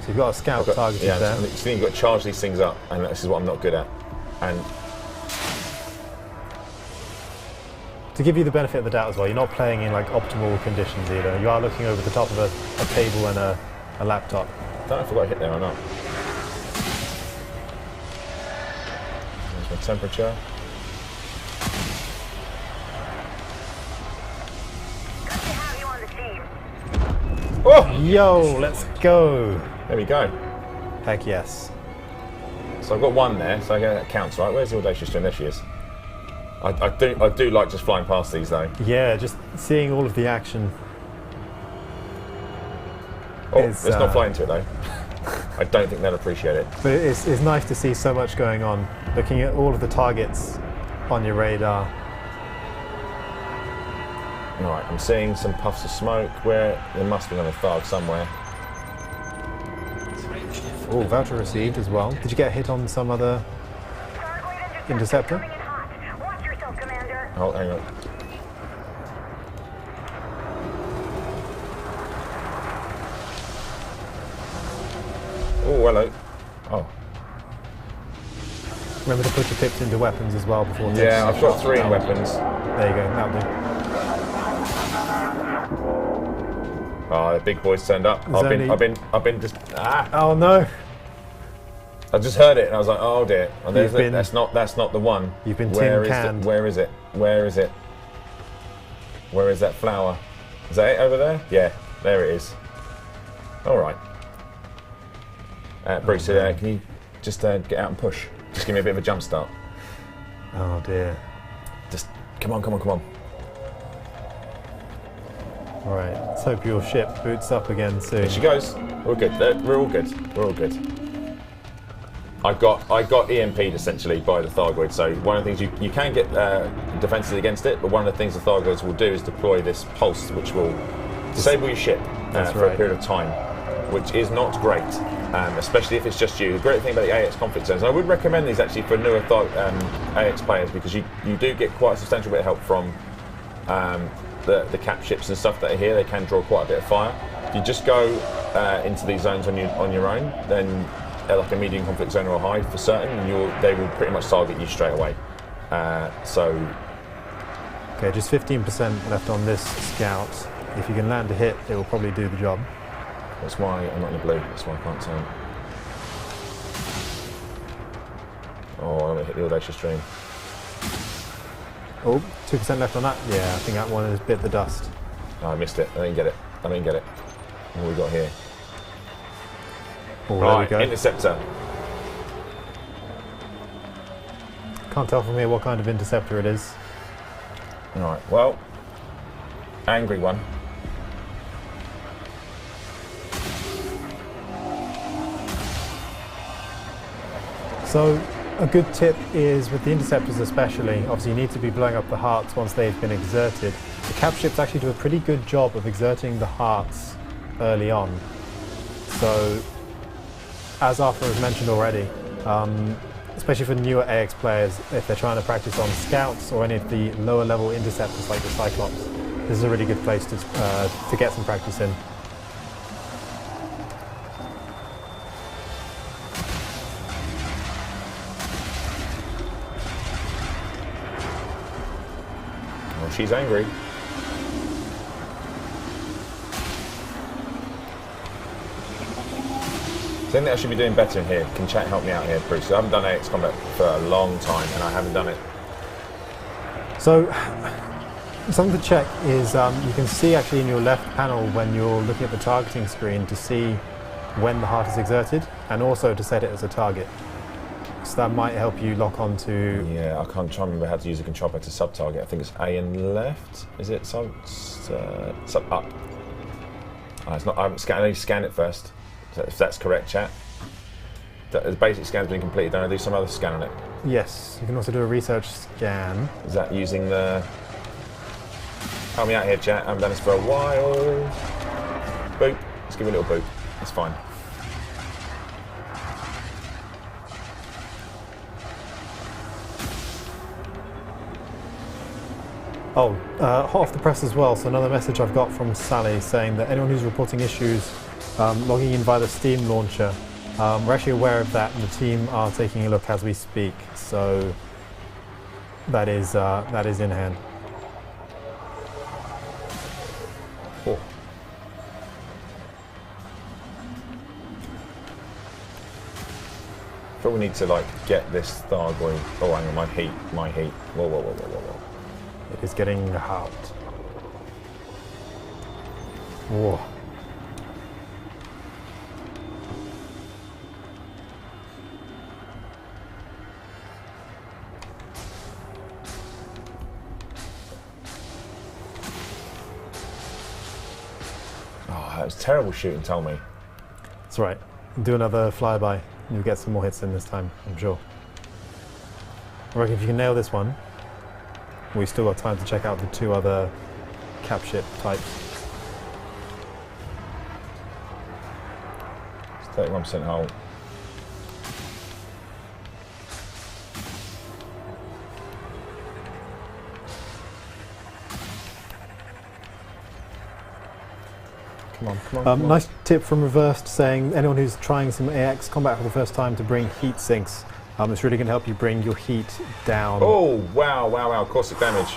So you've got a scout targeted there. So you've got to charge these things up, and this is what I'm not good at. And to give you the benefit of the doubt as well, you're not playing in like optimal conditions either. You are looking over the top of a table and a laptop. I don't know if I got hit there or not. There's my temperature. Oh! Yo, let's go! There we go. Heck yes. So I've got one there, so that counts, right? Where's the Audacious Stream? There she is. I do like just flying past these though. Yeah, just seeing all of the action. Oh, let's not fly into it though. I don't think they'll appreciate it. But it's nice to see so much going on. Looking at all of the targets on your radar. Alright, I'm seeing some puffs of smoke where there must be another Tharg somewhere. Oh, voucher received as well. Did you get hit on some other interceptor? Oh, hang on. hello. Oh. Remember to put your pips into weapons as well before. Yeah, I've got 3 in weapons. There you go. That'll do. Oh, the big boys turned up. I've been just. Ah! Oh no! I just heard it and I was like, oh dear. Oh, that's not the one. You've been tin canned. Where is it? Where is it? Where is that flower? Is that it over there? Yeah, there it is. All right. Bruce, can you just get out and push? Just give me a bit of a jump start. Oh dear. Just come on. All right. Let's hope your ship boots up again soon. There she goes. We're good. We're all good. We're all good. I got EMP'd essentially by the Thargoid, so one of the things you can get defences against it, but one of the things the Thargoids will do is deploy this pulse, which will disable your ship for a period of time, which is not great, especially if it's just you. The great thing about the AX conflict zones, and I would recommend these actually for newer AX players, because you do get quite a substantial bit of help from the cap ships and stuff that are here. They can draw quite a bit of fire. If you just go into these zones on your own, then like a medium conflict zone or a high for certain, and they will pretty much target you straight away. Okay, just 15% left on this scout. If you can land a hit, it will probably do the job. That's why I'm not in the blue. That's why I can't turn. Oh, I'm gonna hit the audacious stream. Oh, 2% left on that. Yeah, I think that one has bit the dust. Oh, I missed it. I didn't get it. What have we got here? Oh, right, there we go. interceptor. Can't tell from here what kind of interceptor it is. Alright, well, angry one. So, a good tip is with the interceptors especially, obviously you need to be blowing up the hearts once they've been exerted. The cap ships actually do a pretty good job of exerting the hearts early on. So, as Arthur has mentioned already, especially for newer AX players, if they're trying to practice on scouts or any of the lower level interceptors like the Cyclops, this is a really good place to get some practice in. Well, she's angry. I think that I should be doing better in here. Can chat help me out here, Bruce? I haven't done AX combat for a long time, and I haven't done it. So, something to check is you can see actually in your left panel when you're looking at the targeting screen to see when the heart is exerted, and also to set it as a target. So that might help you lock onto. Yeah, I can't try and remember how to use a control pad to sub-target. I think it's A and left. Is it sub up? Oh, it's not. I need to scan it first. If that's correct, chat. The basic scan's been completed. Don't I do some other scan on it? Yes, you can also do a research scan. Is that using the... Help me out here, chat. I haven't done this for a while. Boop. Let's give it a little boop. That's fine. Oh, hot off the press as well, so another message I've got from Sally saying that anyone who's reporting issues logging in via the Steam launcher, we're actually aware of that and the team are taking a look as we speak, so that is in hand. Oh. I feel we need to like get this Thargoid. Oh, hang on, my heat. Whoa, whoa, whoa, whoa, whoa, whoa. It is getting hot. Whoa. Oh, that was terrible shooting, tell me. That's right. Do another flyby and you'll get some more hits in this time, I'm sure. I reckon if you can nail this one, we've still got time to check out the two other cap ship types. It's 31% hull. Come on. Nice tip from Reversed saying anyone who's trying some AX combat for the first time to bring heat sinks. It's really going to help you bring your heat down. Oh wow! Caustic damage.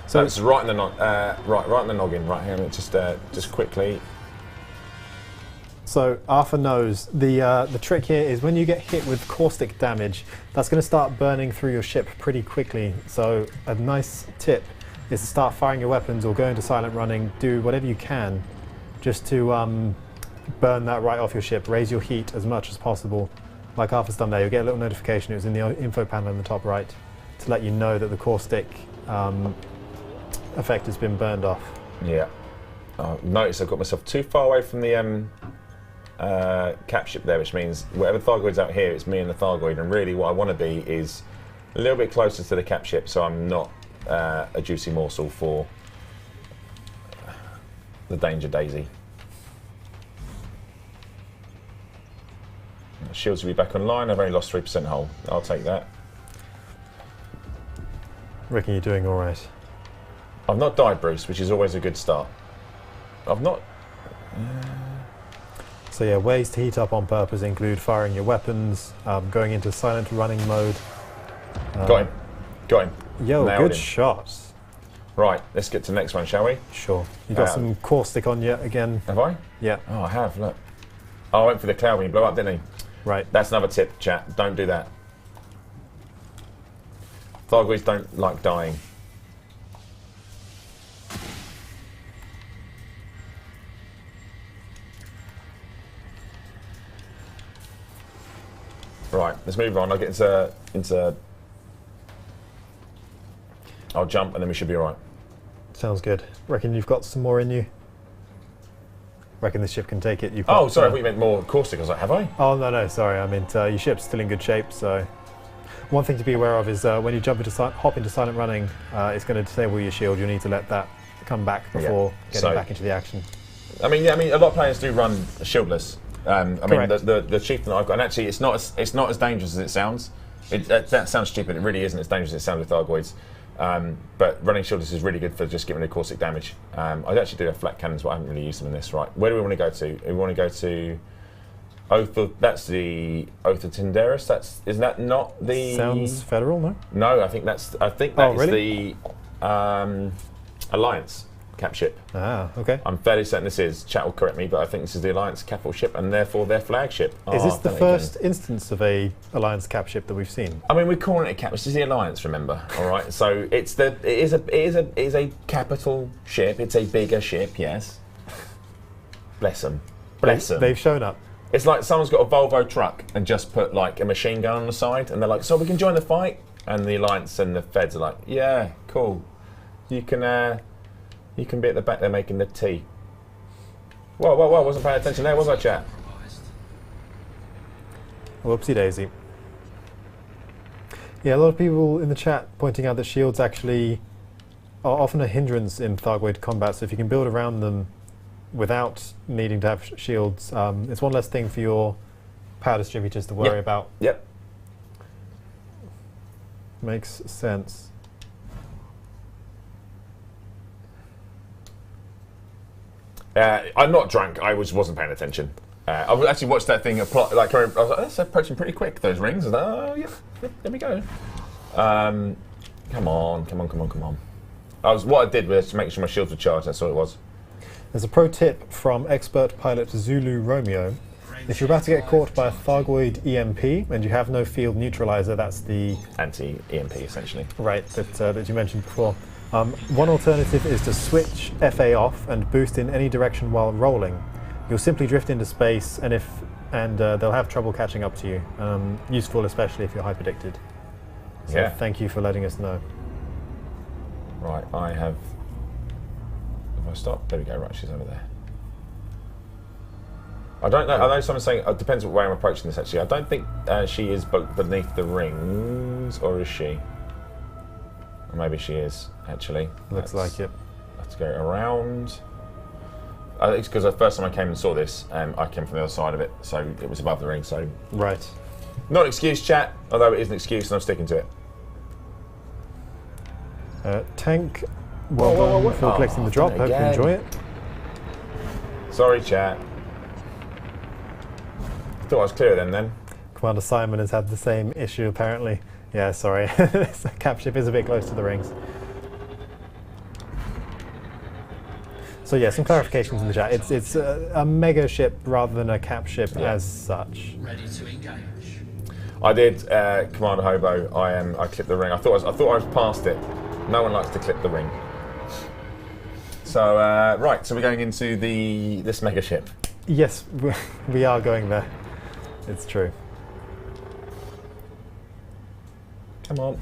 So it's right in the right in the noggin. Right here, just quickly. So Arthur knows the trick here is when you get hit with caustic damage, that's going to start burning through your ship pretty quickly. So a nice tip is to start firing your weapons or go into silent running. Do whatever you can just to burn that right off your ship. Raise your heat as much as possible. Like Arthur's done there, you'll get a little notification. It was in the info panel in the top right to let you know that the caustic effect has been burned off. Yeah. Notice I've got myself too far away from the cap ship there, which means whatever Thargoid's out here, it's me and the Thargoid. And really, what I want to be is a little bit closer to the cap ship, so I'm not a juicy morsel for the Danger Daisy. Shields will be back online. I've only lost 3% hull. I'll take that. Reckon you're doing all right. I've not died, Bruce, which is always a good start. I've not. So yeah, ways to heat up on purpose include firing your weapons, going into silent running mode. Got him. Yo, Nailed good him. shot. Right, let's get to the next one, shall we? Sure. You got some caustic on you again. Have I? Yeah. Oh, I have. Look. Oh, I went for the cloud when he blew up, didn't he? Right. That's another tip, chat. Don't do that. Thargoids don't like dying. Right, let's move on. I'll get into. I'll jump and then we should be alright. Sounds good. Reckon you've got some more in you? Reckon the ship can take it? Oh, sorry, I thought you meant more caustic. I was like, have I? Oh, no, sorry. I meant your ship's still in good shape, so... One thing to be aware of is when you hop into silent running, it's going to disable your shield. You'll need to let that come back before getting back into the action. I mean, a lot of players do run shieldless. I mean, the chieftain I've got, and actually, it's not as dangerous as it sounds. That sounds stupid. It really isn't as dangerous as it sounds with Thargoids. But running shieldless is really good for just giving a caustic damage. I actually do have flat cannons, but I haven't really used them in this. Right, where do we want to go to? We want to go to Oath of. That's the Oath of Tyndaris. Isn't that not the? Sounds federal, no? No, I think that is the Alliance cap ship. Ah, okay. I'm fairly certain this is. Chat will correct me, but I think this is the Alliance capital ship, and therefore their flagship. Is this the first instance of a Alliance cap ship that we've seen? I mean, we're calling it a cap. This is the Alliance, remember? All right. So it is a capital ship. It's a bigger ship, yes. Bless them. Bless them. They've shown up. It's like someone's got a Volvo truck and just put like a machine gun on the side, and they're like, "So we can join the fight." And the Alliance and the Feds are like, "Yeah, cool. You can be at the back there making the tea." Whoa, wasn't paying attention there, was I, chat? Whoopsie daisy. Yeah, a lot of people in the chat pointing out that shields actually are often a hindrance in Thargoid combat, so if you can build around them without needing to have shields, it's one less thing for your power distributors to worry about. Yep. Makes sense. I'm not drunk. I wasn't paying attention. I actually watched that thing apply. Like I was like, that's approaching pretty quick. Those rings. I was like, oh yeah, there we go. Come on. What I did was to make sure my shields were charged. That's all it was. There's a pro tip from expert pilot Zulu Romeo. If you're about to get caught by a Thargoid EMP and you have no field neutralizer, that's the anti-EMP essentially. Right, that you mentioned before. One alternative is to switch FA off and boost in any direction while rolling. You'll simply drift into space, and they'll have trouble catching up to you. Useful, especially if you're hyperdicted. So thank you for letting us know. Right, I have. If I stop, there we go. Right, she's over there. I don't know. I know someone's saying it depends what way I'm approaching this. Actually, I don't think she is beneath the rings, or is she? Or maybe she is, actually. Looks like it. Let's go around. I think it's because the first time I came and saw this, I came from the other side of it, so it was above the ring, so... Right. Not an excuse, chat, although it is an excuse and I'm sticking to it. Tank, well done for collecting the drop. Hope you enjoy it. Sorry, chat. Thought I was clear then. Commander Simon has had the same issue apparently. Yeah, sorry. This cap ship is a bit close to the rings. So yeah, some clarifications in the chat. It's a mega ship rather than a cap ship as such. Ready to engage. I did, Commander Hobo. I clipped the ring. I thought I was past it. No one likes to clip the ring. So right, so we're going into this mega ship. Yes, we are going there. It's true. Come on.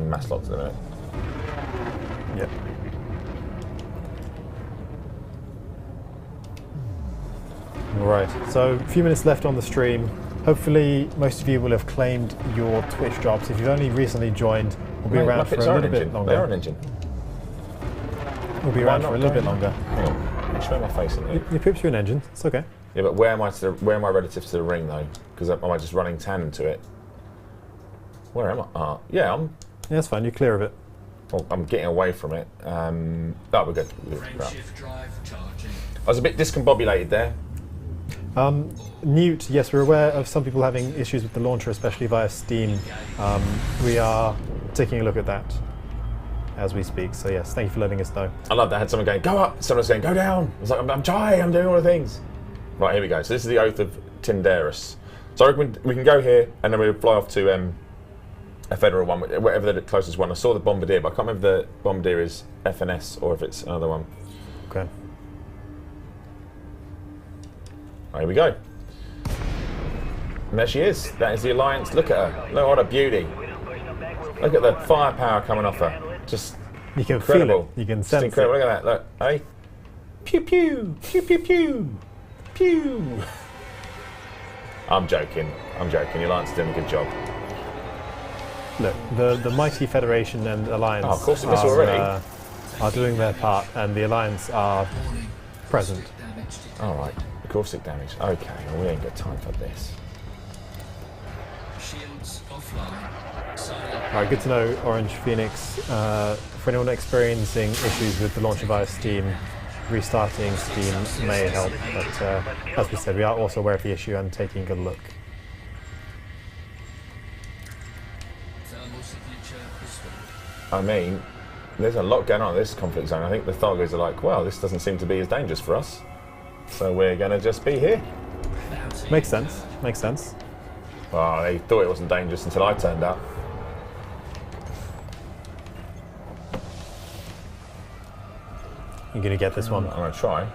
Mass locked in a minute. Yep. Right, so a few minutes left on the stream. Hopefully most of you will have claimed your Twitch drops. If you've only recently joined, we'll be around for a little bit longer. They are an engine. We'll be around for a little bit longer. Hang on, let me show my face in here. You pooped through an engine, it's okay. Yeah, but where am I relative to the ring though? Because am I just running tandem to it? Where am I? Yeah, Yeah, that's fine, you're clear of it. well, I'm getting away from it. That we're good. Frameshift drive charging. I was a bit discombobulated there. Newt, yes, we're aware of some people having issues with the launcher, especially via Steam. We are taking a look at that as we speak. So yes, thank you for letting us know. I love that. I had someone going, go up. Someone was saying, go down. I was like, I'm trying. I'm doing all the things. Right, here we go. So this is the Oath of Tyndaris. So I reckon we can go here, and then we'll fly off to a federal one, whatever the closest one. I saw the Bombardier, but I can't remember if the Bombardier is FNS or if it's another one. Okay. Right, here we go. And there she is. That is the Alliance. Look at her. Look, what a beauty. Look at the firepower coming off her. Just you can incredible. Feel it. You can Just sense incredible. it. Look at that. Look, hey. Pew pew. Pew pew pew. Pew. I'm joking. I'm joking. The Alliance is doing a good job. Look, the mighty Federation and Alliance Oh, of course it is already. Are doing their part, and the Alliance are present. Alright, caustic damage. Okay, well, we ain't got time for this. Shields offline. Silent. Alright, good to know, Orange Phoenix. For anyone experiencing issues with the launcher via Steam, restarting Steam may help, but as we said, we are also aware of the issue and taking a good look. Thermal signature restored. I mean, there's a lot going on in this conflict zone. I think the Thargos are like, well, this doesn't seem to be as dangerous for us, so we're going to just be here. Makes sense, makes sense. Well, they thought it wasn't dangerous until I turned up. You're going to get this one. I'm going to try.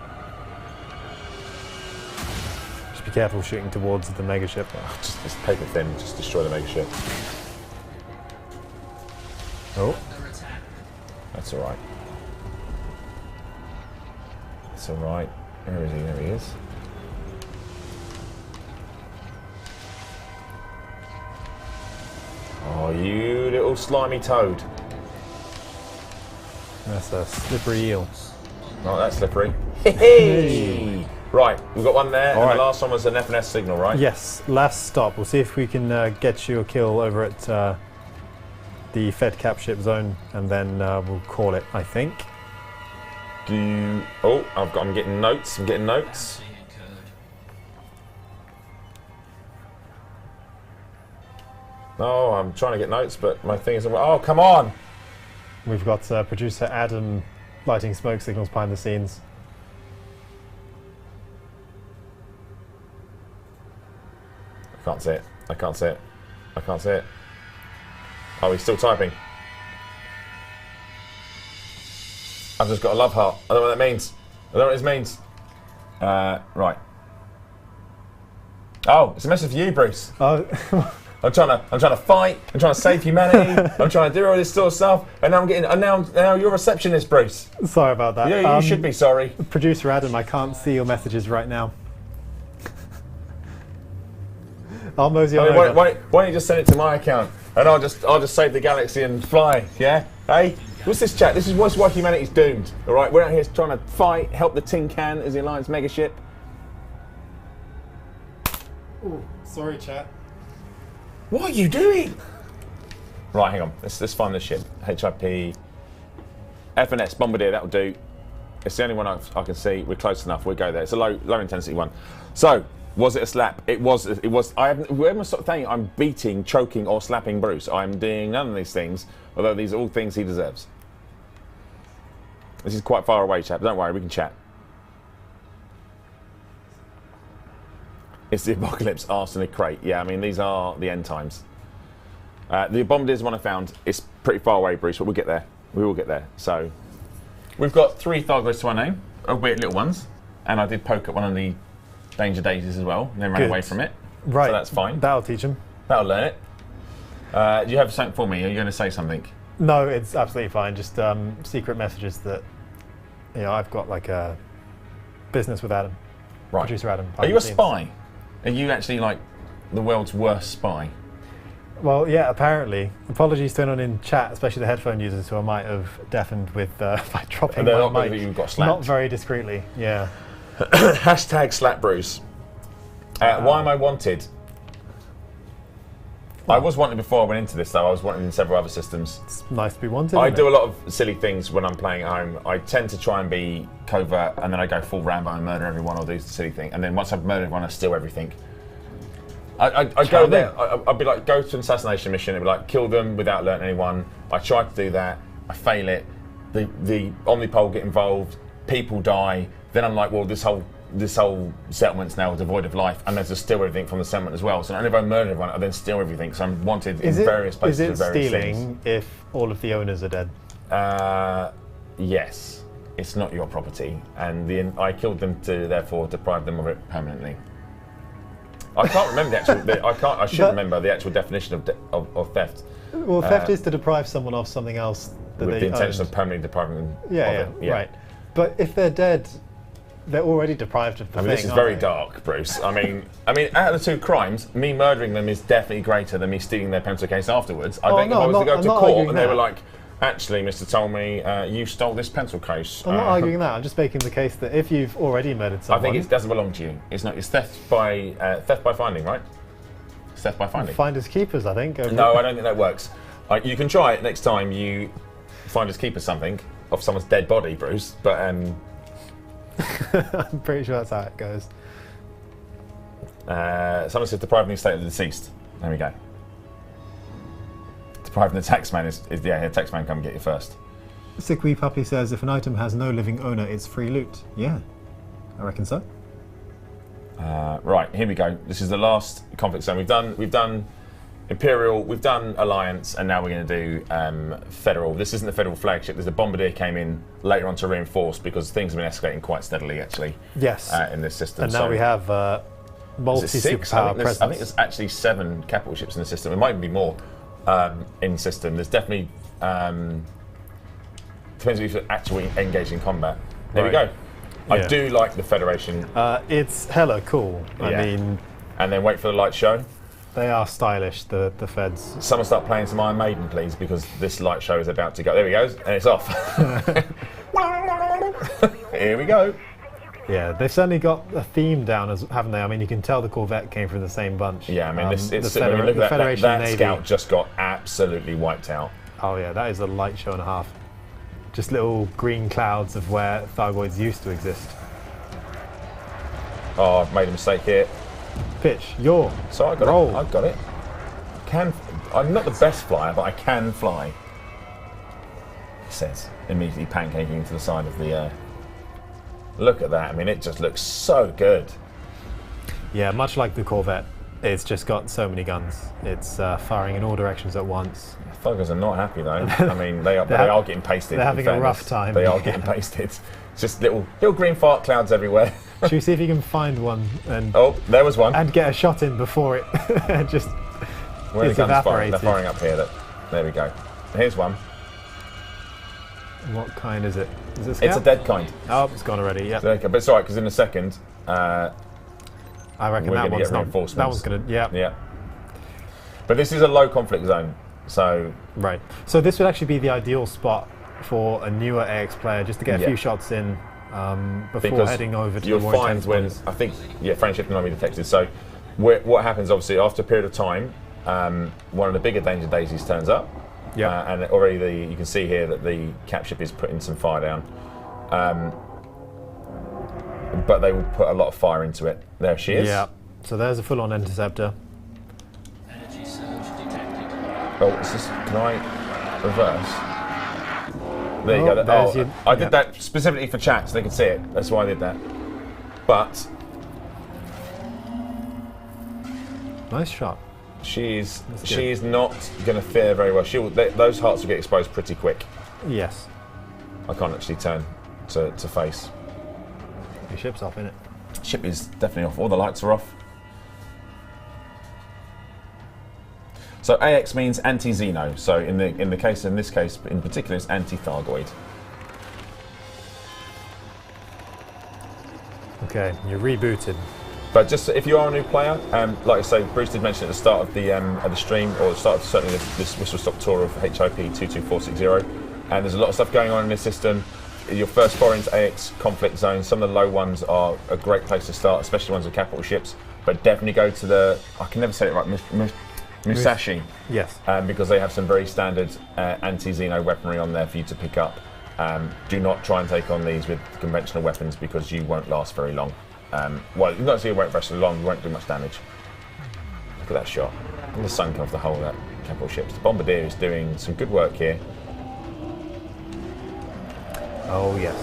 Just be careful shooting towards the mega ship. Just paper thin, just destroy the mega ship. Oh, Under attack. That's alright. That's alright. Where is he? There he is. Oh, you little slimy toad. that's a slippery eel. Oh, that's slippery. Hey! Right, we've got one there, and Alright. the last one was an FNS signal, right? Yes, last stop. We'll see if we can get you a kill over at the Fed cap ship zone, and then we'll call it, I think. Oh, I'm getting notes. I'm getting notes. Bounty incurred. Oh, I'm trying to get notes, but my thing isn't. Oh, come on! We've got producer Adam lighting smoke signals behind the scenes. I can't see it. I can't see it. I can't see it. Oh, he's still typing. I've just got a love heart. I don't know what that means. I don't know what this means. Right. Oh, it's a message for you, Bruce. Oh, I'm trying to fight. I'm trying to save humanity. I'm trying to do all this sort of stuff, and now I'm getting. And now you're a receptionist, Bruce. sorry about that. Yeah, you should be sorry. Producer Adam, I can't see your messages right now. I'll mosey on over. Why don't you just send it to my account, and I'll just save the galaxy and fly. Yeah. Hey, what's this chat? This is why humanity's doomed. All right, we're out here trying to fight, help the tin can as the Alliance megaship. Ooh, sorry, chat. What are you doing? Right, hang on. Let's find this ship. HIP. FNS Bombardier, that'll do. It's the only one I can see. We're close enough. We'll go there. It's a low intensity one. So, was it a slap? It was. I haven't. Where am I saying I'm beating, choking, or slapping Bruce? I'm doing none of these things. Although these are all things he deserves. This is quite far away, chap. Don't worry, we can chat. It's the apocalypse arsenic crate. Yeah, I mean these are the end times. The Bombardier is one I found. It's pretty far away, Bruce, but we'll get there. We will get there. So we've got 3 Thargos to our name, albeit little ones. And I did poke at one of the danger daisies as well, and then ran away from it. Right. So that's fine. That'll teach him. That'll learn it. Do you have something for me? Are you going to say something? No, it's absolutely fine. Just secret messages that, I've got like a business with Adam. Right. Producer Adam. Are you a spy? Are you actually like the world's worst spy? Well, yeah, apparently. Apologies to anyone in chat, especially the headphone users who I might have deafened with by dropping my mic. You've got slapped. Not very discreetly, yeah. Hashtag slap Bruce. Why am I wanted? I was wanted before I went into this, though. I was wanted in several other systems. It's nice to be wanted. I do a lot of silly things when I'm playing at home. I tend to try and be covert, and then I go full Rambo and murder everyone or do silly thing. And then once I've murdered everyone, I steal everything. I go there. I'd be like, go to an assassination mission. It'd be like, kill them without learning anyone. I try to do that. I fail it. The Omnipol get involved. People die. Then I'm like, well, this whole settlement's now devoid of life, and there's to steal everything from the settlement as well. So not only if I murder everyone, I then steal everything. So I'm wanted in various places. Is it for various stealing things. if all of the owners are dead? Yes. It's not your property, and I killed them to therefore deprive them of it permanently. I can't remember the actual. I should remember the actual definition of theft. Well, theft is to deprive someone of something else that with they the intention owned. of permanently depriving them of Yeah, it. right. But if they're dead, they're already deprived of the thing. This is very dark, Bruce. I mean, out of the 2 crimes, me murdering them is definitely greater than me stealing their pencil case afterwards. I think if I was to go to court and they were like, actually, Mr. Tolmie, you stole this pencil case. I'm not arguing that. I'm just making the case that if you've already murdered someone, I think it doesn't belong to you. It's not. It's theft by finding, right? It's theft by finding. Finders keepers, I think. No, I don't think that works. You can try it next time you finders keepers something of someone's dead body, Bruce. But I'm pretty sure that's how it goes. Someone says depriving the estate of the deceased. There we go. Depriving the taxman is the taxman come get you first. Sickly Puppy says if an item has no living owner, it's free loot. Yeah, I reckon so. Right, here we go. This is the last conflict zone. We've done Imperial, we've done Alliance, and now we're going to do Federal. This isn't the Federal flagship. There's a Bombardier came in later on to reinforce because things have been escalating quite steadily, actually. Yes. In this system. And now we have multi-superpower presence. I think there's actually 7 capital ships in the system. It might even be more in the system. There's definitely depends if you're actually engaged in combat. There we go. I do like the Federation. It's hella cool. I mean, and then wait for the light show. They are stylish, the Feds. Someone start playing some Iron Maiden, please, because this light show is about to go. There we go, and it's off. Here we go. Yeah, they've certainly got a theme down, haven't they? I mean, you can tell the Corvette came from the same bunch. Yeah, I mean, when you look the at Federation that Navy. Scout just got absolutely wiped out. Oh yeah, that is a light show and a half. Just little green clouds of where Thargoids used to exist. Oh, I've made a mistake here. Pitch, your So I got roll. it. I've got it. I'm not the best flyer, but I can fly. It says, immediately pancaking into the side of the... Look at that. I mean, it just looks so good. Yeah, much like the Corvette, it's just got so many guns. It's firing in all directions at once. Thuggers are not happy, though. I mean, they are getting pasted. They're having a rough time. They are getting pasted. It's just little green fart clouds everywhere. Should we see if you can find one and there was one. and get a shot in before it just Where is the guns firing? evaporated? They're firing up here. Look. There we go. Here's one. What kind is it? Is it Scout? It's a dead kind. Oh, it's gone already. Yeah. Okay, but it's alright because in a second, I reckon we're that gonna one's get not. reinforcements. That one's gonna. Yeah. yeah. But this is a low conflict zone, so Right. So this would actually be the ideal spot for a newer AX player, just to get a few shots in before because heading over to you'll the more find intense when ones. I think Frameshift can only be detected. So what happens obviously after a period of time, one of the bigger danger daisies turns up. Yeah. And already you can see here that the cap ship is putting some fire down. But they will put a lot of fire into it. There she is. Yeah. So there's a full-on interceptor. Energy surge detected. Oh, can I reverse? There you go. there's your- I did yeah. that specifically for chat so they could see it. That's why I did that. But Nice shot. she's good. not going to fare very well. Those hearts will get exposed pretty quick. Yes. I can't actually turn to face. Your ship's off, innit? Ship is definitely off. All the lights are off. So AX means anti-Xeno. So in this case in particular, it's anti-Thargoid. Okay, you're rebooted. But just if you are a new player, like I say, Bruce did mention at the start of the stream, or the start of certainly this whistle stop tour of HIP 22460, and there's a lot of stuff going on in this system. Your first foray into AX conflict zones, some of the low ones are a great place to start, especially ones with capital ships. But definitely go to the, I can never say it right, Musashi, Yes. because they have some very standard anti-Xeno weaponry on there for you to pick up. Do not try and take on these with conventional weapons because you won't last very long. Well, not so you won't last very long, you won't do much damage. Look at that shot. And the sun comes off the whole of that capital ships. The Bombardier is doing some good work here. Oh, yes.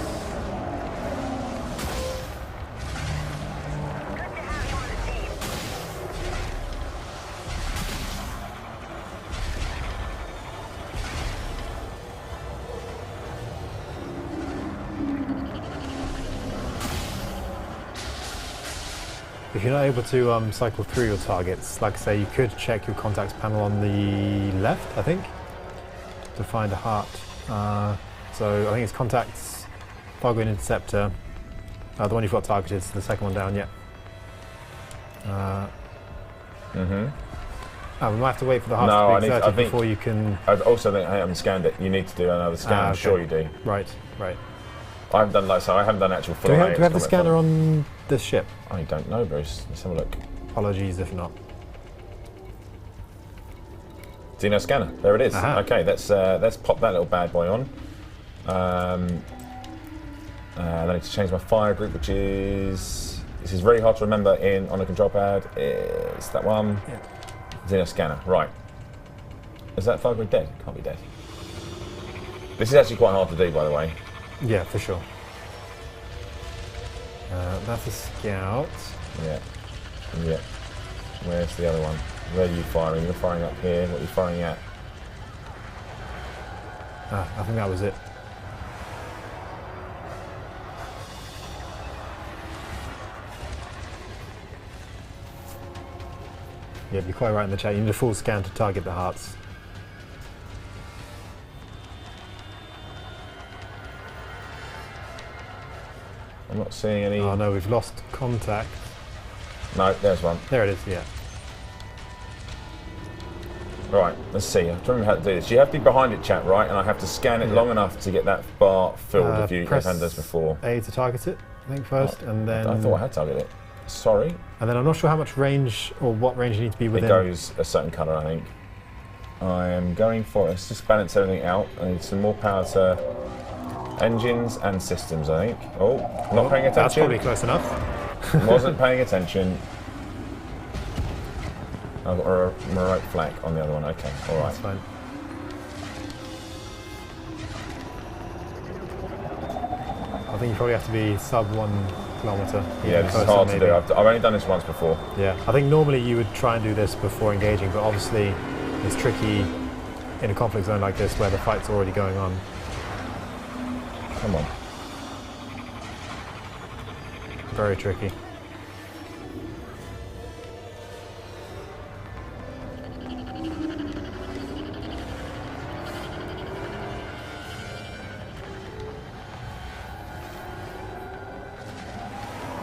If you're not able to cycle through your targets, like I say, you could check your contacts panel on the left, I think, to find a heart. So I think it's contacts, Thargoid interceptor, the one you've got targeted is the second one down, yeah. We might have to wait for the heart to be exerted before you can... I also think I haven't scanned it. You need to do another scan, I'm sure you do. Right, right. I haven't done I haven't done actual full Do we have the scanner on this ship? I don't know, Bruce. Let's have a look. Apologies if not. Xeno scanner. There it is. Aha. Okay, let's pop that little bad boy on. I need to change my fire group, which is... This is very hard to remember on a control pad. It's that one. Yeah. Xeno scanner. Right. Is that fire group dead? Can't be dead. This is actually quite hard to do, by the way. Yeah, for sure. That's a scout. Yeah. Yeah. Where's the other one? Where are you firing? You're firing up here. What are you firing at? I think that was it. Yeah, you're quite right in the chat. You need a full scan to target the hearts. I'm not seeing any... Oh no, we've lost contact. No, there's one. There it is, yeah. Right, let's see. I'm trying to remember how to do this. You have to be behind it, chat, right? And I have to scan it long enough to get that bar filled if you have done this before. A to target it, I think first, and then... I thought I had targeted it. Sorry. And then I'm not sure how much range or what range you need to be within. It goes a certain colour, I think. I am going for it. Let's just balance everything out. I need some more power to engines and systems, I think. Oh, not paying attention. That's probably close enough. Wasn't paying attention. I've got a right flak on the other one. Okay, all right. That's fine. I think you probably have to be sub 1 kilometre. Yeah, this is hard to do. I've only done this once before. Yeah, I think normally you would try and do this before engaging, but obviously it's tricky in a conflict zone like this where the fight's already going on. Come on. Very tricky.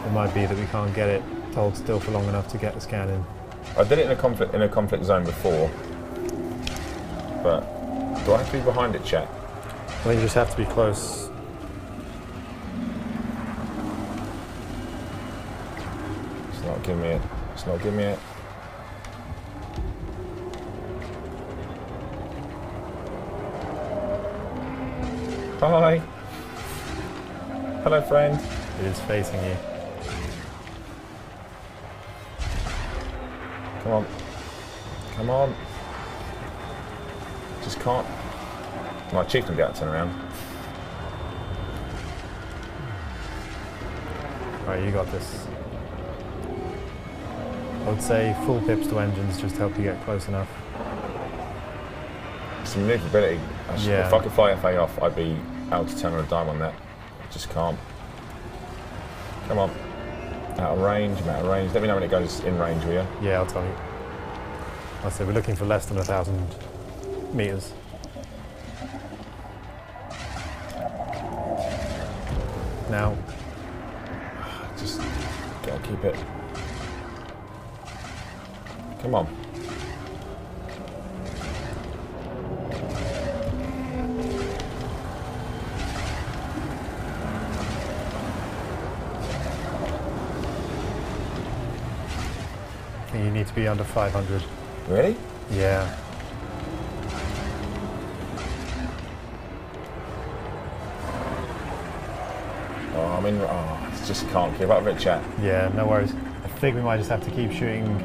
It might be that we can't get it to hold still for long enough to get the scan in. I did it in a conflict zone before, but do I have to be behind it, chat? I think you just have to be close. It's not giving me it. It's not giving me it. Hi. Hello, friend. It is facing you. Come on. Come on. Just can't. My chief can be able to turn around. Right, you got this. I would say full pips to engines just to help you get close enough. Some maneuverability. Yeah. If I could fly FA off, I'd be able to turn on a dime on that. Just can't. Come on. Out of range, I'm out of range. Let me know when it goes in range, will you? Yeah, I'll tell you. I say we're looking for less than 1,000 meters. Now. Just gotta keep it. Come on. I think you need to be under 500. Really? Yeah. Oh, I mean, I just can't keep up with it, chat. Yeah, no worries. I think we might just have to keep shooting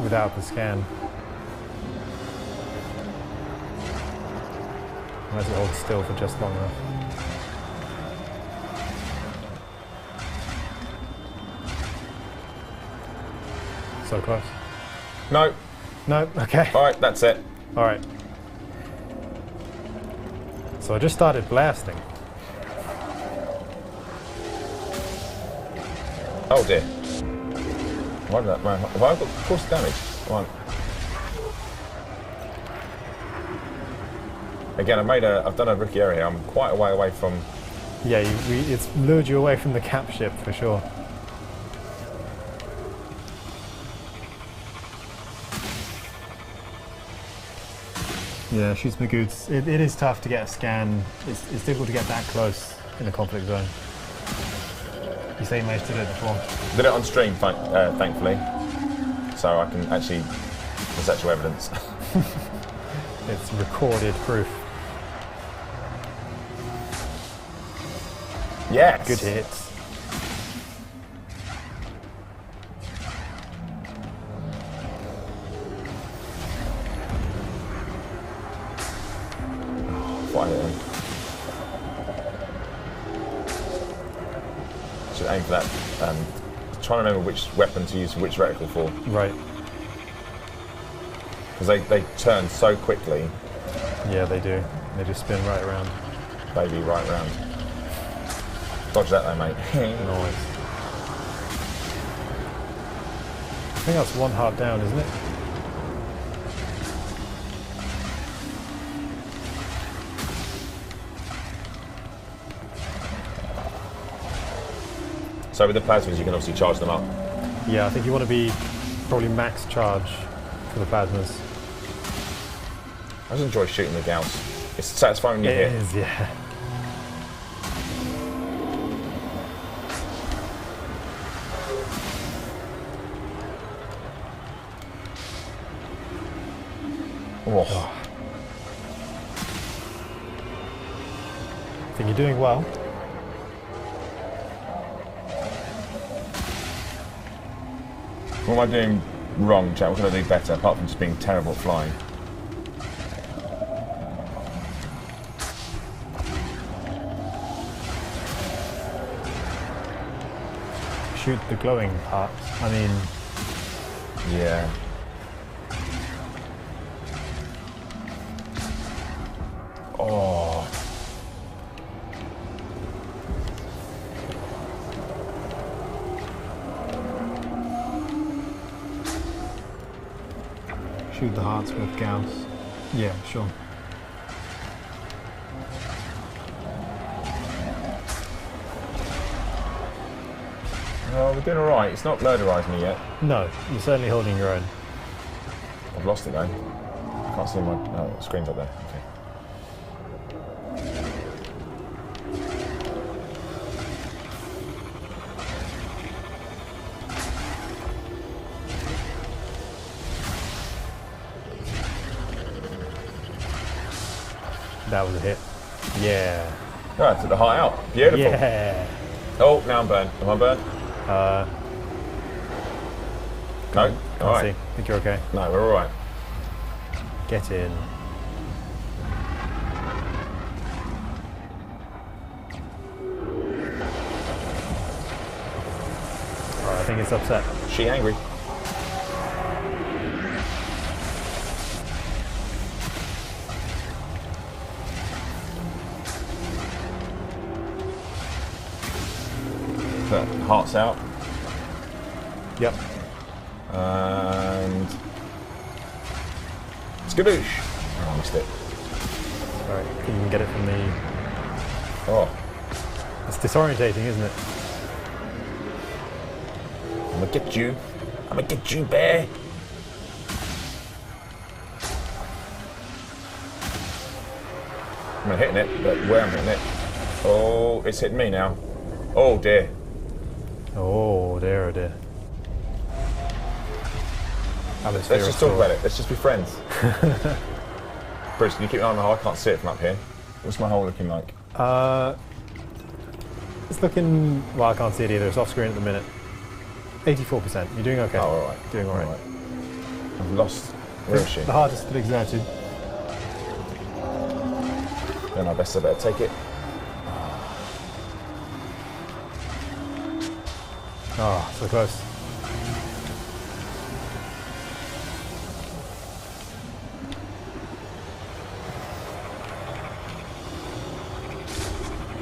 without the scan. Unless it holds still for just long enough. So close. No. No, okay. All right, that's it. All right. So I just started blasting. Oh dear. Why did that? Have I got course damage? Right. Again, I've done a rookie area. I'm quite a way away from. Yeah, it's lured you away from the cap ship for sure. Yeah, shoots Magoots. It is tough to get a scan. It's difficult to get that close in a conflict zone. You say you managed to do it before? Did it on stream, thankfully, so I can actually. There's actual evidence. It's recorded proof. Yes. Good hits. Fire. Should aim for that. Trying to remember which weapon to use which reticle for. Right. Because they turn so quickly. Yeah, they do. They just spin right around. Baby, right round. Dodge that though, mate. Nice. I think that's one heart down, isn't it? So with the plasmas, you can obviously charge them up. Yeah, I think you want to be probably max charge for the plasmas. I just enjoy shooting the gauss. It's satisfying when you It hit. is, yeah. Oh. I think you're doing well. What am I doing wrong, chat? What can I do better, apart from just being terrible at flying? Shoot the glowing parts. I mean, Yeah. Oh. shoot the hearts with Gauss. Yeah, sure. Oh, we're doing alright. It's not murderised me yet. No, you're certainly holding your own. I've lost it though. Can't see my screen's up there. Okay. That was a hit. Yeah. Oh, I took the heart out. Beautiful. Yeah. Oh, now I'm burnt. Am I burnt? No. Can't All see. right. I think you're okay. No, we're all right. Get in. Alright, I think it's upset. She angry. So, hearts out. Yep. And skadoosh. Oh, I missed it. Alright, you can get it from the... Oh, It's disorientating, isn't it? I'm gonna get you. I'm gonna get you, bear. I'm not hitting it, but where I'm hitting it. Oh, it's hitting me now. Oh dear. Oh dear, oh dear. Let's just talk about it. Let's just be friends. Bruce, can you keep an eye on the hole? I can't see it from up here. What's my hole looking like? It's looking... Well, I can't see it either. It's off screen at the minute. 84%. You're doing okay. Oh, all right. Doing all right. I've lost. Where is she? The heart is still exerted. Then I better take it. Oh, so close.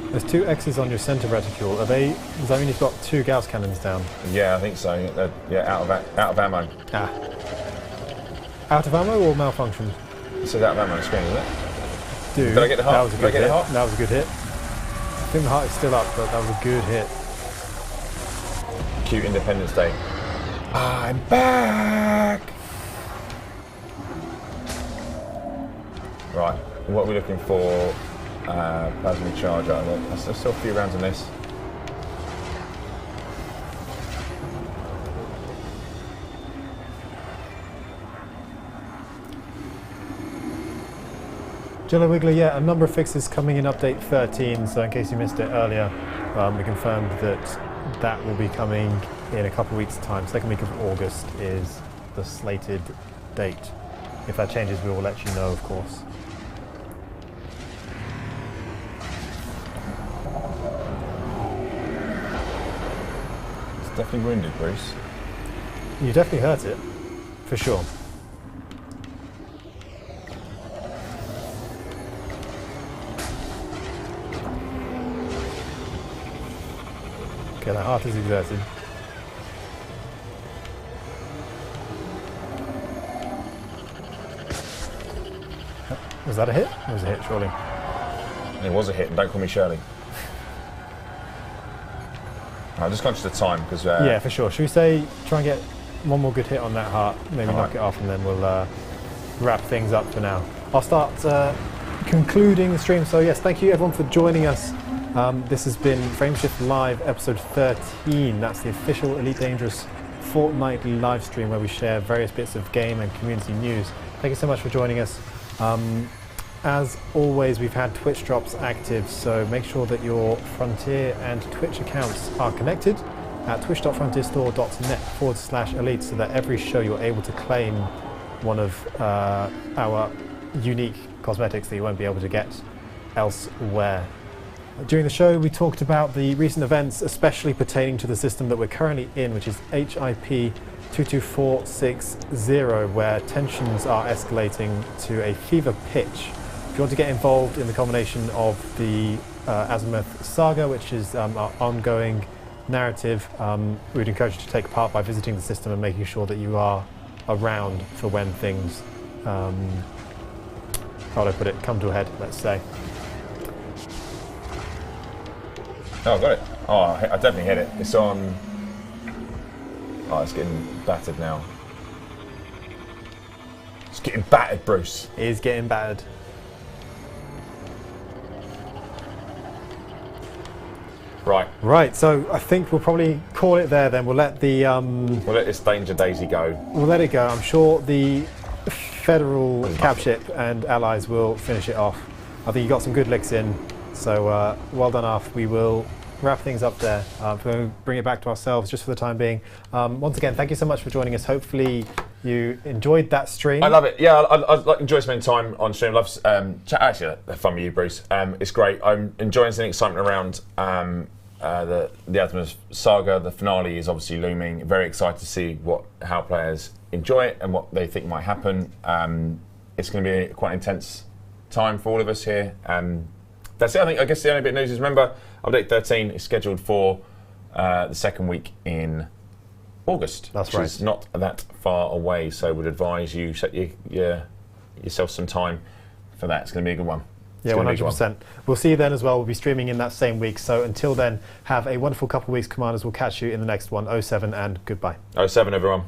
There's 2 X's on your center reticule. Are they? Does that mean you've got 2 Gauss cannons down? Yeah, I think so. Yeah, out of ammo. Ah. Out of ammo or malfunction? It says out of ammo on the screen, isn't it? Dude, Did I get the heart? That was a Did I good get hit. the heart? That was a good hit. I think the heart is still up, but that was a good hit. Cute Independence Day. I'm back! Right, what are we looking for? Plasma charger. There's still a few rounds on this. Jello Wiggler, yeah, a number of fixes coming in update 13, so in case you missed it earlier, we confirmed that that will be coming in a couple of weeks' time. Second week of August is the slated date. If that changes, we will let you know, of course. It's definitely wounded, Bruce. You definitely hurt it, for sure. Okay, the heart is exerted. Was that a hit? It was a hit, surely. It was a hit, and don't call me Shirley. I'm just conscious of time, because... yeah, for sure. Should we say, try and get one more good hit on that heart, maybe knock it off, and then we'll wrap things up for now. I'll start concluding the stream. So yes, thank you everyone for joining us. This has been Frameshift Live episode 13. That's the official Elite Dangerous fortnightly live stream where we share various bits of game and community news. Thank you so much for joining us. As always, we've had Twitch drops active, so make sure that your Frontier and Twitch accounts are connected at twitch.frontierstore.net/elite, so that every show you're able to claim one of our unique cosmetics that you won't be able to get elsewhere. During the show, we talked about the recent events, especially pertaining to the system that we're currently in, which is HIP 22460, where tensions are escalating to a fever pitch. If you want to get involved in the combination of the Azimuth saga, which is our ongoing narrative, we'd encourage you to take part by visiting the system and making sure that you are around for when things, how would I put it, come to a head, let's say. Oh, I got it. Oh, I definitely hit it. It's on... Oh, it's getting battered now. It's getting battered, Bruce. It is getting battered. Right. Right, so I think we'll probably call it there then. We'll let the... We'll let this Danger Daisy go. We'll let it go. I'm sure the Federal cap ship and allies will finish it off. I think you got some good licks in. So well done, Arf. We will wrap things up there. We'll bring it back to ourselves just for the time being. Once again, thank you so much for joining us. Hopefully you enjoyed that stream. I love it. Yeah, I enjoy spending time on stream. Love chat. Actually, fun with you, Bruce. It's great. I'm enjoying the excitement around the Atmos saga. The finale is obviously looming. Very excited to see how players enjoy it and what they think might happen. It's going to be quite an intense time for all of us here. That's it. I guess the only bit of news is, remember, update 13 is scheduled for the second week in August. That's which right. is not that far away, so would advise you set yourself some time for that. It's going to be a good one. Yeah, 100%. We'll see you then as well. We'll be streaming in that same week. So until then, have a wonderful couple of weeks, Commanders. We'll catch you in the next one. 07 and goodbye. 07, everyone.